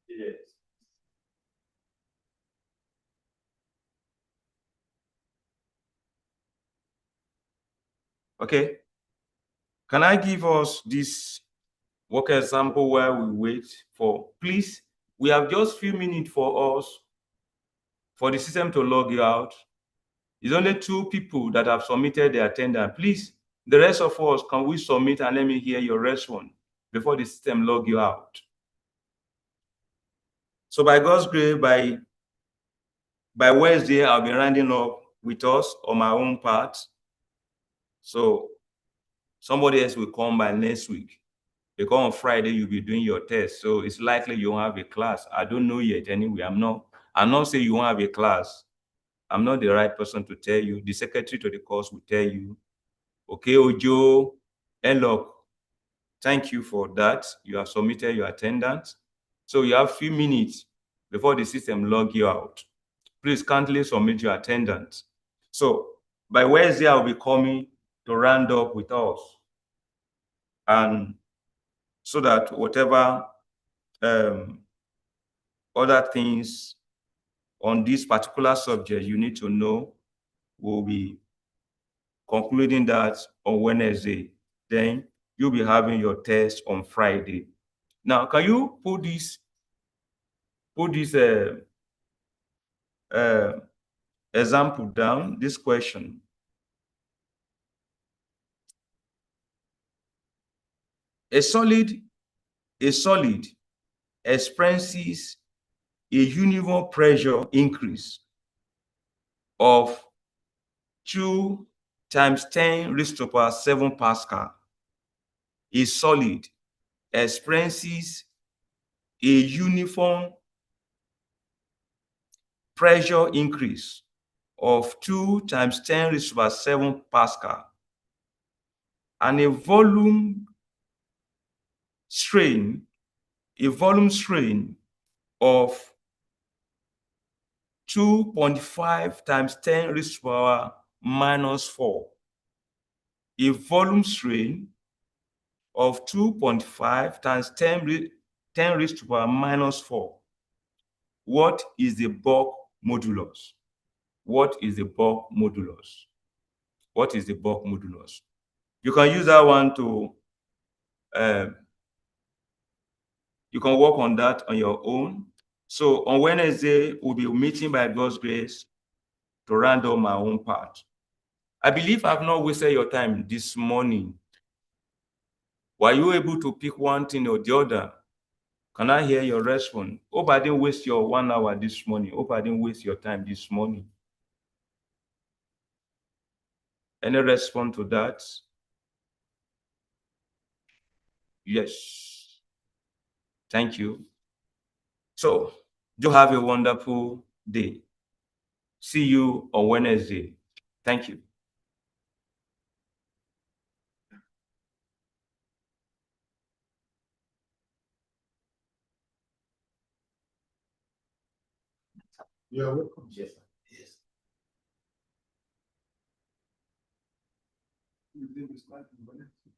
Yes. Okay. Can I give us this work example where we wait for, please, we have just few minutes for us, for the system to log you out. It's only 2 people that have submitted their attendance. Please, the rest of us, can we submit and let me hear your response before the system log you out? So by God's grace, by Wednesday, I'll be rounding up with us on my own part. So somebody else will come by next week. Because on Friday, you'll be doing your test. So it's likely you won't have a class. I don't know yet anyway. I'm not saying you won't have a class. I'm not the right person to tell you. The secretary to the course will tell you, okay, Ojo, Elok, thank you for that. You have submitted your attendance. So you have few minutes before the system log you out. Please kindly submit your attendance. So by Wednesday, I'll be coming to round up with us. And so that whatever other things on this particular subject you need to know, we'll be concluding that on Wednesday. Then you'll be having your test on Friday. Now, can you put this example down, this question? A solid experiences a uniform pressure increase of 2 times 10 raised to the power 7 Pascal. A solid experiences a uniform pressure increase of 2 times 10 raised to the power 7 Pascal, and a volume strain of 2.5 times 10 raised to the power minus 4. A volume strain of 2.5 times 10 raised to the power minus 4. What is the bulk modulus? What is the bulk modulus? What is the bulk modulus? You can use that one to, you can work on that on your own. So on Wednesday, we'll be meeting by God's grace to round up my own part. I believe I've not wasted your time this morning. Were you able to pick one thing or the other? Can I hear your response? Hope I didn't waste your 1 hour this morning. Hope I didn't waste your time this morning. Any response to that? Yes. Thank you. So, do have a wonderful day. See you on Wednesday. Thank you. You're welcome. Yes, sir. Yes.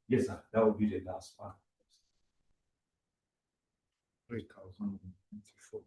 Yes, sir. That will be the last part. 3,024.